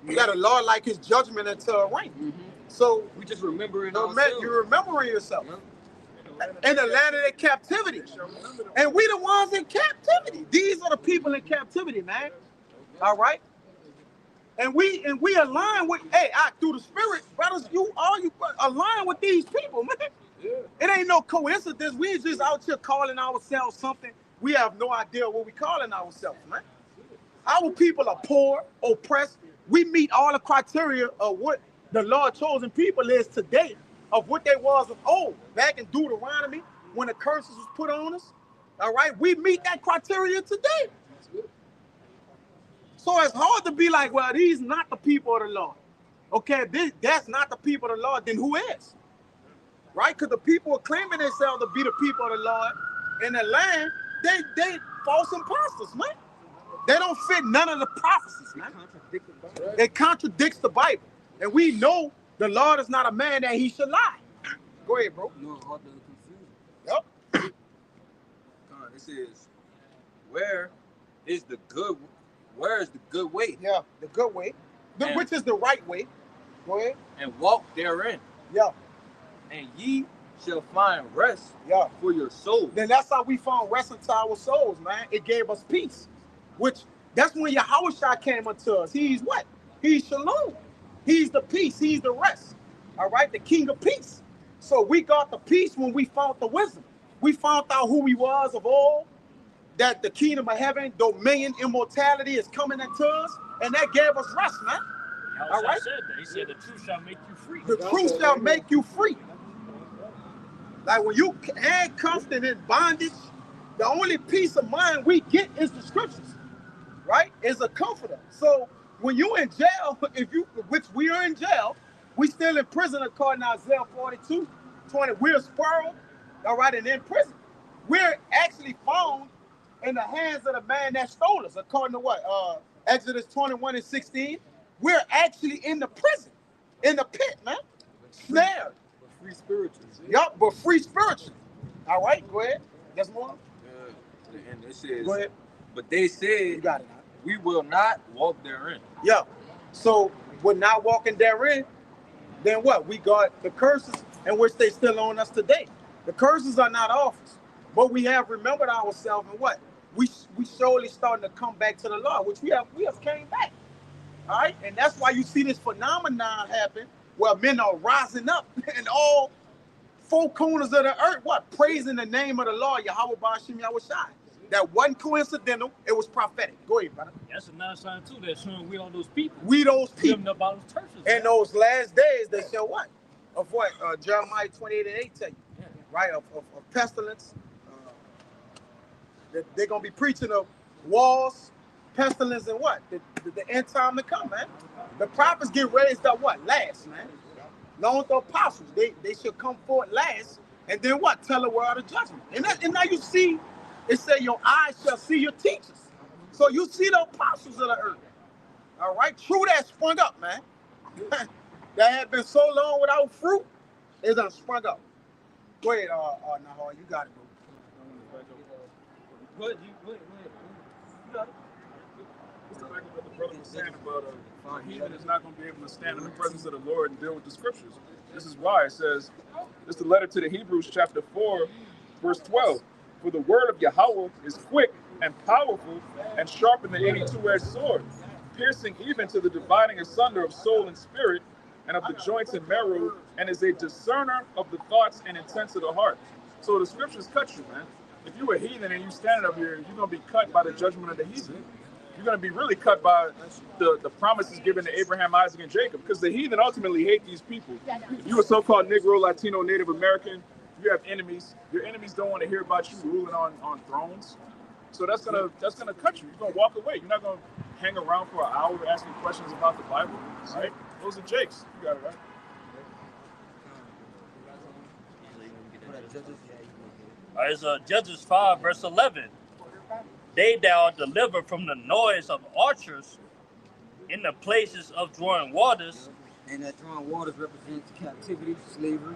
You got a Lord like his judgment into a rank. Mm-hmm. So We just remembering no, ourselves. you're remembering yourself Yeah. in the land of their captivity. And we the ones in captivity. These are the people in captivity, man. All right? And we align with, through the spirit, brothers, you align with these people, man. It ain't no coincidence. We ain't just out here calling ourselves something. We have no idea what we calling ourselves, man. Our people are poor, oppressed. We meet all the criteria of what the Lord chosen people is today, of what they was of old, back in Deuteronomy, when the curses was put on us. All right, we meet that criteria today. So it's hard to be like, well, these not the people of the Lord. Okay, that's not the people of the Lord, then who is? Right? Because the people are claiming themselves to be the people of the Lord in the land, they false imposters, man. They don't fit none of the prophecies, man. It contradicts the Bible. And we know the Lord is not a man that he should lie. Go ahead, bro. No, all the confusion. Yep. This is where is the good way? Yeah, the good way. And- Which is the right way. Go ahead. And walk therein, Yeah, and ye shall find rest yeah. for your soul. Then that's how we found rest into our souls, man. It gave us peace. Which, that's when Yahushua came unto us. He's what? He's shalom. He's the peace. He's the rest. All right? The king of peace. So we got the peace when we found the wisdom. We found out who we was of old, that the kingdom of heaven, dominion, immortality is coming into us, and that gave us rest, man. All right? Said that. He said the truth shall make you free. The truth shall make you free. Like when you handcuffed and in bondage, the only peace of mind we get is the scriptures, right? Is a comforter. So when you in jail, which we are in jail, we still in prison according to Isaiah 42:20. We're spoiled, all right, and in prison. We're actually found in the hands of the man that stole us, according to what? Exodus 21:16. We're actually in the prison, in the pit, man. Snared. Free spiritually. Yup, but free spiritually. All right, go ahead. There's more. And it says, Go ahead. but they said, You got it. we will not walk therein. Yeah. So we're not walking therein. Then what? We got the curses in which they still on us today. The curses are not off us, but we have remembered ourselves and what? We surely starting to come back to the Lord, which we have came back. All right, and that's why you see this phenomenon happen where men are rising up in all four corners of the earth. What? Praising the name of the Lord, Yahweh Ba'ashem Yahushai. That wasn't coincidental. It was prophetic. Go ahead, brother. That's another sign too. That's showing we are those people. We those people. Living about those churches. In those last days, they shall what? Of what? Jeremiah 28:8 tell you, right? Of pestilence. They're going to be preaching of wars, pestilence, and what? The end time to come, man. The prophets get raised up what? Last, man. Along with the apostles. They shall come forth last, and then what? Tell the world of judgment. And now you see, it say your eyes shall see your teachers. So you see the apostles of the earth. All right? True that sprung up, man. That had been so long without fruit, it done sprung up. Go ahead, Nahar, you got it, bro. What? You got it. It's like what the brother was saying about a heathen is not going to be able to stand in the presence of the Lord and deal with the scriptures. This is why it says, it's the letter to the Hebrews chapter 4, verse 12. For the word of Yahweh is quick and powerful and sharper than any two-edged sword, piercing even to the dividing asunder of soul and spirit and of the joints and marrow, and is a discerner of the thoughts and intents of the heart. So the scriptures cut you, man. If you're a heathen and you standing up here, you're going to be cut by the judgment of the heathen. You're going to be really cut by the promises given to Abraham, Isaac, and Jacob, because the heathen ultimately hate these people. If you're a so-called Negro, Latino, Native American, you have enemies. Your enemies don't want to hear about you ruling on thrones. So that's gonna cut you. You're gonna walk away. You're not gonna hang around for an hour asking questions about the Bible, right? Those are jakes. You got it right. All right, so Judges 5, verse 11. They that are delivered from the noise of archers in the places of drawing waters. And that drawing waters represents captivity, slavery.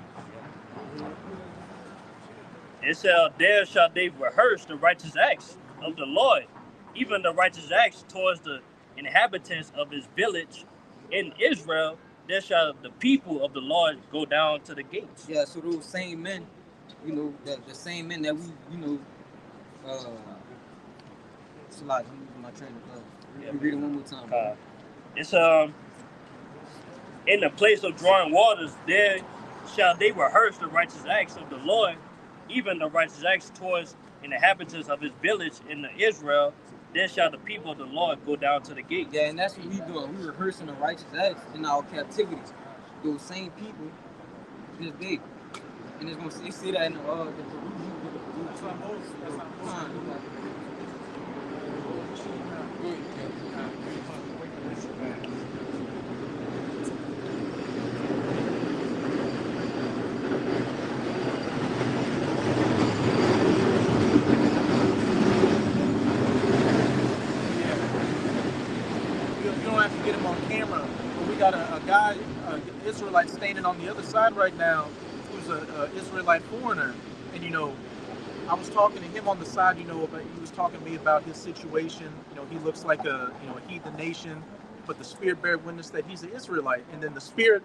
It said, there shall they rehearse the righteous acts of the Lord, even the righteous acts towards the inhabitants of his village in Israel. There shall the people of the Lord go down to the gates. Yeah, so those same men, you know, the same men that we, you know, it's a lot. I'm losing my train of thought. Yeah. Read it one more time. Bro. It's in the place of drawing waters, there shall they rehearse the righteous acts of the Lord, even the righteous acts towards the inhabitants of his village in the Israel. Then shall the people of the Lord go down to the gate. Yeah, and that's what we doing. We rehearsing the righteous acts in our captivities. Those same people, this big, and it's gonna see that in the Get him on camera, but we got a guy, Israelite, standing on the other side right now, who's a Israelite foreigner, and you know, I was talking to him on the side, you know, about, he was talking to me about his situation. You know, he looks like a heathen nation, but the Spirit bear witness that he's an Israelite, and then the Spirit,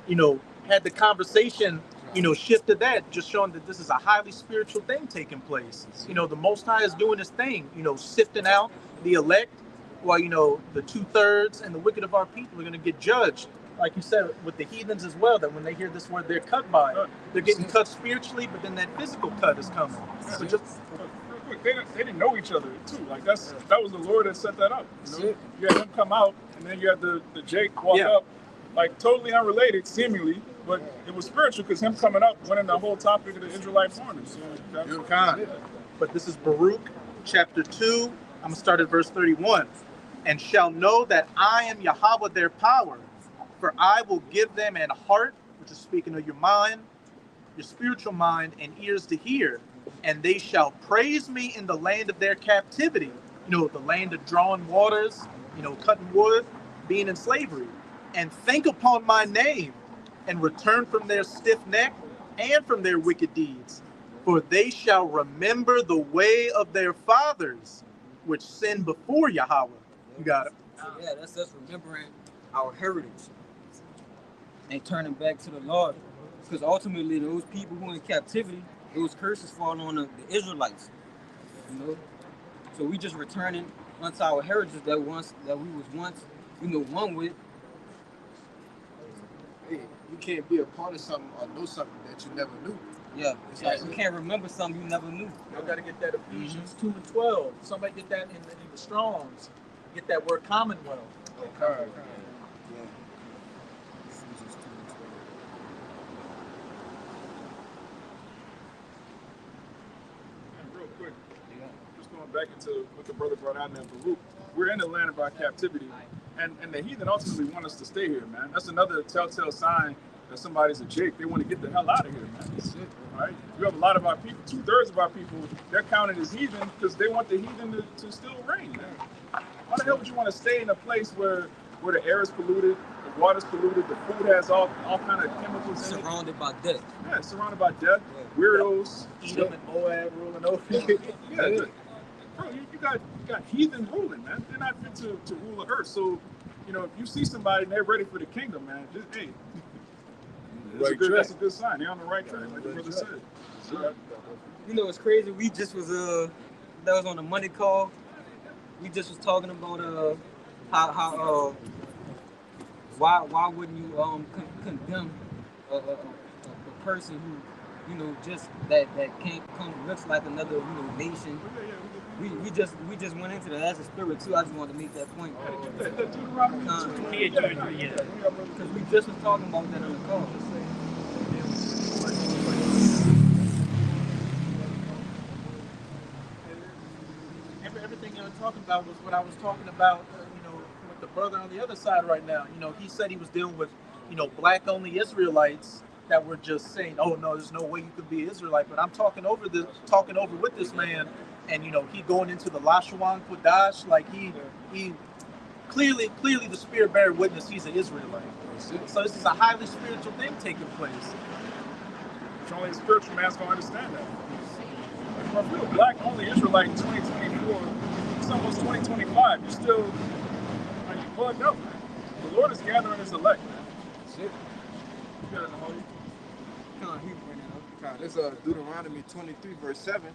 you know, had the conversation, you know, shifted that, just showing that this is a highly spiritual thing taking place. You know, the Most High is doing his thing, you know, sifting out the elect. Well, you know, the 2/3 and the wicked of our people are going to get judged. Like you said, with the heathens as well, that when they hear this word, they're cut by it. They're getting cut spiritually, but then that physical cut is coming. So just real quick, they didn't know each other too. Like that was the Lord that set that up. You know? You had him come out, and then you had the Jake walk up, like totally unrelated, seemingly, but it was spiritual because him coming up went in the whole topic of the Israelite foreigners. So but this is Baruch chapter 2. I'm gonna start at verse 31. And shall know that I am Yahweh their power, for I will give them an heart, which is speaking of your mind, your spiritual mind, and ears to hear, and they shall praise me in the land of their captivity. You know, the land of drawing waters, you know, cutting wood, being in slavery, and think upon my name, and return from their stiff neck and from their wicked deeds, for they shall remember the way of their fathers, which sinned before Yahweh. You got it. So yeah, that's us remembering our heritage and turning back to the Lord. Because ultimately, those people who are in captivity, those curses fall on the Israelites. You know, so we just returning unto our heritage that we was once, you know, one with. Hey, you can't be a part of something or know something that you never knew. Yeah, it's like you can't remember something you never knew. I got to get that Ephesians 2:12. Somebody get that in the Strongs. Get that word commonwealth. Oh, yeah. And real quick, just going back into what the brother brought out in that Baruch, we're in the land of our captivity, and the heathen ultimately want us to stay here, man. That's another telltale sign that somebody's a Jake. They want to get the hell out of here, man. That's it, right? You have a lot of our people, 2/3 of our people, they're counted as heathen because they want the heathen to still reign, man. Why the hell would you want to stay in a place where the air is polluted, the water's polluted, the food has all kind of chemicals in it? Surrounded by death. Yeah, surrounded by death, weirdos, Edom and Moab ruling over. yeah, bro, you got heathen ruling, man. They're not fit to rule the earth. So, you know, if you see somebody and they're ready for the kingdom, man, just hey, that's a good sign. They're on the right track, like the brother said. So, you know, it's crazy. We just was that was on the Monday call. We just was talking about how why wouldn't you condemn a person who, you know, just that can't come, looks like another, you know, nation. We just went into that as a spirit too. I just wanted to make that point. Because we just was talking about that on the call. Everything you were talking about was what I was talking about, you the brother on the other side right now. You know, he said he was dealing with, you know, black only Israelites that were just saying, "Oh no, there's no way you could be an Israelite." But I'm talking over with this man, and you know, he going into the Lashawan Kodash, like he clearly the Spirit bear witness he's an Israelite. So this is a highly spiritual thing taking place. It's only a spiritual man's gonna understand that. Like, if you're a black only Israelite in 2024, it's almost 2025. You're still like, you plugged up. The Lord is gathering his elect. That's it. You got it, Holy. This is Deuteronomy 23, verse 7.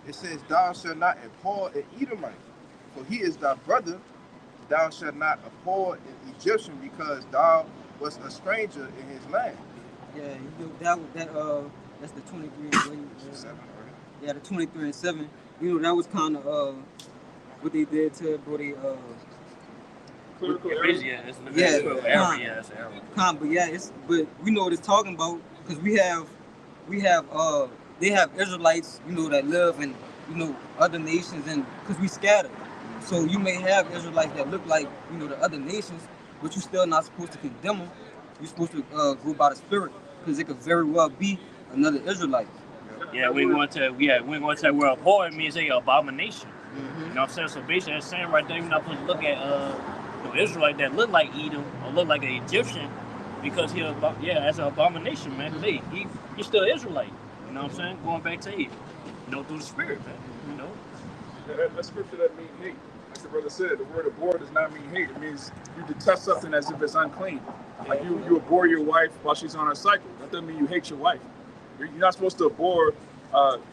It says, "Thou shalt not abhor an Edomite, for he is thy brother. Thou shalt not abhor an Egyptian, because thou wast a stranger in his land." Yeah, that's the 23 and 7. Yeah, the 23 and 7. You know, that was kind of what they did to Brody. Yeah, it's an area. But we know what it's talking about because they have Israelites, you know, that live in, you know, other nations, and because we scattered. So you may have Israelites that look like, you know, the other nations, but you're still not supposed to condemn them. You're supposed to go by the Spirit, because it could very well be another Israelite. Yeah, we're going to say where abhor means a abomination. You know what I'm saying? So basically, that's saying right there, you're not supposed to look at Israelite that look like Edom or look like an Egyptian, because that's an abomination, man. He's still Israelite. You know what I'm saying? Going back to Edom, you know, through the Spirit, man. You know. Yeah, that scripture that means hate. Like the brother said, the word abhor does not mean hate. It means you detest something as if it's unclean. Like you abhor your wife while she's on her cycle. That doesn't mean you hate your wife. You're not supposed to abhor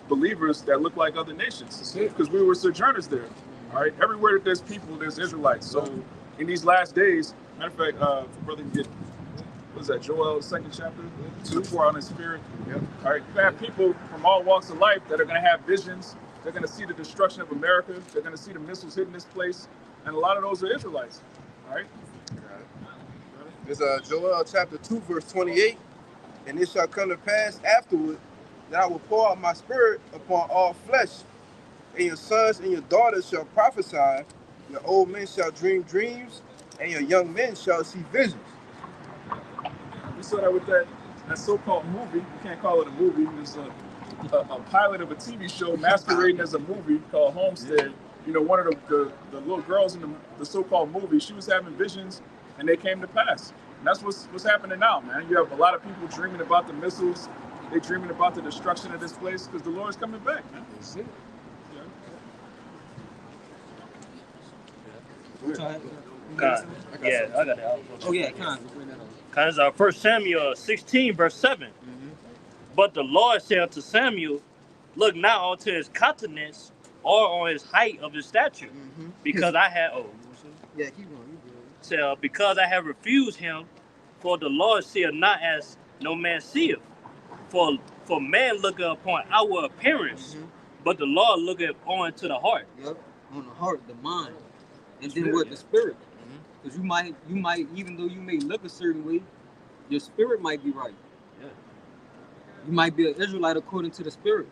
believers that look like other nations, because we were sojourners there. All right, everywhere that there's people, there's Israelites. So in these last days, matter of fact, brother, get what is that? Joel 2nd chapter, 2, pour out his Spirit. Yep. All right, you have people from all walks of life that are going to have visions. They're going to see the destruction of America. They're going to see the missiles hitting this place, and a lot of those are Israelites. All right. This Joel chapter 2, verse 28. "And it shall come to pass afterward that I will pour out my Spirit upon all flesh, and your sons and your daughters shall prophesy, your old men shall dream dreams, and your young men shall see visions." We saw that with that so-called movie. You can't call it a movie. It's a pilot of a TV show masquerading as a movie called Homestead. You know, one of the little girls in the so-called movie, she was having visions, and they came to pass. And that's what's happening now, man. You have a lot of people dreaming about the missiles. They're dreaming about the destruction of this place, because the Lord's coming back, man. That's it. Yeah, I got that. Oh yeah, Because 1 Samuel 16, verse 7. "But the Lord said unto Samuel, Look not unto his countenance or on his height of his stature, because I have because I have refused him, for the Lord seeth not as no man seeth. For man looketh upon outward appearance, but the Lord looketh on to the heart." Yep, on the heart, the mind, and then what, the spirit. Because you might, even though you may look a certain way, your spirit might be right. Yeah. You might be an Israelite according to the spirit.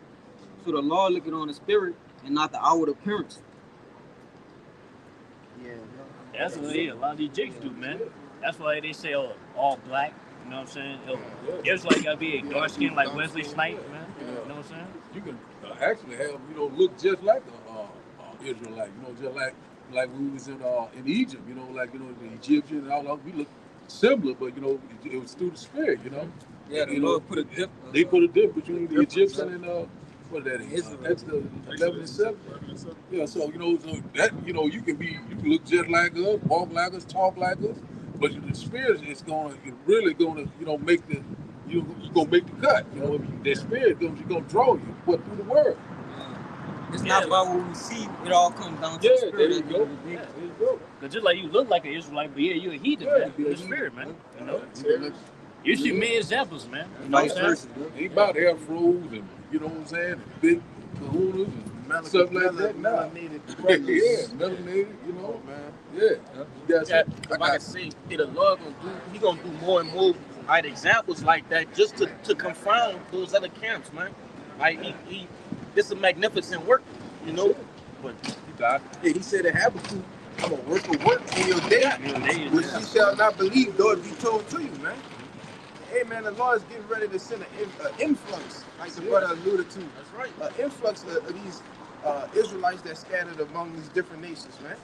So the Lord looking on the spirit and not the outward appearance. Yeah. That's what a lot of these jigs do, man. That's why they say, all black. You know what I'm saying? Israelite gotta be a dark skin like Wesley Snipes, man. You know what I'm saying? You can actually have, look just like the Israelite. Just like we was in Egypt. The Egyptian and all that. We look similar, but it was through the Spirit. Yeah, the Lord put a dip. They put a dip between the Egyptian and what that is? Exodus 11 and 7. Yeah, so that you can look just like us, walk like us, talk like us, but the Spirit is really going to make the you're gonna make the cut. That Spirit gonna draw you, but through the Word. It's not about what we see. It all comes down to the Spirit. There you go. Because just like you look like an Israelite, but you're a heathen, man. The Spirit, man. You see many examples, man. You know what I'm saying? Ain't about afros and what I'm saying, big kahunas and stuff like that. Melanated. Melanated. Man. Yeah. Like I say, the Lord He gonna do more and more examples like that, just to confound those other camps, man. Like it's a magnificent work, But he said in Habakkuk I'm a work of work in your day, which ye shall not believe, though it be told to you, man. Hey, man, the Lord is getting ready to send an influx, like the brother alluded to. That's right. An influx of these Israelites that scattered among these different nations, man.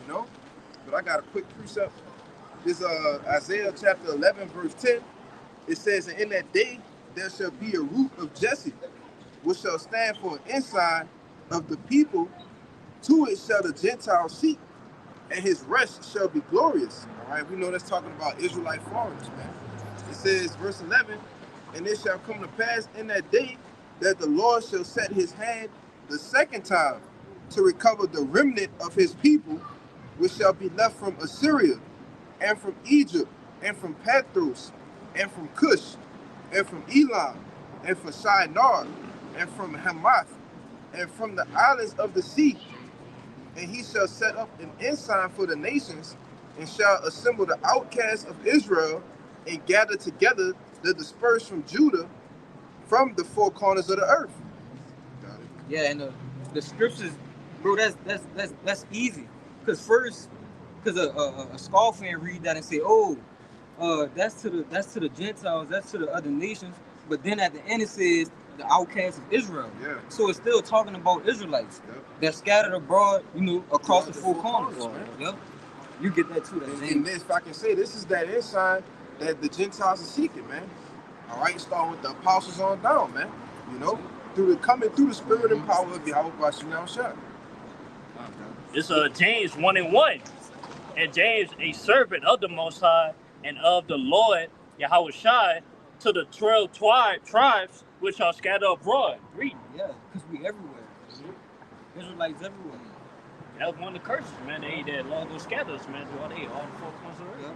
You know? But I got a quick precept. This Isaiah chapter 11, verse 10. It says, and in that day there shall be a root of Jesse, which shall stand for an ensign of the people. To it shall the Gentiles seek, and his rest shall be glorious. All right, we know that's talking about Israelite foreigners, man. It says, verse 11, and it shall come to pass in that day that the Lord shall set his hand the second time to recover the remnant of his people, which shall be left from Assyria, and from Egypt, and from Pathros, and from Cush, and from Elam, and from Shinar, and from Hamath, and from the islands of the sea. And he shall set up an ensign for the nations, and shall assemble the outcasts of Israel, and gather together the dispersed from Judah, from the four corners of the earth. Yeah, and the scriptures, bro, that's easy. Because first, because a scoffer read that and say, oh, that's to the Gentiles, that's to the other nations. But then at the end it says the outcasts of Israel. Yeah. So it's still talking about Israelites that scattered abroad, you know, across the four corners. Yep. You get that too. And this, if I can say, this is that ensign that the Gentiles are seeking, man. All right, starting with the apostles on down, man. You know, coming through the spirit and power of Yahweh Bashim Shah. It's James 1:1. And James, a servant of the Most High and of the Lord Yahweh Shai, to the 12 tribes which are scattered abroad. Read. Yeah, because we everywhere. Israelites everywhere. That was one of the curses, man. That Lord will scatter us, man, throughout all the four corners of the earth, man.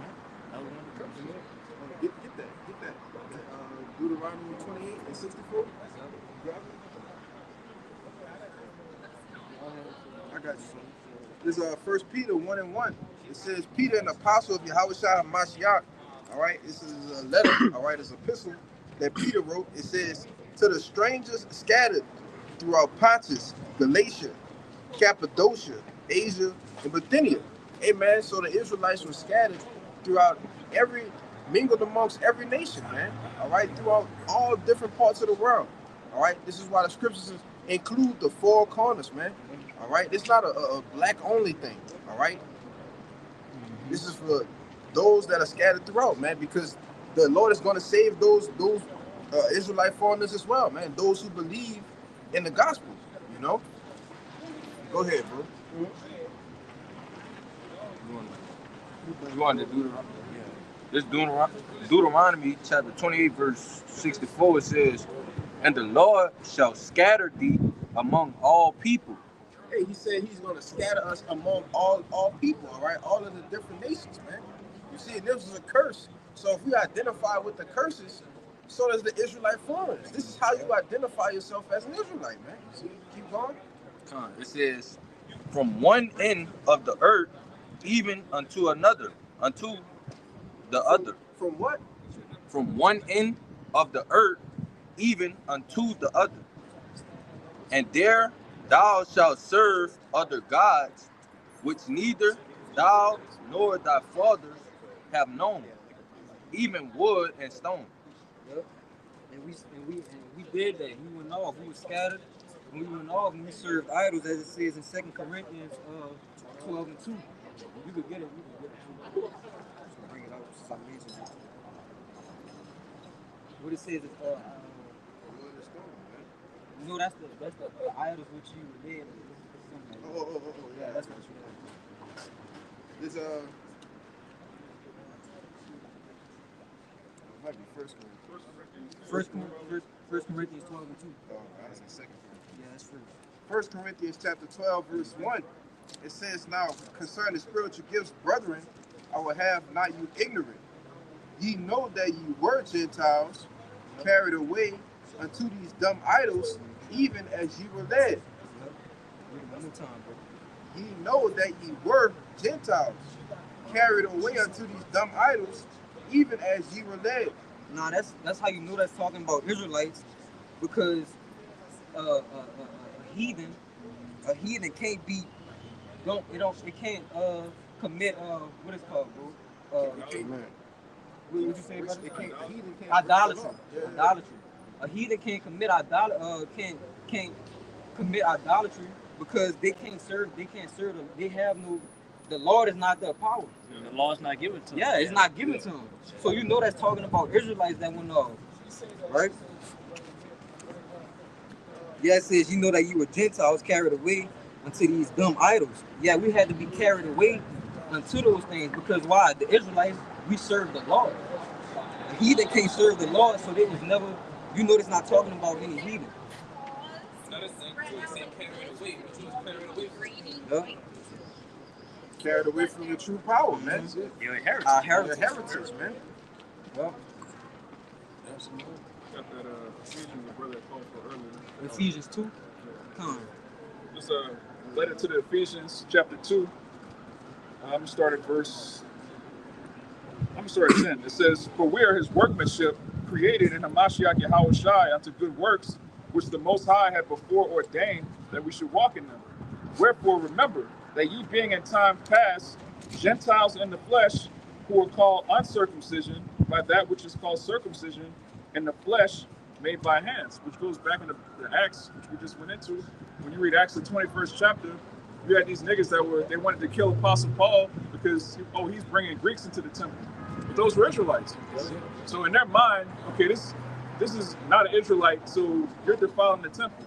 That was one of the curses. Get that. Deuteronomy 28 and 64. I got you. This is 1 Peter 1:1. It says, Peter, an apostle of Yahweh Shai HaMashiach. All right, this is a letter. All right, it's an epistle that Peter wrote. It says, to the strangers scattered throughout Pontus, Galatia, Cappadocia, Asia, and Bithynia. Amen. So the Israelites were scattered throughout mingled amongst every nation, man. All right, throughout all different parts of the world. All right, this is why the scriptures include the four corners, man. All right, it's not a black only thing. All right, this is for those that are scattered throughout, man, because the Lord is going to save those Israelite foreigners as well, man. Those who believe in the gospel, you know. Go ahead, bro. You want to Deuteronomy? This Deuteronomy chapter 28, verse 64, it says, and the Lord shall scatter thee among all people. Hey, he said he's going to scatter us among all people, all right? All of the different nations, man. You see, this is a curse. So if we identify with the curses, so does the Israelite foreigners. This is how you identify yourself as an Israelite, man. See, keep going. It says, from one end of the earth, even unto another, unto the other. From what? From one end of the earth, even unto the other. And there thou shalt serve other gods, which neither thou nor thy fathers have known, even wood and stone. Yep. And we did that. We went off. We were scattered. And we went off and we served idols, as it says in 2 Corinthians 12 and 2. You could get it. Bring it out since I mentioned it. What it says is no, that's the idols which you were dead. Yeah, that's what you know. This might be First Corinthians 12 and 2. Oh, that's the second. Yeah, that's first. 1 Corinthians chapter 12, verse 1. It says, now concerning spiritual gifts, brethren, I will have not you ignorant. Ye know that ye were Gentiles, carried away unto these dumb idols, even as ye were led. Ye know that ye were Gentiles, carried away unto these dumb idols, even as ye were led. Nah, that's how you know that's talking about Israelites, because a heathen can't be it can't commit what is called, bro? What you say about it? Idolatry. Idolatry. A heathen can't commit can't commit idolatry because they can't serve them. They have no. The Lord is not their power. The law is not given to them. Yeah, it's not given to them. So you know that's talking about Israelites that went off, right? Yeah, it says you know that you were Gentiles carried away unto these dumb idols. Yeah, we had to be carried away unto those things because why? The Israelites, we serve the Lord. The heathen can't serve the Lord, so they was never. You know, it's not talking about any heathen. Yeah. Carried away from the true power, man. Your inheritance. Our Your heritage. heritage, man. Yeah. Got that Ephesians, the brother called for earlier. Ephesians 2. Come on. Just letter to the Ephesians, chapter 2. I'm going to start at 10. It says, "For we are his workmanship, created in Hamashiach Yahweh Shai unto good works, which the Most High had before ordained that we should walk in them. Wherefore remember that ye being in time past Gentiles in the flesh, who are called uncircumcision by that which is called circumcision in the flesh made by hands," which goes back into the Acts, which we just went into. When you read Acts, the 21st chapter, you had these niggas they wanted to kill Apostle Paul because, he's bringing Greeks into the temple. But those were Israelites. So in their mind, okay, this is not an Israelite, so you're defiling the temple.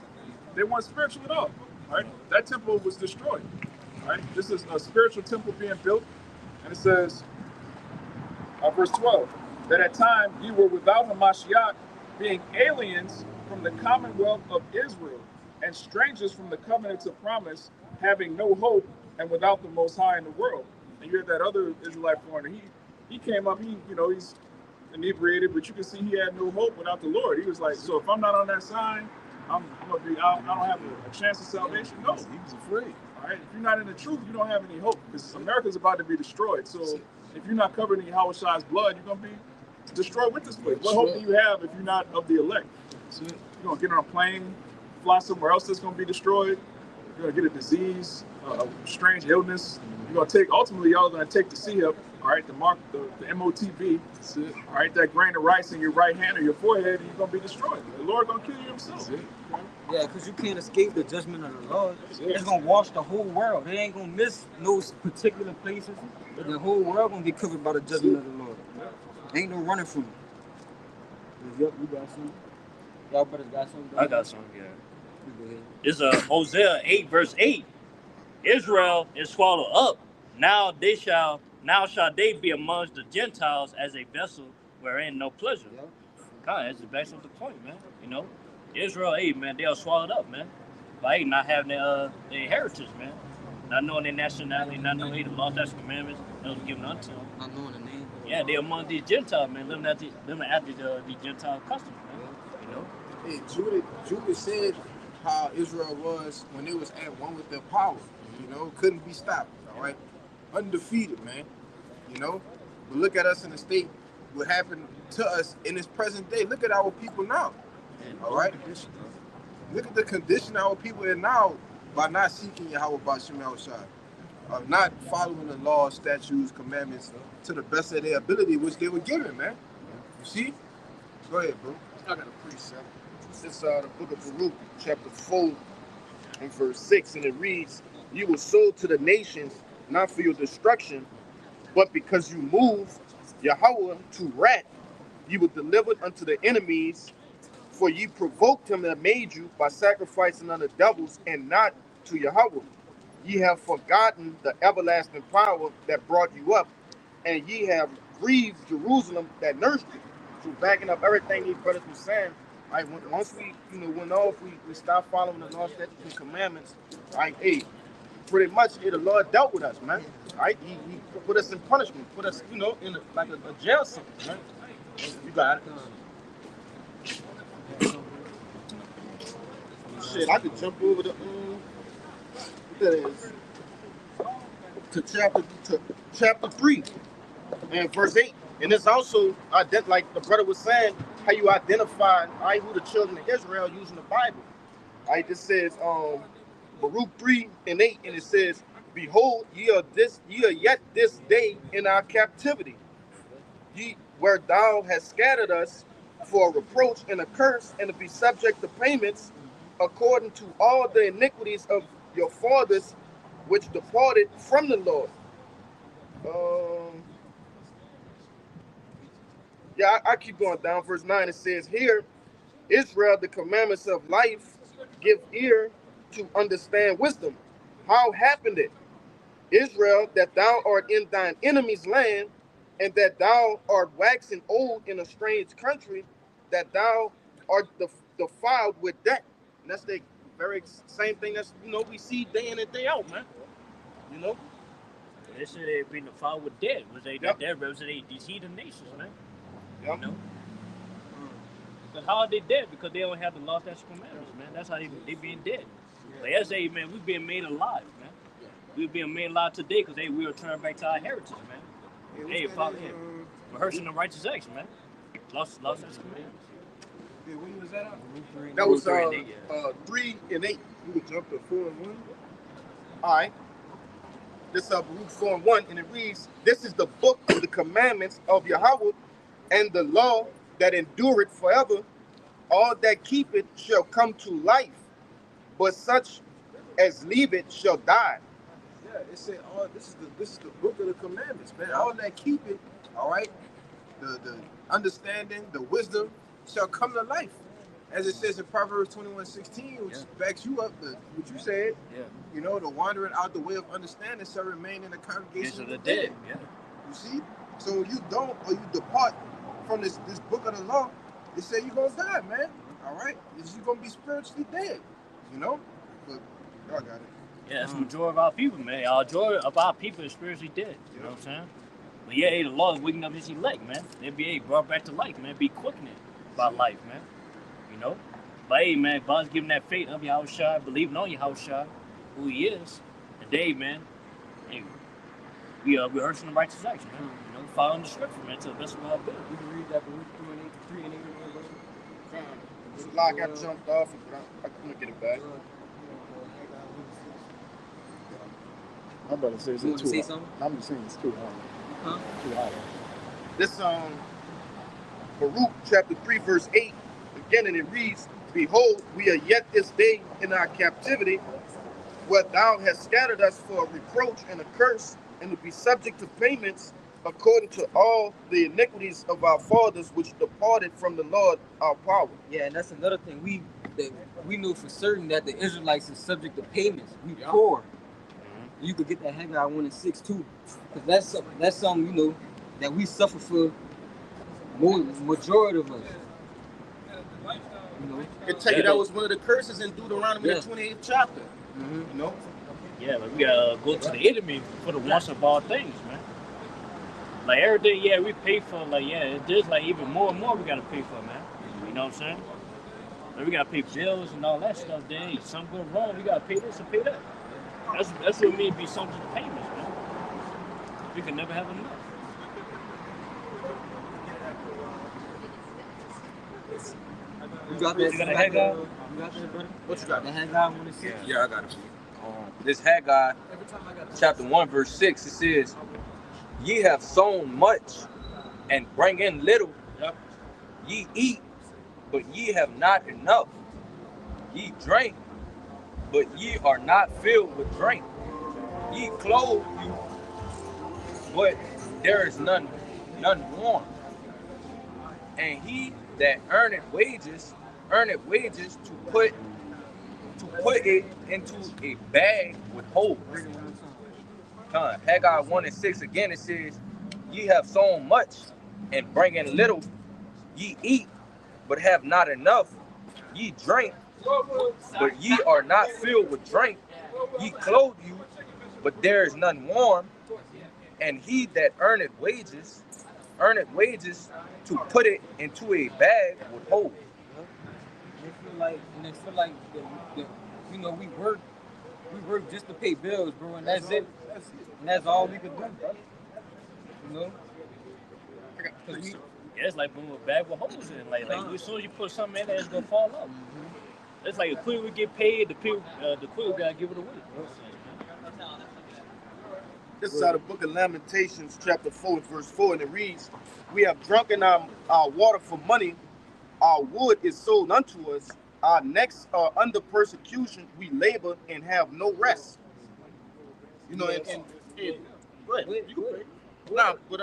They weren't spiritual at all, right? That temple was destroyed, right? This is a spiritual temple being built, and it says, verse 12, that at time ye were without Hamashiach, being aliens from the commonwealth of Israel, and strangers from the covenants of promise, having no hope, and without the Most High in the world. And you had that other Israelite foreigner. He came up. He's inebriated, but you can see he had no hope without the Lord. He was like, so if I'm not on that side, I'm gonna be. I don't have a chance of salvation. No, he was afraid. All right, if you're not in the truth, you don't have any hope because America's about to be destroyed. So if you're not covered in Yahweh Shai's blood, you're gonna be destroyed with this place. What hope do you have if you're not of the elect? You're gonna get on a plane, fly somewhere else that's gonna be destroyed. You're gonna get a disease, a strange illness. You're gonna ultimately y'all are gonna take the C-hip, all right, the MOTB, all right, that grain of rice in your right hand or your forehead, and you're gonna be destroyed. The Lord gonna kill you himself. Yeah, because you can't escape the judgment of the Lord. It's gonna wash the whole world. They ain't gonna miss those particular places, but the whole world gonna be covered by the judgment of the Lord. Ain't no running from it. Yep, we got some. Y'all brothers got something? I got something, yeah. It's Hosea 8, verse 8. Israel is swallowed up. Now shall they be amongst the Gentiles as a vessel wherein no pleasure. Yep. God, that's exactly the point, man. Israel, man, they are swallowed up, man. By not having their heritage, man. Not knowing their nationality, not knowing the law, statutes, commandments that was given unto them. Not knowing the name. Yeah, they're among these Gentiles, man, living after the Gentile customs, man. Hey, Judah said how Israel was when it was at one with their power. Couldn't be stopped. All right, undefeated, man. But look at us in the state. What happened to us in this present day? Look at our people now. All right, look at the condition our people are now by not seeking Yahweh B'Shem Yahushua, not following the laws, statutes, commandments to the best of their ability, which they were given, man. You see? Go ahead, bro. I got a precept. This is the book of Baruch, chapter 4, and verse 6, and it reads, "You were sold to the nations, not for your destruction, but because you moved Yahweh to wrath. You were delivered unto the enemies, for ye provoked him that made you by sacrificing unto devils and not to Yahweh. Ye have forgotten the everlasting power that brought you up, and ye have grieved Jerusalem that nursed you." So backing up everything these brothers were saying, right? Once we, went off, we stopped following the law, statutes, and commandments. Right? Hey, pretty much, the Lord dealt with us, man. Right? He put us in punishment, put us, in a jail sentence, right? You got it. Shit, I could jump over the what that is to chapter 3 and verse 8. And it's also like the brother was saying, how you identify who the children of Israel using the Bible. This says Baruch 3 and 8, and it says, Behold, ye are yet this day in our captivity, ye where thou hast scattered us for a reproach and a curse, and to be subject to payments according to all the iniquities of your fathers which departed from the Lord. I keep going down. Verse 9, it says here, Israel, the commandments of life, give ear to understand wisdom. How happened it, Israel, that thou art in thine enemy's land, and that thou art waxing old in a strange country, that thou art defiled with debt? And that's the very same thing that's, we see day in and day out, man. They said they been defiled with dead. Was they that represent these heathen nations, man? Yep. Because how are they dead? Because they don't have the law, statutes, commandments, man. That's how they being dead. Like I say, man, we being made alive, man. We being made alive today because we return back to our heritage, man. Rehearsing the righteous acts, man. Law, statutes, commandments. Yeah, when was that out? That was 3 and 8. You could jump to 4 and 1. All right. This is Baruch 4 and 1, and it reads, "This is the book of the commandments of Yahweh, and the law that endureth forever. All that keep it shall come to life, but such as leave it shall die." Yeah, it said, this is the book of the commandments, man. All that keep it, all right, the understanding, the wisdom shall come to life. As it says in Proverbs 21:16, which backs you up, what you said. Yeah. The wandering out the way of understanding shall remain in the congregation of the dead. Yeah. You see? So when you don't, or you depart from this book of the law, it says you're going to die, man. All right? You're going to be spiritually dead. But y'all got it. Yeah, that's the majority of our people, man. Our majority of our people is spiritually dead. You know what I'm saying? But the law is waking up his elect, man. They'll be brought back to life, man. Be quickening by life, man. But hey, man, God's giving that faith of Yahushua, believing on Yahushua, who he is. Today, man, we are rehearsing the righteous acts, man. Following the scripture, man, to the best of our ability. You can read that Baruch 3 and 8 again, This lie got jumped off, but I'm going to get it back. My brother says You it's want to say too hard. something? I'm just saying it's too hard. Huh? Too hard. This Baruch chapter 3 verse 8 again, and it reads, "Behold, we are yet this day in our captivity, where thou hast scattered us for a reproach and a curse, and to be subject to payments according to all the iniquities of our fathers which departed from the Lord our power." Yeah, and that's another thing. We know for certain that the Israelites are subject to payments. We poor. You could get that Haggai 1 and 6 too, because that's something that we suffer for. Majority of us. I tell you that was one of the curses in Deuteronomy, the 28th chapter. Yeah, but we gotta go to the enemy for the once of all things, man. Like everything, we pay for. It's just even more and more we gotta pay for, man. You know what I'm saying? Like, we gotta pay bills and all that stuff. Then something goes wrong, we gotta pay this and pay that. That's what it means to be subject to payments, man. We can never have enough. You got that? You got a Haggai? You got that, brother? What you got? The Haggai 1 and 6? Yeah, I got it. This Haggai, chapter 1, verse 6, it says, "Ye have sown much and bring in little. Ye eat, but ye have not enough. Ye drink, but ye are not filled with drink. Ye clothe you, but there is none warm. And he that earneth wages to put it into a bag with holes." Haggai 1 and 6 again, it says, "Ye have sown much and bring in little. Ye eat, but have not enough. Ye drink, but ye are not filled with drink. Ye clothe you, but there is none warm. And he that earneth wages to put it into a bag with holes." They feel like we work just to pay bills, bro, and that's it. And that's all we could do, bro. It's like putting a bag with holes in. Like as soon as you put something in there, it's gonna fall off. It's like the quicker we get paid, the quicker we gotta give it away. This is out of the book of Lamentations, chapter 4, verse 4, and it reads, "We have drunken our water for money. Our wood is sold unto us. Our necks are under persecution. We labor and have no rest." You know, and go ahead. You can pray. Nah, but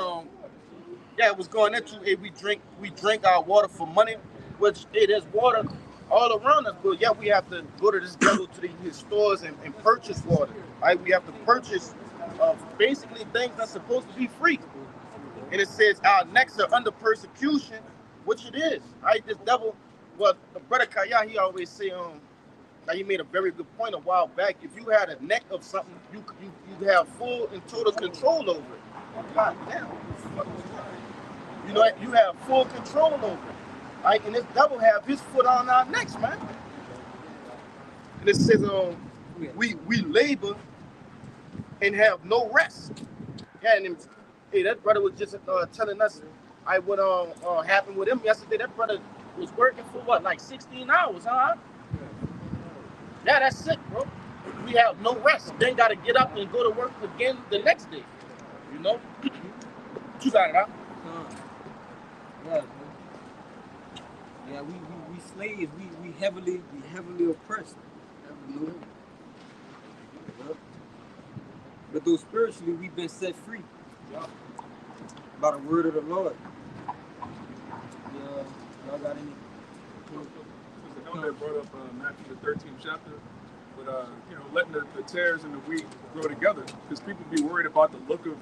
yeah, it was going into it. We drink our water for money, which there's water all around us, but yeah, we have to go to this devil to his stores and purchase water. Right? We have to purchase basically things that's supposed to be free. And it says our necks are under persecution, which it is. Right? This devil, well, the brother Kaya, he always say now he made a very good point a while back. If you had a neck of something, you have full and total control over it. God damn. You know, you have full control over it. Right? And this devil have his foot on our necks, man. And it says we labor and have no rest. Yeah, and hey, that brother was just telling us what happened with him yesterday. That brother was working for what, like 16 hours, huh? Yeah, that's sick, bro. We have no rest. Then got to get up and go to work again the next day. You know? You got it, huh? Yeah, yeah, we slaves. We heavily oppressed. You know? Yeah. But though spiritually we've been set free by the word of the Lord. Yeah, y'all got any? The elder brought up Matthew the 13th chapter, but letting the tares and the wheat grow together, because people be worried about the look of,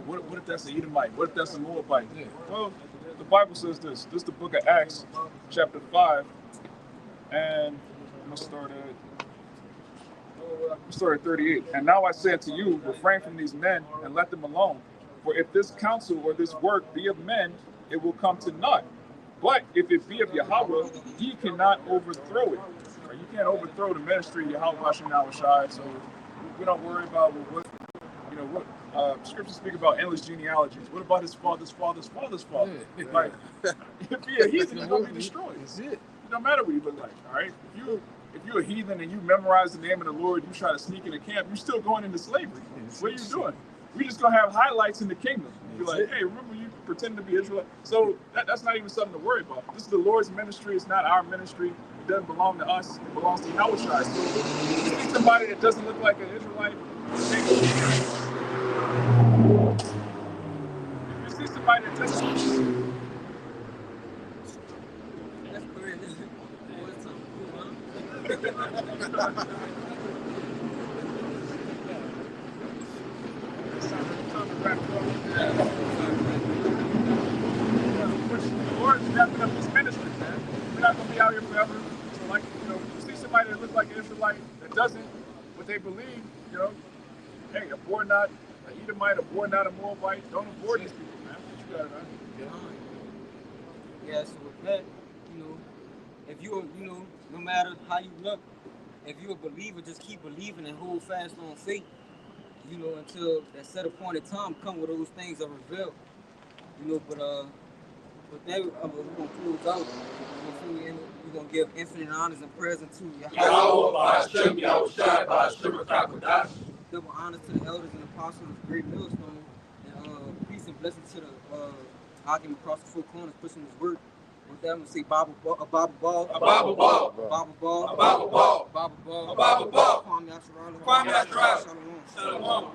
well, what if that's an Edomite? What if that's a Moabite? Yeah. Well, the Bible says this. This is the book of Acts, chapter 5, and I'm gonna start at 38. "And now I say unto you, refrain from these men and let them alone. For if this counsel or this work be of men, it will come to naught. But if it be of Yahweh, ye cannot overthrow it." Right? You can't overthrow the ministry of Yahweh Hashem Yahushai. So we don't worry about what scriptures speak about endless genealogies. What about his father's father's father's father? Yeah. Like, if he a heathen, he's gonna be destroyed. It don't matter what you look like. All right. If you're a heathen and you memorize the name of the Lord, you try to sneak in a camp, you're still going into slavery. What are you doing? We just gonna have highlights in the kingdom. Be like, hey, remember you pretend to be Israel? So that's not even something to worry about. This is the Lord's ministry. It's not our ministry. It doesn't belong to us. It belongs to Yahushua. So if you see somebody that doesn't look like an Israelite, if you see somebody that doesn't. The Lord's wrapping up his ministry, man. We're not gonna be out here forever. So, like, you see somebody that looks like an Israelite that doesn't, what they believe, hey, abhor not an Edomite, abhor not a Moabite. Don't abhor these people, man. You got it, man. Yeah, so with that, if you no matter how you look, if you're a believer, just keep believing and hold fast on faith, until that set appointed time come where those things are revealed. But with that, we're going to close out. We're going to give infinite honors and prayers unto Yahweh. Double honors to the elders and apostles of Great Millstone. And peace and blessings to the argument across the four corners, pushing his word. With that, I'm going to say Bible ball. Bible ball. Bible ball. Bible ball. Bible ball. Bible ball. Kwame Asherah. Shalom.